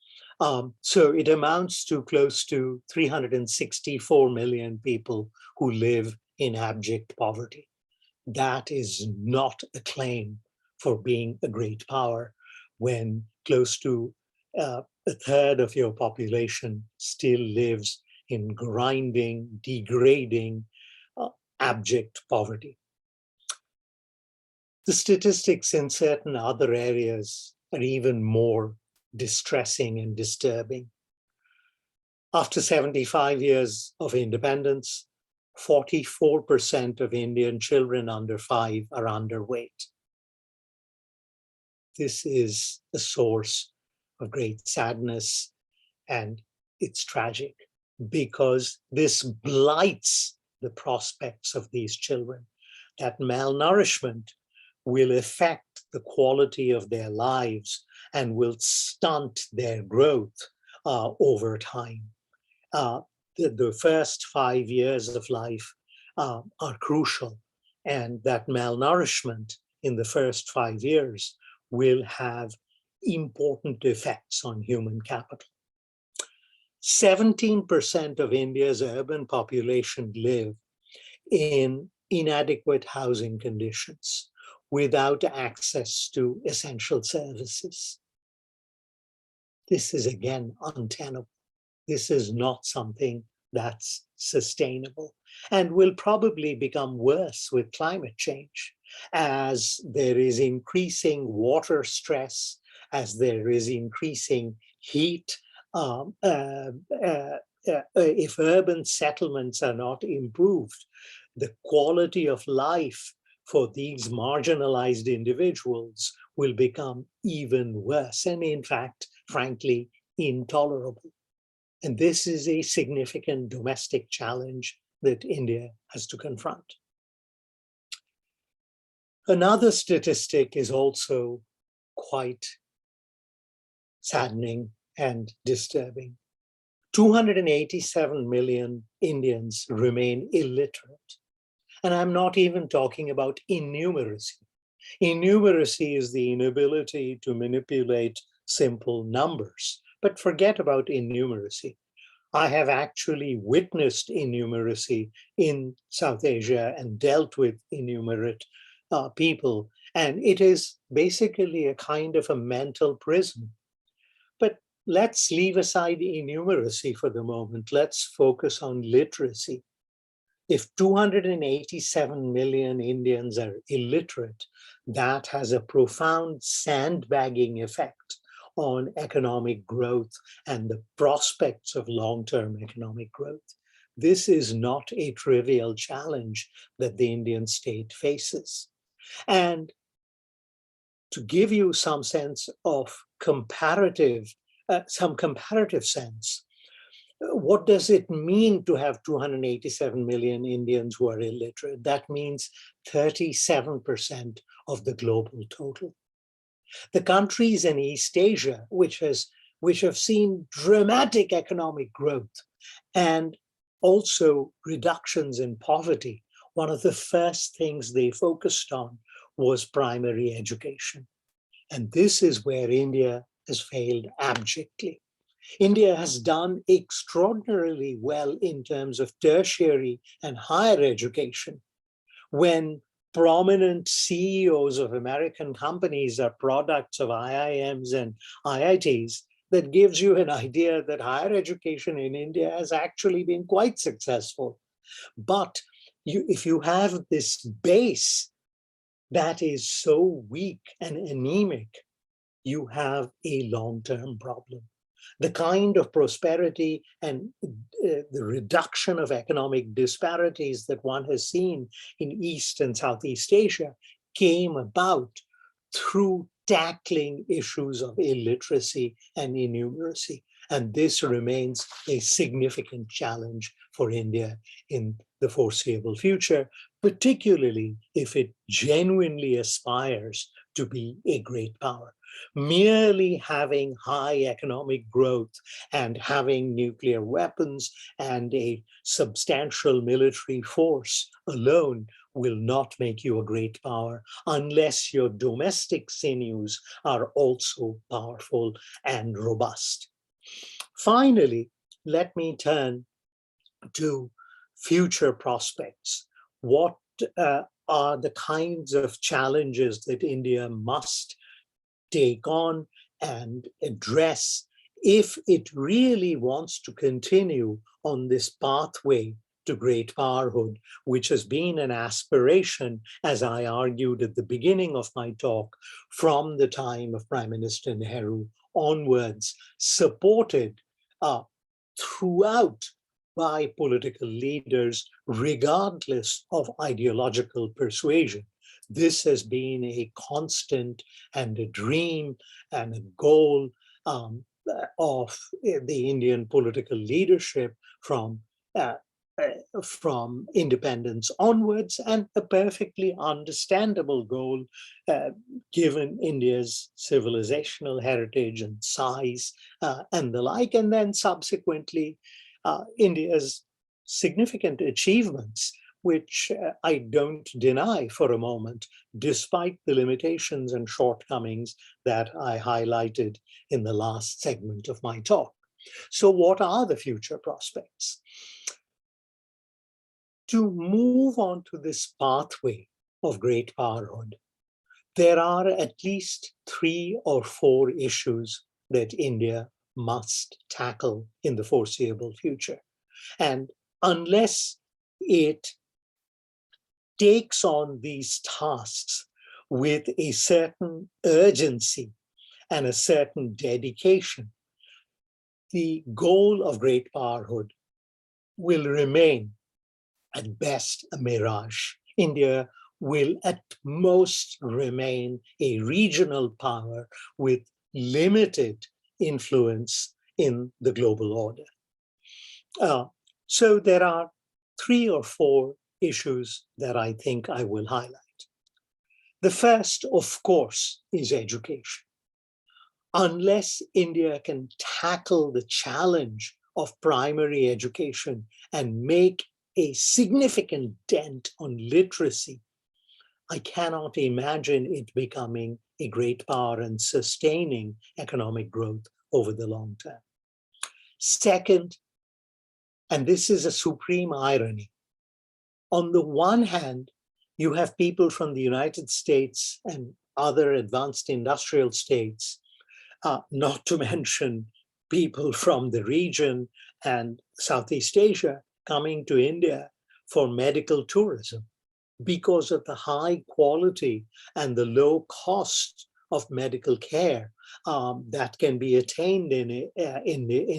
So it amounts to close to 364 million people who live in abject poverty. That is not a claim for being a great power when close to a third of your population still lives in grinding, degrading, abject poverty. The statistics in certain other areas are even more distressing and disturbing. After 75 years of independence, 44% of Indian children under 5 are underweight. This is a source of great sadness, and it's tragic because this blights the prospects of these children. That malnourishment will affect the quality of their lives and will stunt their growth over time. The first 5 years of life are crucial, and that malnourishment in the first 5 years will have important effects on human capital. 17% of India's urban population live in inadequate housing conditions without access to essential services. This is again untenable. This is not something that's sustainable and will probably become worse with climate change as there is increasing water stress, as there is increasing heat. If urban settlements are not improved, the quality of life for these marginalized individuals will become even worse and, in fact, frankly, intolerable. And this is a significant domestic challenge that India has to confront. Another statistic is also quite saddening and disturbing. 287 million Indians remain illiterate. And I'm not even talking about innumeracy. Innumeracy is the inability to manipulate simple numbers, but forget about innumeracy. I have actually witnessed innumeracy in South Asia and dealt with innumerate people, and it is basically a kind of a mental prison. But let's leave aside innumeracy for the moment. Let's focus on literacy. If 287 million Indians are illiterate, that has a profound sandbagging effect on economic growth and the prospects of long-term economic growth. This is not a trivial challenge that the Indian state faces. And to give you some sense of comparative sense, what does it mean to have 287 million Indians who are illiterate? That means 37% of the global total. The countries in East Asia, which have seen dramatic economic growth and also reductions in poverty, one of the first things they focused on was primary education. And this is where India has failed abjectly. India has done extraordinarily well in terms of tertiary and higher education. When prominent CEOs of American companies are products of IIMs and IITs, that gives you an idea that higher education in India has actually been quite successful. But if you have this base that is so weak and anemic, you have a long-term problem. The kind of prosperity and the reduction of economic disparities that one has seen in East and Southeast Asia came about through tackling issues of illiteracy and innumeracy. And this remains a significant challenge for India in the foreseeable future, particularly if it genuinely aspires to be a great power. Merely having high economic growth and having nuclear weapons and a substantial military force alone will not make you a great power unless your domestic sinews are also powerful and robust. Finally, let me turn to future prospects. What are the kinds of challenges that India must take on and address if it really wants to continue on this pathway to great powerhood, which has been an aspiration, as I argued at the beginning of my talk, from the time of Prime Minister Nehru onwards, supported throughout by political leaders, regardless of ideological persuasion. This has been a constant and a dream and a goal of the Indian political leadership from independence onwards, and a perfectly understandable goal given India's civilizational heritage and size and the like, and then subsequently India's significant achievements, which I don't deny for a moment, despite the limitations and shortcomings that I highlighted in the last segment of my talk. So what are the future prospects? To move on to this pathway of great powerhood, there are at least 3 or 4 issues that India must tackle in the foreseeable future. And unless it takes on these tasks with a certain urgency and a certain dedication, the goal of great powerhood will remain at best a mirage. India will at most remain a regional power with limited influence in the global order. So there are 3 or 4 issues that I think I will highlight. The first, of course, is education. Unless India can tackle the challenge of primary education and make a significant dent on literacy, I cannot imagine it becoming a great power and sustaining economic growth over the long term. Second, and this is a supreme irony, on the one hand, you have people from the United States and other advanced industrial states, not to mention people from the region and Southeast Asia coming to India for medical tourism because of the high quality and the low cost of medical care that can be attained in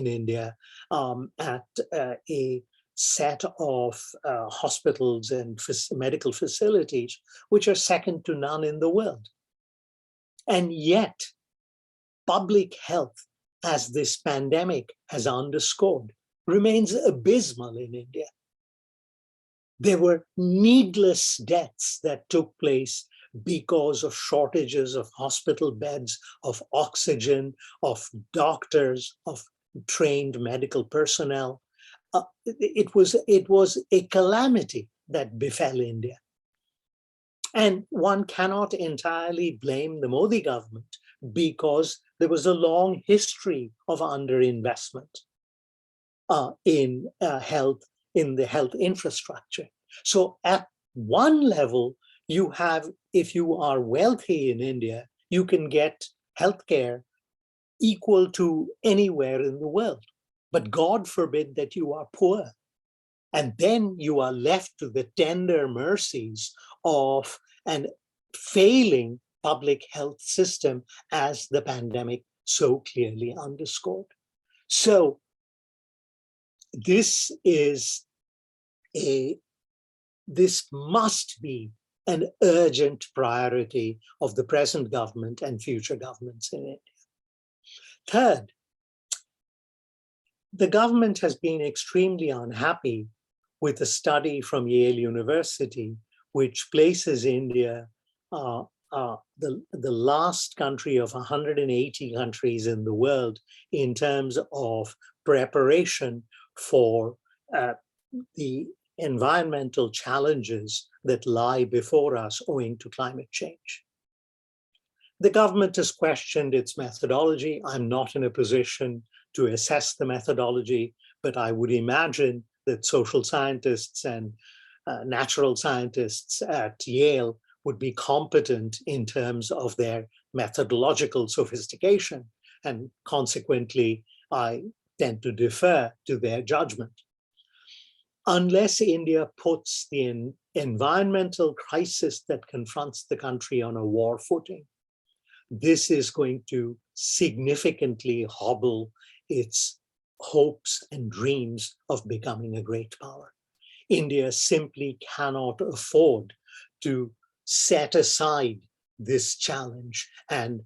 India at a set of hospitals and medical facilities, which are second to none in the world. And yet, public health, as this pandemic has underscored, remains abysmal in India. There were needless deaths that took place because of shortages of hospital beds, of oxygen, of doctors, of trained medical personnel. It was a calamity that befell India. And one cannot entirely blame the Modi government because there was a long history of underinvestment in health, in the health infrastructure. So at one level, you have, if you are wealthy in India, you can get healthcare equal to anywhere in the world. But God forbid that you are poor. And then you are left to the tender mercies of an failing public health system, as the pandemic so clearly underscored. So this must be an urgent priority of the present government and future governments in India. Third, the government has been extremely unhappy with a study from Yale University, which places India the last country of 180 countries in the world in terms of preparation for the environmental challenges that lie before us owing to climate change. The government has questioned its methodology. I'm not in a position to assess the methodology, but I would imagine that social scientists and natural scientists at Yale would be competent in terms of their methodological sophistication, and consequently, I tend to defer to their judgment. Unless India puts the environmental crisis that confronts the country on a war footing, this is going to significantly hobble its hopes and dreams of becoming a great power. India simply cannot afford to set aside this challenge and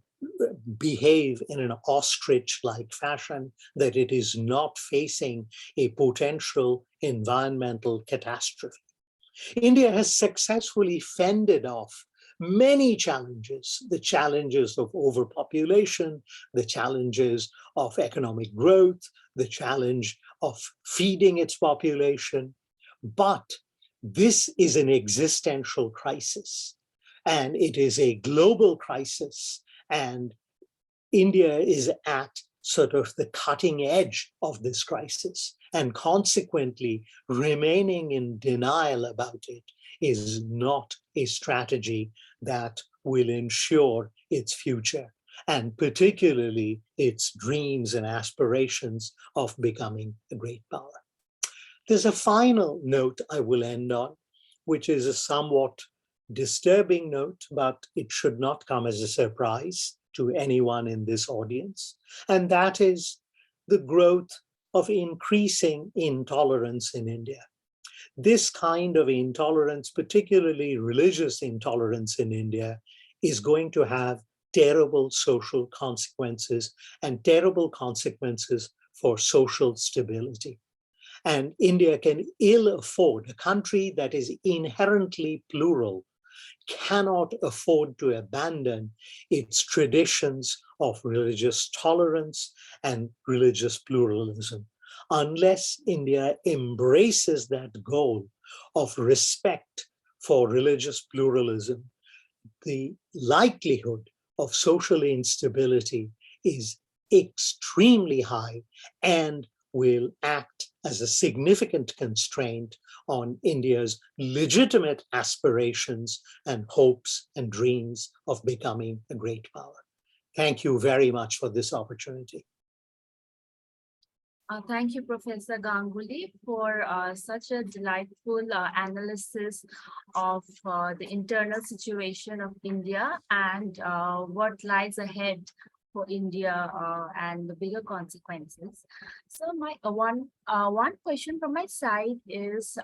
behave in an ostrich-like fashion that it is not facing a potential environmental catastrophe. India has successfully fended off many challenges, the challenges of overpopulation, the challenges of economic growth, the challenge of feeding its population. But this is an existential crisis, and it is a global crisis, and India is at sort of the cutting edge of this crisis, and consequently remaining in denial about it is not a strategy that will ensure its future, and particularly its dreams and aspirations of becoming a great power. There's a final note I will end on, which is a somewhat disturbing note, but it should not come as a surprise to anyone in this audience, and that is the growth of increasing intolerance in India. This kind of intolerance, particularly religious intolerance in India, is going to have terrible social consequences and terrible consequences for social stability. And India can ill afford, a country that is inherently plural, cannot afford to abandon its traditions of religious tolerance and religious pluralism. unless India embraces that goal of respect for religious pluralism, the likelihood of social instability is extremely high and will act as a significant constraint on India's legitimate aspirations and hopes and dreams of becoming a great power. Thank you very much for this opportunity. Thank you, Professor Ganguly, for such a delightful analysis of the internal situation of India and what lies ahead for India and the bigger consequences. So my one question from my side is,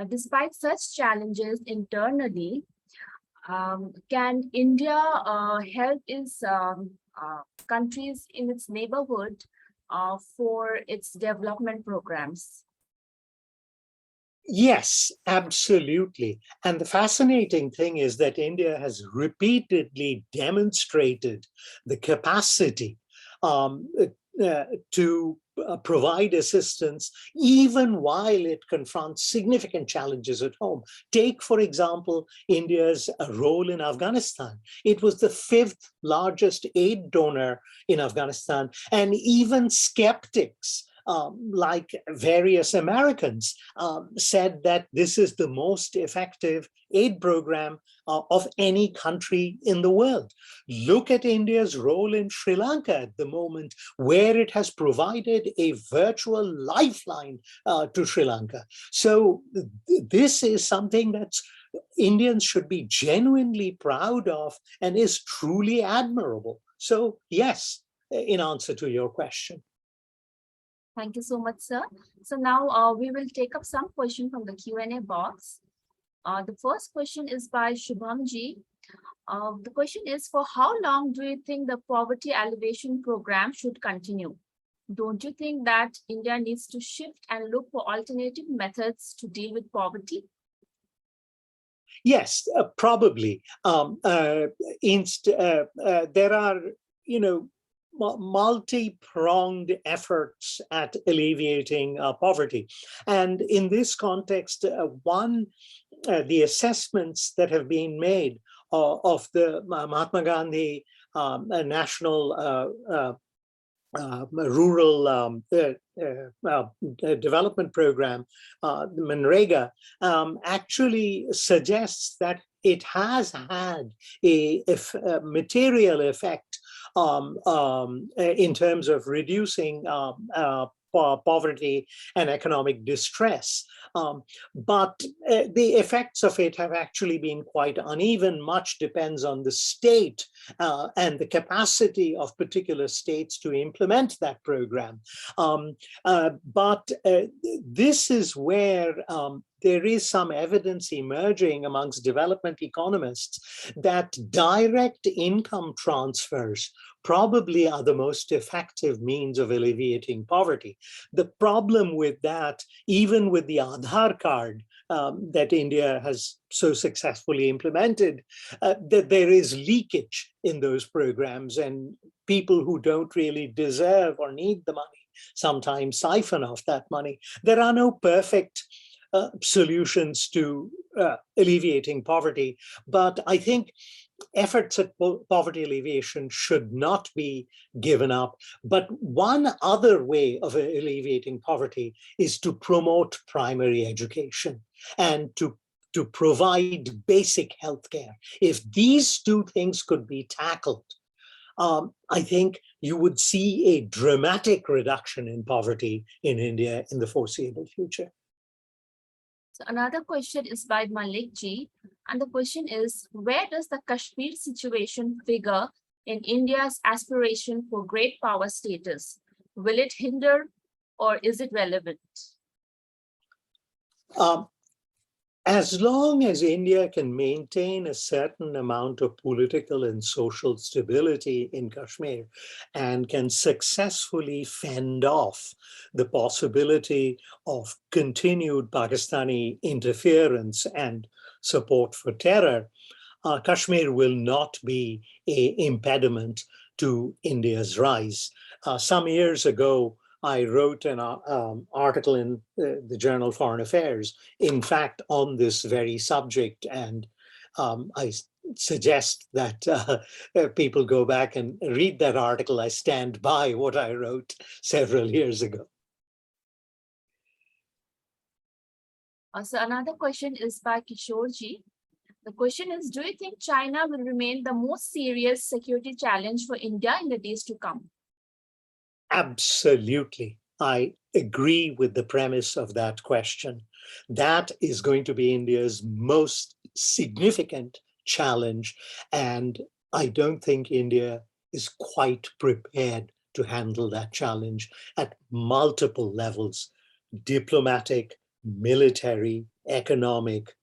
despite such challenges internally, can India help its countries in its neighborhood for its development programs? Yes, absolutely. And the fascinating thing is that India has repeatedly demonstrated the capacity to provide assistance even while it confronts significant challenges at home. Take, for example, India's role in Afghanistan. It was the 5th largest aid donor in Afghanistan, and even skeptics like various Americans said that this is the most effective aid program of any country in the world. Look at India's role in Sri Lanka at the moment, where it has provided a virtual lifeline to Sri Lanka. So this is something that Indians should be genuinely proud of and is truly admirable. So yes, in answer to your question. Thank you so much, sir. So now we will take up some questions from the Q&A box. The first question is by Shubham Ji. The question is, for how long do you think the poverty alleviation program should continue? Don't you think that India needs to shift and look for alternative methods to deal with poverty? Yes, probably. There are, multi-pronged efforts at alleviating poverty. And in this context, the assessments that have been made of the Mahatma Gandhi National Rural Development Program, the MNREGA, actually suggests that it has had a material effect in terms of reducing poverty and economic distress. But the effects of it have actually been quite uneven. Much depends on the state and the capacity of particular states to implement that program. But this is where there is some evidence emerging amongst development economists that direct income transfers probably are the most effective means of alleviating poverty. The problem with that, even with the Aadhaar card that India has so successfully implemented, that there is leakage in those programs, and people who don't really deserve or need the money sometimes siphon off that money. There are no perfect solutions to alleviating poverty, but I think efforts at poverty alleviation should not be given up. But one other way of alleviating poverty is to promote primary education and to provide basic healthcare. If these two things could be tackled, I think you would see a dramatic reduction in poverty in India in the foreseeable future. So another question is by Malik Ji, and the question is, where does the Kashmir situation figure in India's aspiration for great power status? Will it hinder or is it relevant? As long as India can maintain a certain amount of political and social stability in Kashmir and can successfully fend off the possibility of continued Pakistani interference and support for terror, Kashmir will not be an impediment to India's rise. Some years ago, I wrote an article in the journal Foreign Affairs, in fact, on this very subject. And I suggest that people go back and read that article. I stand by what I wrote several years ago. So another question is by Kishorji. The question is, do you think China will remain the most serious security challenge for India in the days to come? Absolutely. I agree with the premise of that question. That is going to be India's most significant challenge. And I don't think India is quite prepared to handle that challenge at multiple levels: diplomatic, military, economic,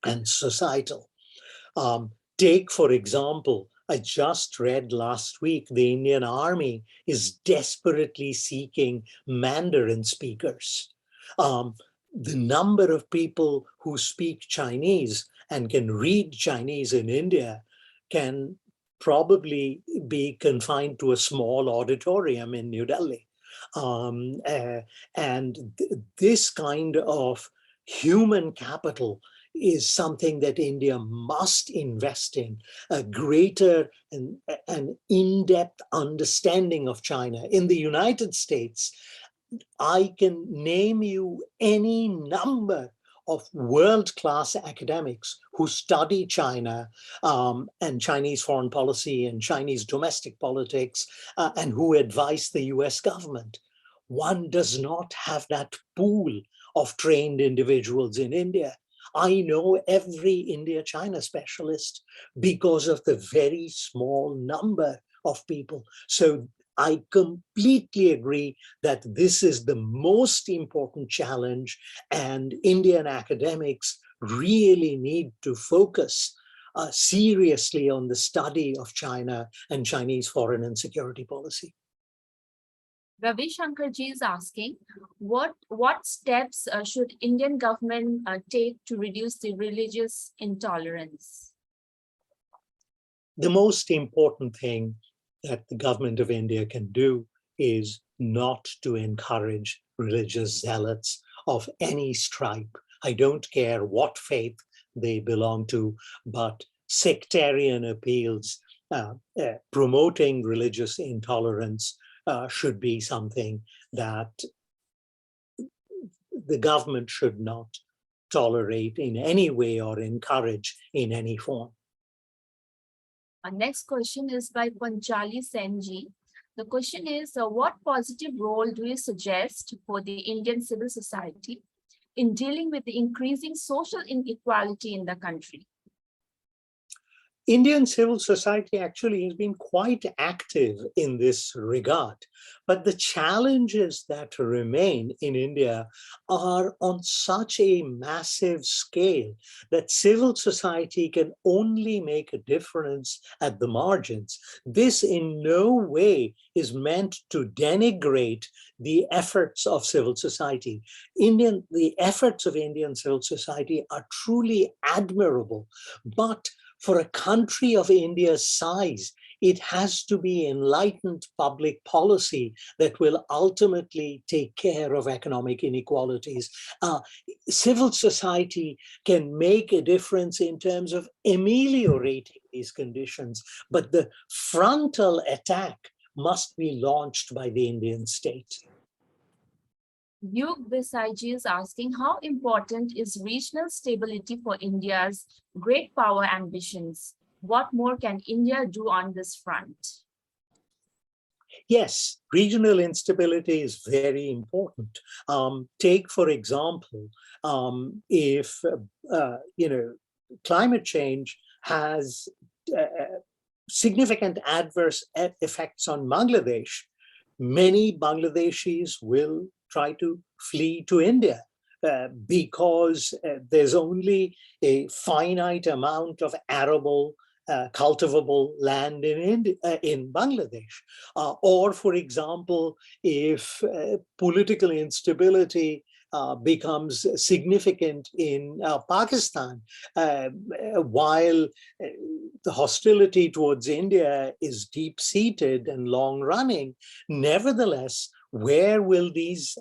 and societal. Take, for example, I just read last week, the Indian Army is desperately seeking Mandarin speakers. The number of people who speak Chinese and can read Chinese in India can probably be confined to a small auditorium in New Delhi. This kind of human capital is something that India must invest in, a greater and an in-depth understanding of China. In the United States, I can name you any number of world-class academics who study China and Chinese foreign policy and Chinese domestic politics and who advise the US government. One does not have that pool of trained individuals in India. I know every India-China specialist because of the very small number of people. So I completely agree that this is the most important challenge, and Indian academics really need to focus seriously on the study of China and Chinese foreign and security policy. Ravi Shankarji is asking, what steps should Indian government take to reduce the religious intolerance? The most important thing that the government of India can do is not to encourage religious zealots of any stripe. I don't care what faith they belong to, but sectarian appeals, promoting religious intolerance should be something that the government should not tolerate in any way or encourage in any form. Our next question is by Panchali Senji. The question is, what positive role do you suggest for the Indian civil society in dealing with the increasing social inequality in the country? Indian civil society actually has been quite active in this regard, but the challenges that remain in India are on such a massive scale that civil society can only make a difference at the margins. This in no way is meant to denigrate the efforts of civil society. The efforts of Indian civil society are truly admirable, but for a country of India's size, it has to be enlightened public policy that will ultimately take care of economic inequalities. Civil society can make a difference in terms of ameliorating these conditions, but the frontal attack must be launched by the Indian state. Yug Desaiji is asking, how important is regional stability for India's great power ambitions? What more can India do on this front? Yes, regional instability is very important. Take, for example, if climate change has significant adverse effects on Bangladesh, many Bangladeshis will try to flee to India because there's only a finite amount of arable, cultivable land in Bangladesh. Or, for example, if political instability becomes significant in Pakistan, while the hostility towards India is deep-seated and long-running, nevertheless, where will these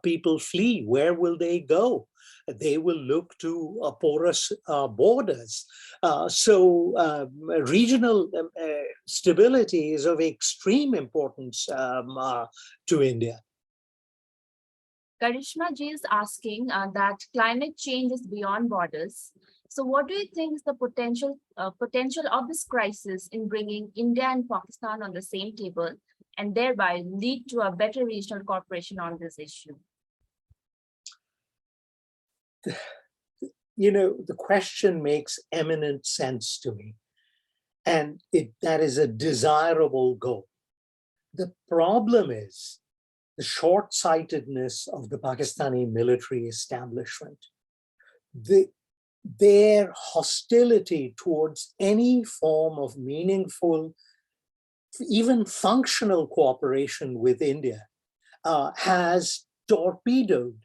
people flee? Where will they go? They will look to porous borders. Regional stability is of extreme importance to India. Karishma ji is asking that climate change is beyond borders. So what do you think is the potential of this crisis in bringing India and Pakistan on the same table and thereby lead to a better regional cooperation on this issue? You know, the question makes eminent sense to me, and that is a desirable goal. The problem is the short-sightedness of the Pakistani military establishment. Their hostility towards any form of meaningful, even functional cooperation with India has torpedoed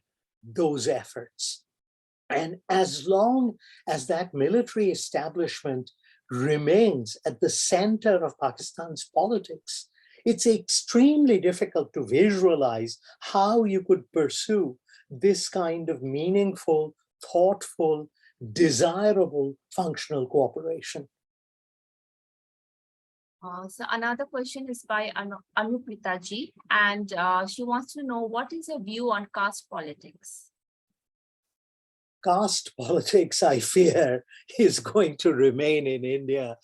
those efforts. And as long as that military establishment remains at the center of Pakistan's politics, it's extremely difficult to visualize how you could pursue this kind of meaningful, thoughtful, desirable, functional cooperation. So another question is by Anuprita ji, and she wants to know, what is your view on caste politics? Caste politics, I fear, is going to remain in India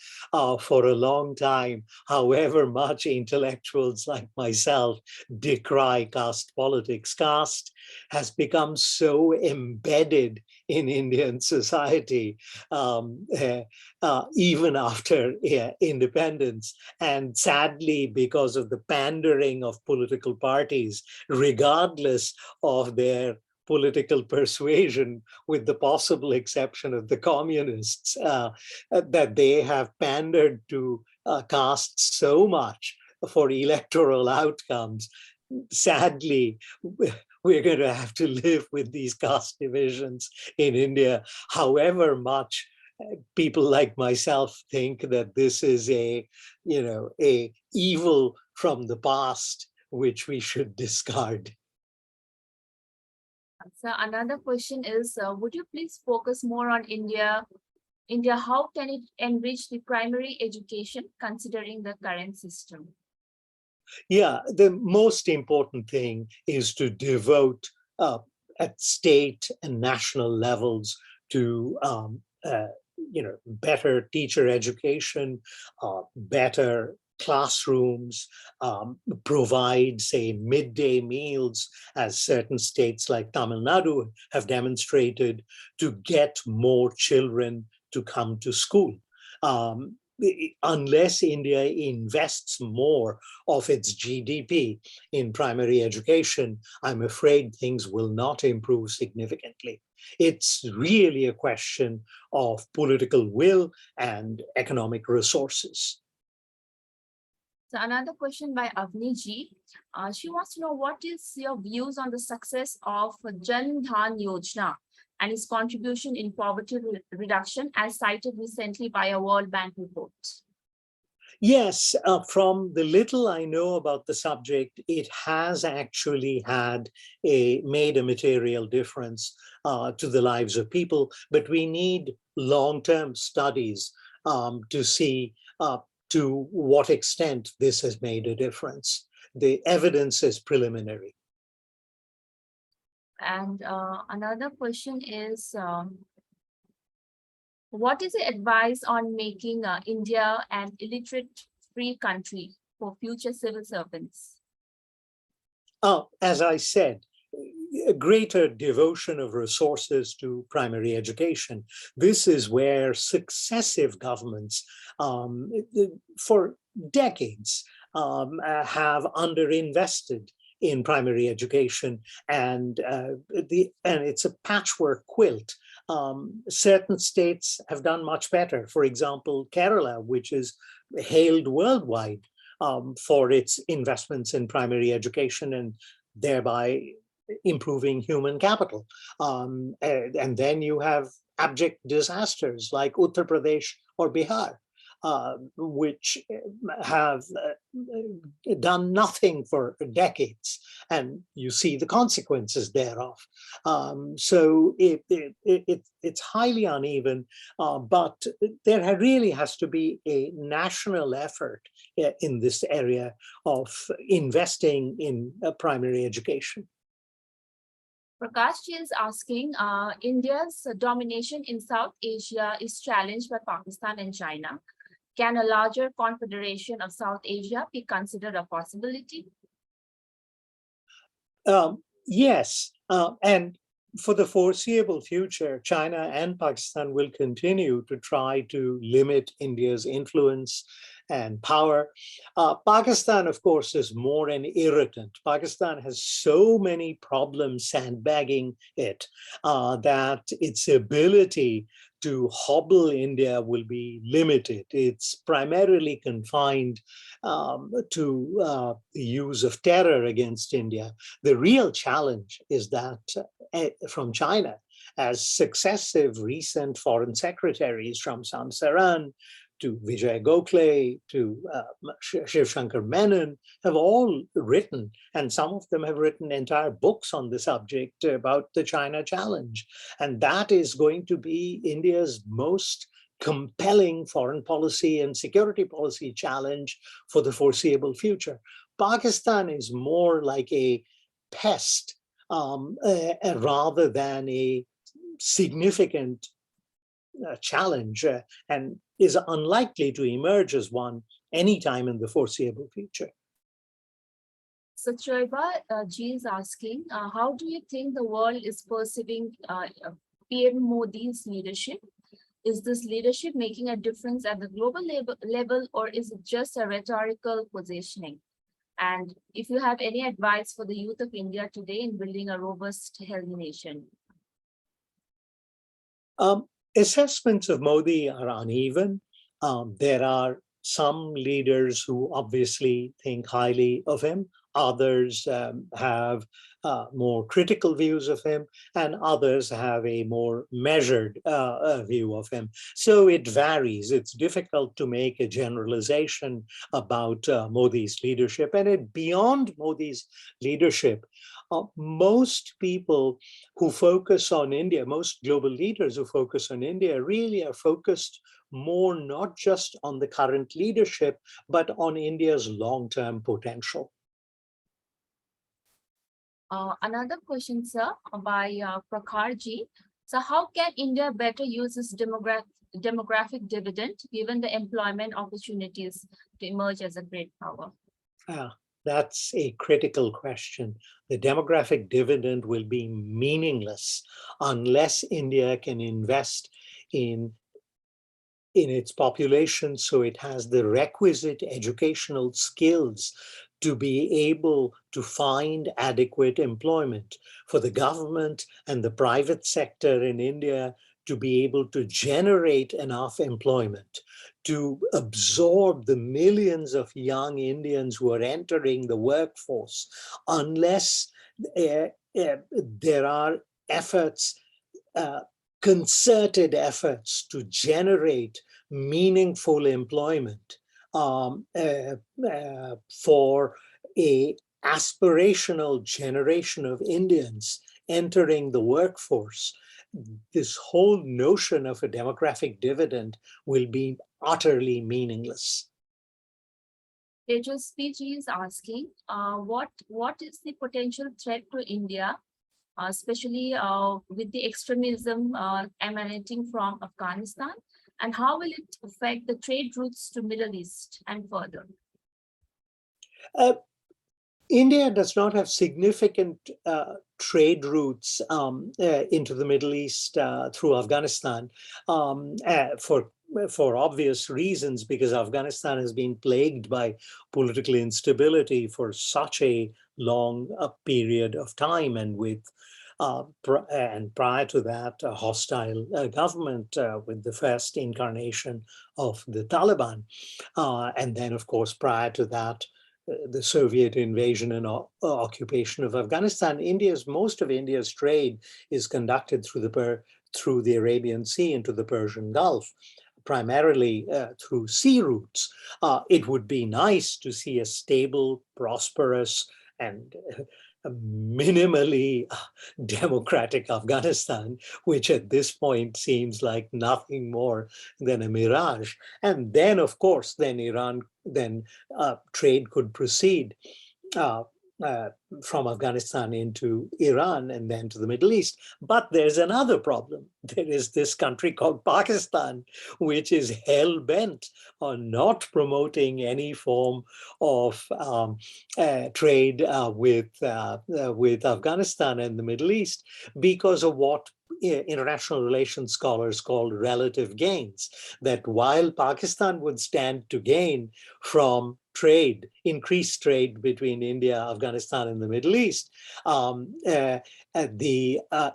for a long time, however much intellectuals like myself decry caste politics. Caste has become so embedded in Indian society, even after independence. And sadly, because of the pandering of political parties, regardless of their political persuasion, with the possible exception of the communists, that they have pandered to caste so much for electoral outcomes. Sadly, we're going to have to live with these caste divisions in India, however much people like myself think that this is a evil from the past, which we should discard. So another question is, would you please focus more on India? How can it enrich the primary education considering the current system? Yeah, the most important thing is to devote at state and national levels to better teacher education, better classrooms, provide, say, midday meals, as certain states like Tamil Nadu have demonstrated, to get more children to come to school. Unless India invests more of its GDP in primary education, I'm afraid things will not improve significantly. It's really a question of political will and economic resources. So another question by Avni ji. She wants to know, what is your views on the success of Jan Dhan Yojana and its contribution in poverty reduction, as cited recently by a World Bank report? Yes, from the little I know about the subject, it has actually made a material difference to the lives of people, but we need long-term studies to see to what extent this has made a difference. The evidence is preliminary. And another question is, what is the advice on making India an illiterate-free country for future civil servants? As I said, a greater devotion of resources to primary education. This is where successive governments for decades have underinvested in primary education, and it's a patchwork quilt. Certain states have done much better. For example, Kerala, which is hailed worldwide for its investments in primary education and thereby improving human capital. And then you have abject disasters like Uttar Pradesh or Bihar, which have done nothing for decades, and you see the consequences thereof. So it's highly uneven, but there really has to be a national effort in this area of investing in primary education. Prakash is asking, India's domination in South Asia is challenged by Pakistan and China. Can a larger confederation of South Asia be considered a possibility? Yes, and for the foreseeable future, China and Pakistan will continue to try to limit India's influence and power. Pakistan, of course, is more an irritant. Pakistan has so many problems sandbagging it that its ability to hobble India will be limited. It's primarily confined to the use of terror against India. The real challenge is that from China, as successive recent foreign secretaries from Samsaran to Vijay Gokhale to Shiv Shankar Menon have all written, and some of them have written entire books on the subject about the China challenge. And that is going to be India's most compelling foreign policy and security policy challenge for the foreseeable future. Pakistan is more like a pest rather than a significant challenge, and is unlikely to emerge as one anytime in the foreseeable future. So Choiba G is asking, how do you think the world is perceiving PM Modi's leadership? Is this leadership making a difference at the global level, or is it just a rhetorical positioning? And if you have any advice for the youth of India today in building a robust, healthy nation? Assessments of Modi are uneven. There are some leaders who obviously think highly of him. Others have more critical views of him, and others have a more measured view of him. So it varies. It's difficult to make a generalization about Modi's leadership. And beyond Modi's leadership, most people who focus on India, most global leaders who focus on India really are focused more not just on the current leadership, but on India's long-term potential. Another question, sir, by Prakharji. So how can India better use its demographic dividend given the employment opportunities to emerge as a great power? That's a critical question. The demographic dividend will be meaningless unless India can invest in its population so it has the requisite educational skills to be able to find adequate employment. For the government and the private sector in India to be able to generate enough employment, to absorb the millions of young Indians who are entering the workforce, unless there are efforts, concerted efforts to generate meaningful employment for an aspirational generation of Indians entering the workforce, this whole notion of a demographic dividend will be utterly meaningless. Tejas PG is asking, what is the potential threat to India, especially with the extremism emanating from Afghanistan, and how will it affect the trade routes to Middle East and further? India does not have significant trade routes into the Middle East through Afghanistan for obvious reasons, because Afghanistan has been plagued by political instability for such a long period of time, and with and prior to that, a hostile government with the first incarnation of the Taliban. And then, of course, prior to that, the Soviet invasion and occupation of Afghanistan. Most of India's trade is conducted through the Arabian Sea into the Persian Gulf. primarily through sea routes. It would be nice to see a stable, prosperous, and minimally democratic Afghanistan, which at this point seems like nothing more than a mirage. And then, of course, then trade could proceed uh, from Afghanistan into Iran and then to the Middle East. But there's another problem. There is this country called Pakistan, which is hell-bent on not promoting any form of trade with Afghanistan and the Middle East because of what international relations scholars call relative gains, that while Pakistan would stand to gain from trade, increased trade between India, Afghanistan, and the Middle East,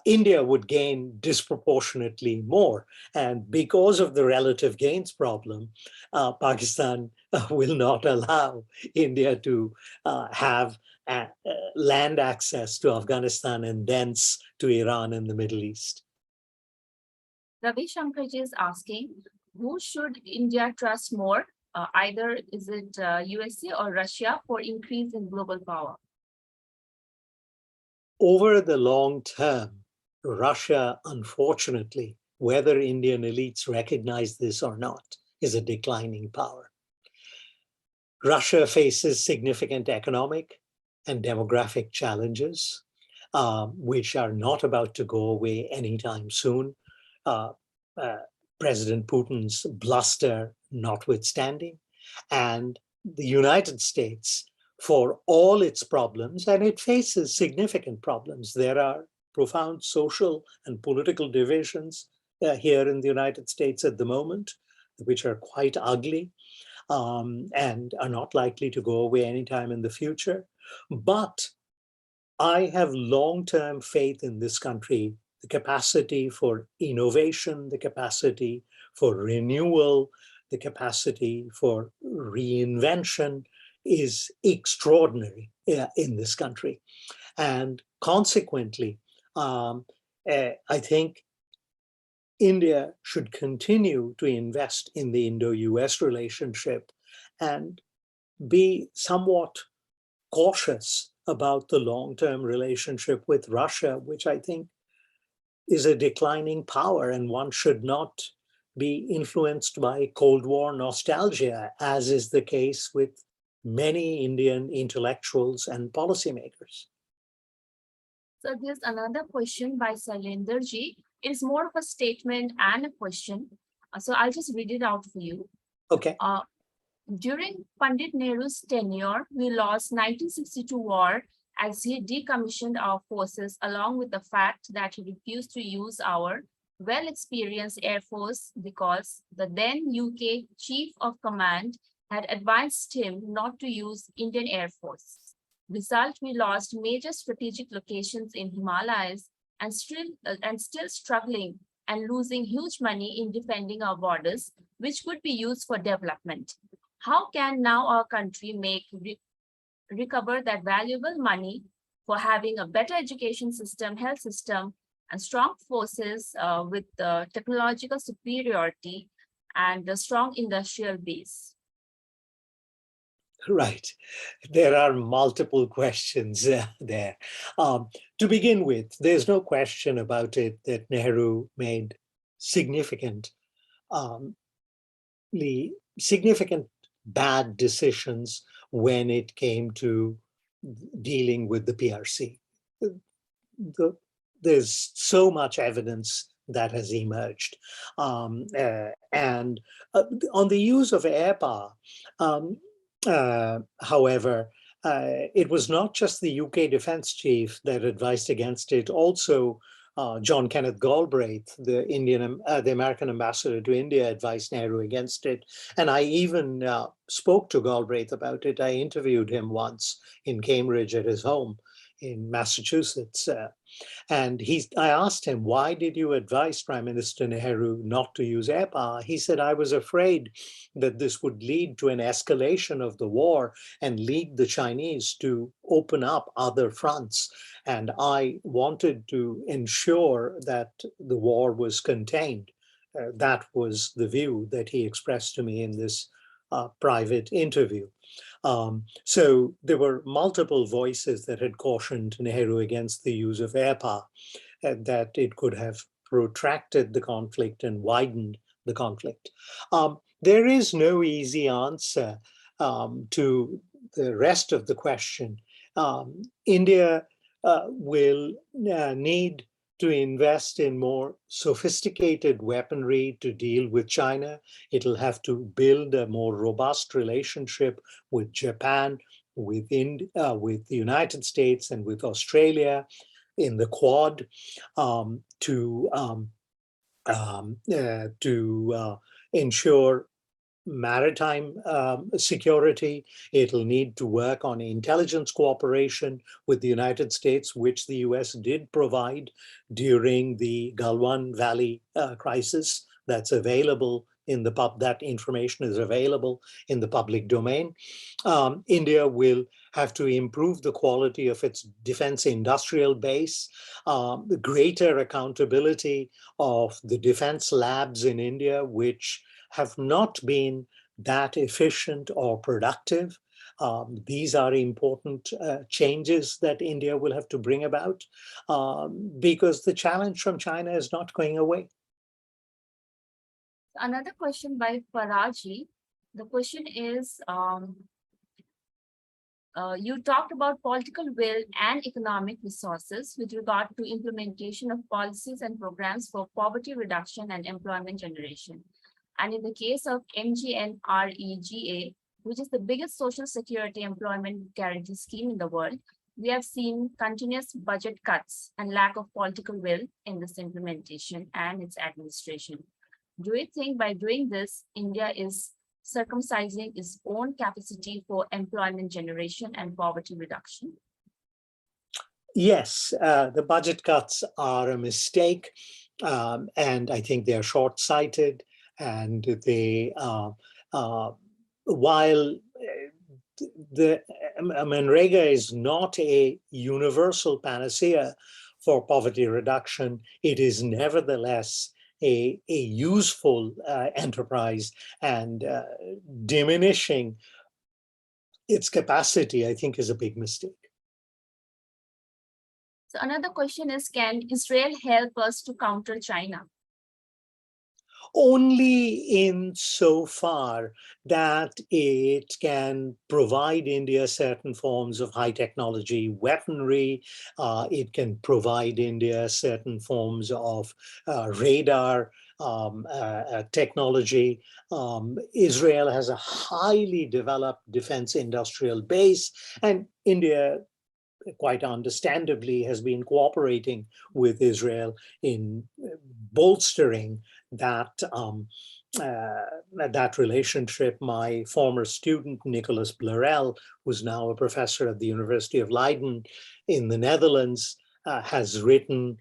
India would gain disproportionately more. And because of the relative gains problem, Pakistan will not allow India to have land access to Afghanistan and thence to Iran and the Middle East. Ravi Shankarji is asking, who should India trust more? Either is it USA or Russia for increase in global power? Over the long term, Russia, unfortunately, whether Indian elites recognize this or not, is a declining power. Russia faces significant economic and demographic challenges, which are not about to go away anytime soon. President Putin's bluster notwithstanding, and the United States, for all its problems, and it faces significant problems. There are profound social and political divisions here in the United States at the moment, which are quite ugly and are not likely to go away anytime in the future. But I have long-term faith in this country, the capacity for innovation, the capacity for renewal, the capacity for reinvention is extraordinary in this country. And consequently, I think India should continue to invest in the Indo-US relationship and be somewhat cautious about the long-term relationship with Russia, which I think is a declining power, and one should not be influenced by Cold War nostalgia, as is the case with many Indian intellectuals and policymakers. So there's another question by Sailenderji. It's more of a statement and a question. So I'll just read it out for you. Okay. During Pandit Nehru's tenure, we lost 1962 war as he decommissioned our forces, along with the fact that he refused to use our well-experienced Air Force because the then UK Chief of Command had advised him not to use Indian Air Force. Result, we lost major strategic locations in Himalayas and still struggling and losing huge money in defending our borders, which could be used for development. How can now our country recover that valuable money for having a better education system, health system, and strong forces with technological superiority and a strong industrial base? Right. There are multiple questions there. To begin with, there's no question about it that Nehru made significant bad decisions when it came to dealing with the PRC. There's so much evidence that has emerged. And on the use of air power, however, it was not just the UK defense chief that advised against it. Also, John Kenneth Galbraith, the American ambassador to India, advised Nehru against it. And I even spoke to Galbraith about it. I interviewed him once in Cambridge at his home in Massachusetts. And I asked him, why did you advise Prime Minister Nehru not to use air power? He said, I was afraid that this would lead to an escalation of the war and lead the Chinese to open up other fronts. And I wanted to ensure that the war was contained. that was the view that he expressed to me in this private interview. So there were multiple voices that had cautioned Nehru against the use of air power, that it could have protracted the conflict and widened the conflict. There is no easy answer to the rest of the question. India will need to invest in more sophisticated weaponry to deal with China. It'll have to build a more robust relationship with Japan, with the United States, and with Australia in the Quad to ensure maritime security. It'll need to work on intelligence cooperation with the United States, which the US did provide during the Galwan Valley crisis. That's available in the that information is available in the public domain. India will have to improve the quality of its defense industrial base, greater accountability of the defense labs in India, which have not been that efficient or productive. These are important changes that India will have to bring about because the challenge from China is not going away. Another question by Faraji. The question is, you talked about political will and economic resources with regard to implementation of policies and programs for poverty reduction and employment generation. And in the case of MGNREGA, which is the biggest social security employment guarantee scheme in the world, we have seen continuous budget cuts and lack of political will in this implementation and its administration. Do you think by doing this, India is circumcising its own capacity for employment generation and poverty reduction? Yes, the budget cuts are a mistake, and I think they're short-sighted. And they, while the MNREGA is not a universal panacea for poverty reduction, it is nevertheless a useful enterprise, and diminishing its capacity, I think, is a big mistake. So another question is, can Israel help us to counter China? Only in so far that it can provide India certain forms of high technology weaponry. It can provide India certain forms of radar technology. Israel has a highly developed defense industrial base, and India, quite understandably, has been cooperating with Israel in bolstering that that relationship. My former student, Nicholas Blerel, who's now a professor at the University of Leiden in the Netherlands, has written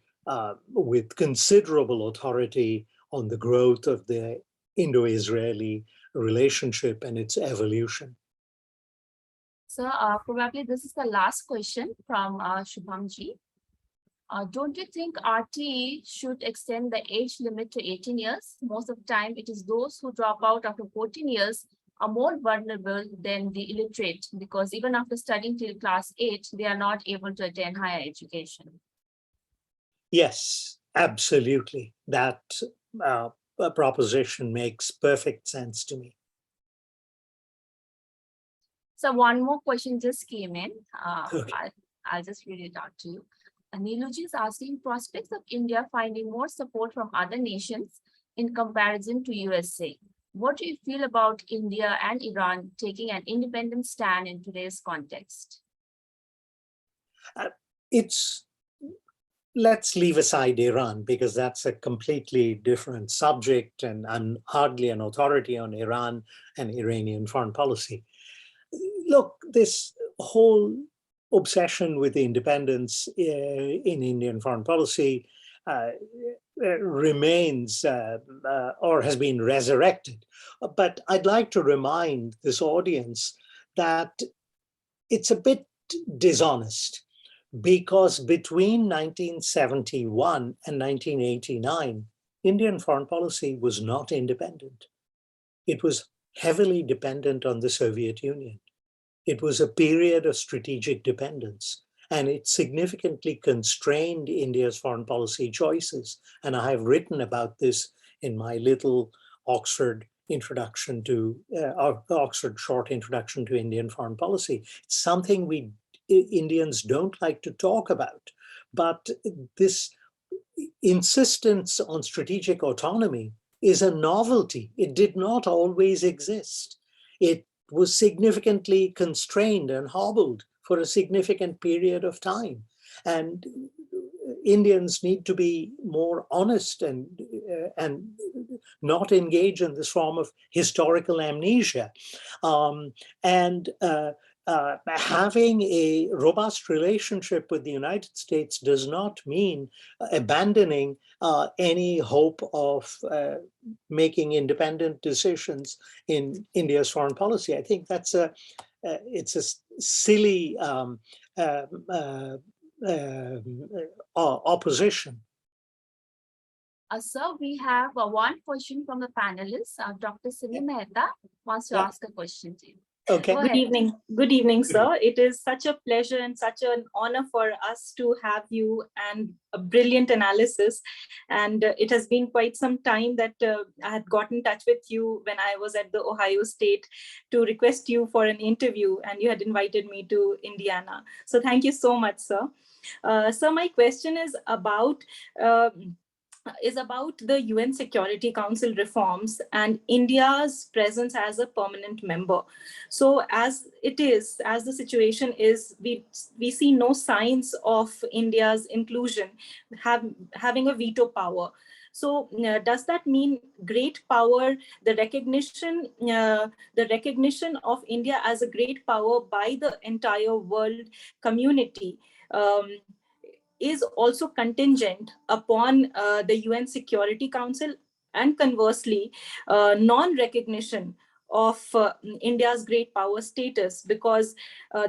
with considerable authority on the growth of the Indo-Israeli relationship and its evolution. So probably this is the last question from Shubhamji. Don't you think RTE should extend the age limit to 18 years? Most of the time, it is those who drop out after 14 years are more vulnerable than the illiterate, because even after studying till class 8, they are not able to attain higher education. Yes, absolutely. That proposition makes perfect sense to me. So one more question just came in. Okay. I'll just read it out to you. Niluji is asking, prospects of India finding more support from other nations in comparison to USA. What do you feel about India and Iran taking an independent stand in today's context? Let's leave aside Iran, because that's a completely different subject, and I'm hardly an authority on Iran and Iranian foreign policy. Look, this whole obsession with independence in Indian foreign policy remains or has been resurrected. But I'd like to remind this audience that it's a bit dishonest, because between 1971 and 1989, Indian foreign policy was not independent. It was heavily dependent on the Soviet Union. It was a period of strategic dependence, and it significantly constrained India's foreign policy choices. And I have written about this in my little Oxford introduction to Oxford short introduction to Indian foreign policy. It's something we Indians don't like to talk about, but this insistence on strategic autonomy is a novelty. It did not always exist. It was significantly constrained and hobbled for a significant period of time. And Indians need to be more honest and not engage in this form of historical amnesia. Having a robust relationship with the United States does not mean abandoning any hope of making independent decisions in India's foreign policy. I think that's it's a silly opposition. Sir, we have one question from the panelists. Dr. Simi Mehta wants to ask a question to you. Okay. Go Good ahead. evening. Good evening, sir. It is such a pleasure and such an honor for us to have you and a brilliant analysis. And it has been quite some time that I had got in touch with you when I was at the Ohio State to request you for an interview, and you had invited me to Indiana. So thank you so much, sir. So my question is about the UN Security Council reforms and India's presence as a permanent member. So as the situation is, we see no signs of India's inclusion having a veto power. So does that mean great power, the recognition of India as a great power by the entire world community is also contingent upon the UN Security Council, and conversely, non-recognition of India's great power status, because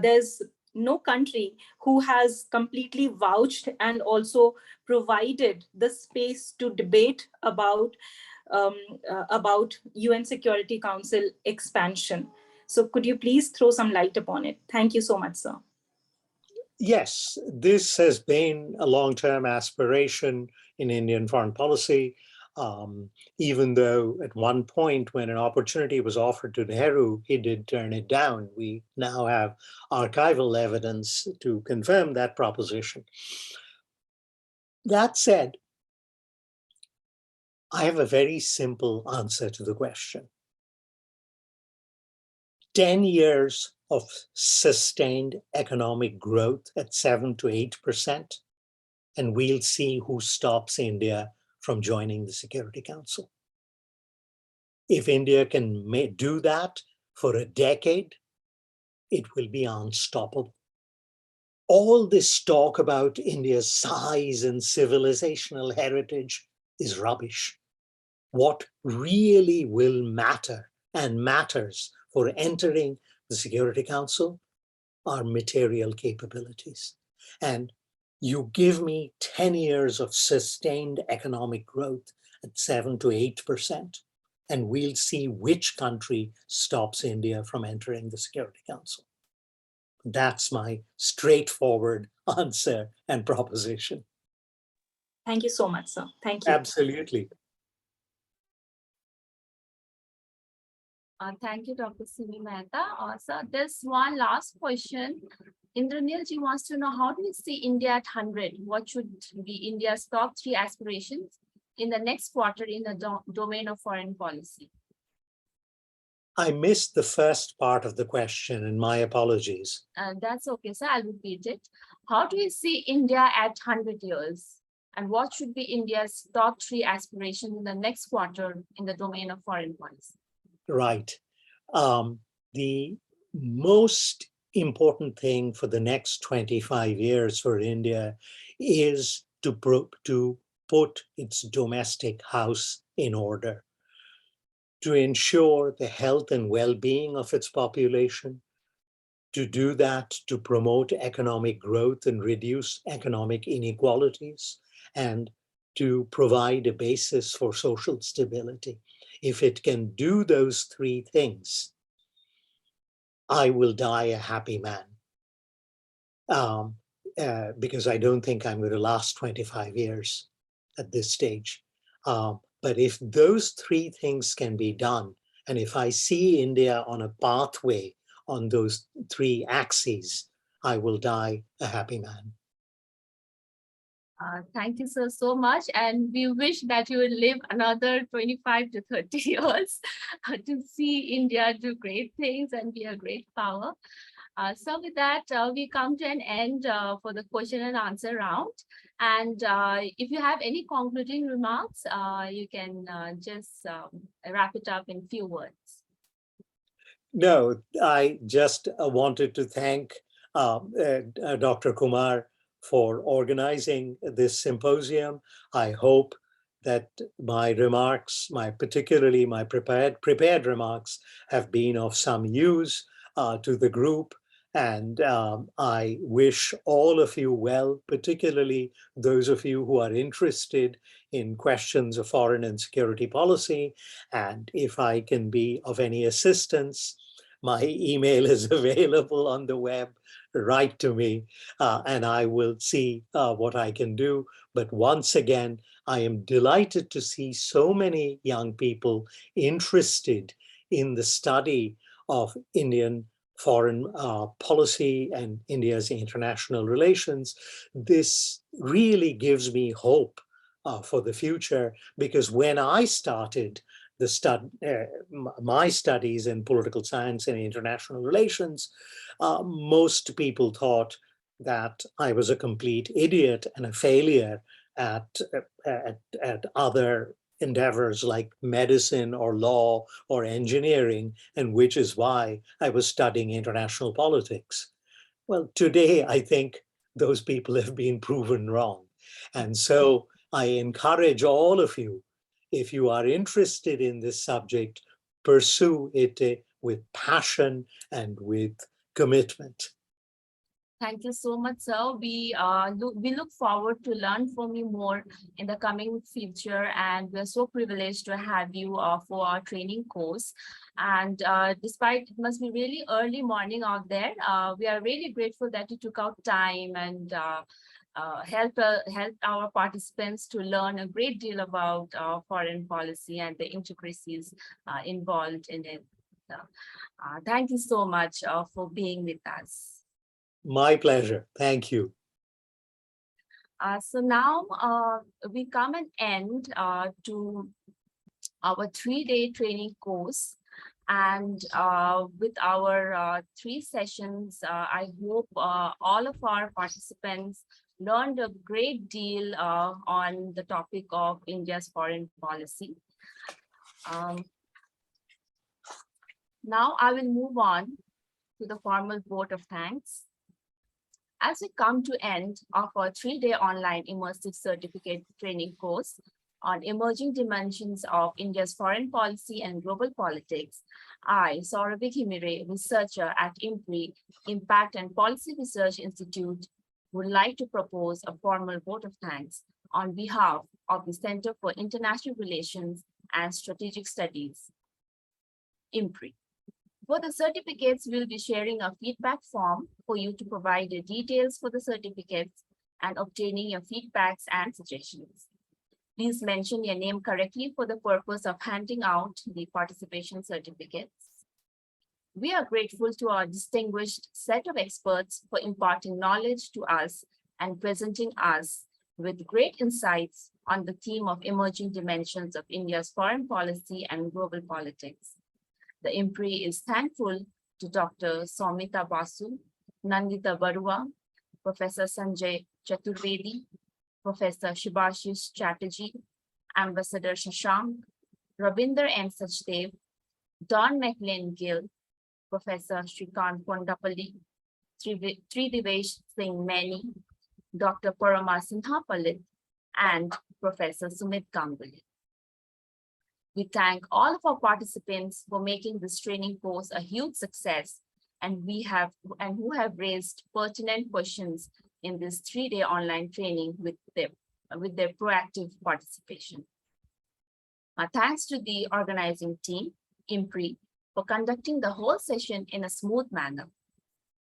there's no country who has completely vouched and also provided the space to debate about UN Security Council expansion. So could you please throw some light upon it? Thank you so much, sir. Yes, this has been a long-term aspiration in Indian foreign policy, even though at one point when an opportunity was offered to Nehru, he did turn it down. We now have archival evidence to confirm that proposition. That said, I have a very simple answer to the question. 10 years of sustained economic growth at 7 to 8%, and we'll see who stops India from joining the Security Council. If India can do that for a decade, it will be unstoppable. All this talk about India's size and civilizational heritage is rubbish. What really will matter and matters for entering the Security Council are material capabilities. And you give me 10 years of sustained economic growth at 7 to 8%, and we'll see which country stops India from entering the Security Council. That's my straightforward answer and proposition. Thank you so much, sir. Thank you. Absolutely. Thank you, Dr. Simi Mehta. Sir, there's one last question. Indranilji wants to know, how do you see India at 100? What should be India's top 3 aspirations in the next quarter in the domain of foreign policy? I missed the first part of the question, and my apologies. That's okay, sir. I'll repeat it. How do you see India at 100 years? And what should be India's top 3 aspirations in the next quarter in the domain of foreign policy? Right. The most important thing for the next 25 years for India is to put its domestic house in order, to ensure the health and well-being of its population, to do that, to promote economic growth and reduce economic inequalities, and to provide a basis for social stability. If it can do those three things, I will die a happy man. Because I don't think I'm going to last 25 years at this stage. But if those three things can be done, and if I see India on a pathway on those three axes, I will die a happy man. Thank you, sir, so much. And we wish that you will live another 25 to 30 years to see India do great things and be a great power. So with that, we come to an end for the question and answer round. And if you have any concluding remarks, you can just wrap it up in few words. No, I just wanted to thank Dr. Kumar for organizing this symposium. I hope that my remarks, particularly my prepared remarks, have been of some use to the group. And I wish all of you well, particularly those of you who are interested in questions of foreign and security policy. And if I can be of any assistance, my email is available on the web. Write to me and I will see what I can do. But once again, I am delighted to see so many young people interested in the study of Indian foreign policy and India's international relations. This really gives me hope for the future, because when I started my studies in political science and international relations, most people thought that I was a complete idiot and a failure at other endeavors like medicine or law or engineering, and which is why I was studying international politics. Well, today I think those people have been proven wrong. And so I encourage all of you, if you are interested in this subject, pursue it with passion and with commitment. Thank you so much, sir. We look forward to learn from you more in the coming future, and we're so privileged to have you for our training course. And despite it must be really early morning out there, we are really grateful that you took out time and help our participants to learn a great deal about foreign policy and the intricacies involved in it. Thank you so much for being with us. My pleasure. Thank you. So now we come and end to our 3-day training course. And with our 3 sessions, I hope all of our participants learned a great deal on the topic of India's foreign policy. Now I will move on to the formal vote of thanks. As we come to end of our 3-day online immersive certificate training course on emerging dimensions of India's foreign policy and global politics, I, Saurabhi Khimire, researcher at IMPRI, Impact and Policy Research Institute, would like to propose a formal vote of thanks on behalf of the Center for International Relations and Strategic Studies, IMPRI. For the certificates, we'll be sharing a feedback form for you to provide the details for the certificates and obtaining your feedbacks and suggestions. Please mention your name correctly for the purpose of handing out the participation certificates. We are grateful to our distinguished set of experts for imparting knowledge to us and presenting us with great insights on the theme of emerging dimensions of India's foreign policy and global politics. The IMPRI is thankful to Dr. Soumita Basu, Nandita Barua, Professor Sanjay Chaturvedi, Professor Shubhashish Chatterjee, Ambassador Shashank, Ravinder M. Sachdev, Don McLean Gill, Professor Srikanth Kondapalli, Tridivesh Singh Maini, Dr. Parama Sinhapalit, and Professor Sumit Ganguly. We thank all of our participants for making this training course a huge success, and who have raised pertinent questions in this 3-day online training with with their proactive participation. Thanks to the organizing team, IMPRI, for conducting the whole session in a smooth manner.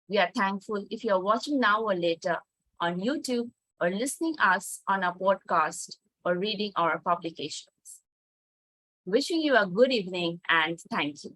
We are thankful if you are watching now or later on YouTube or listening us on our podcast or reading our publications. Wishing you a good evening and thank you.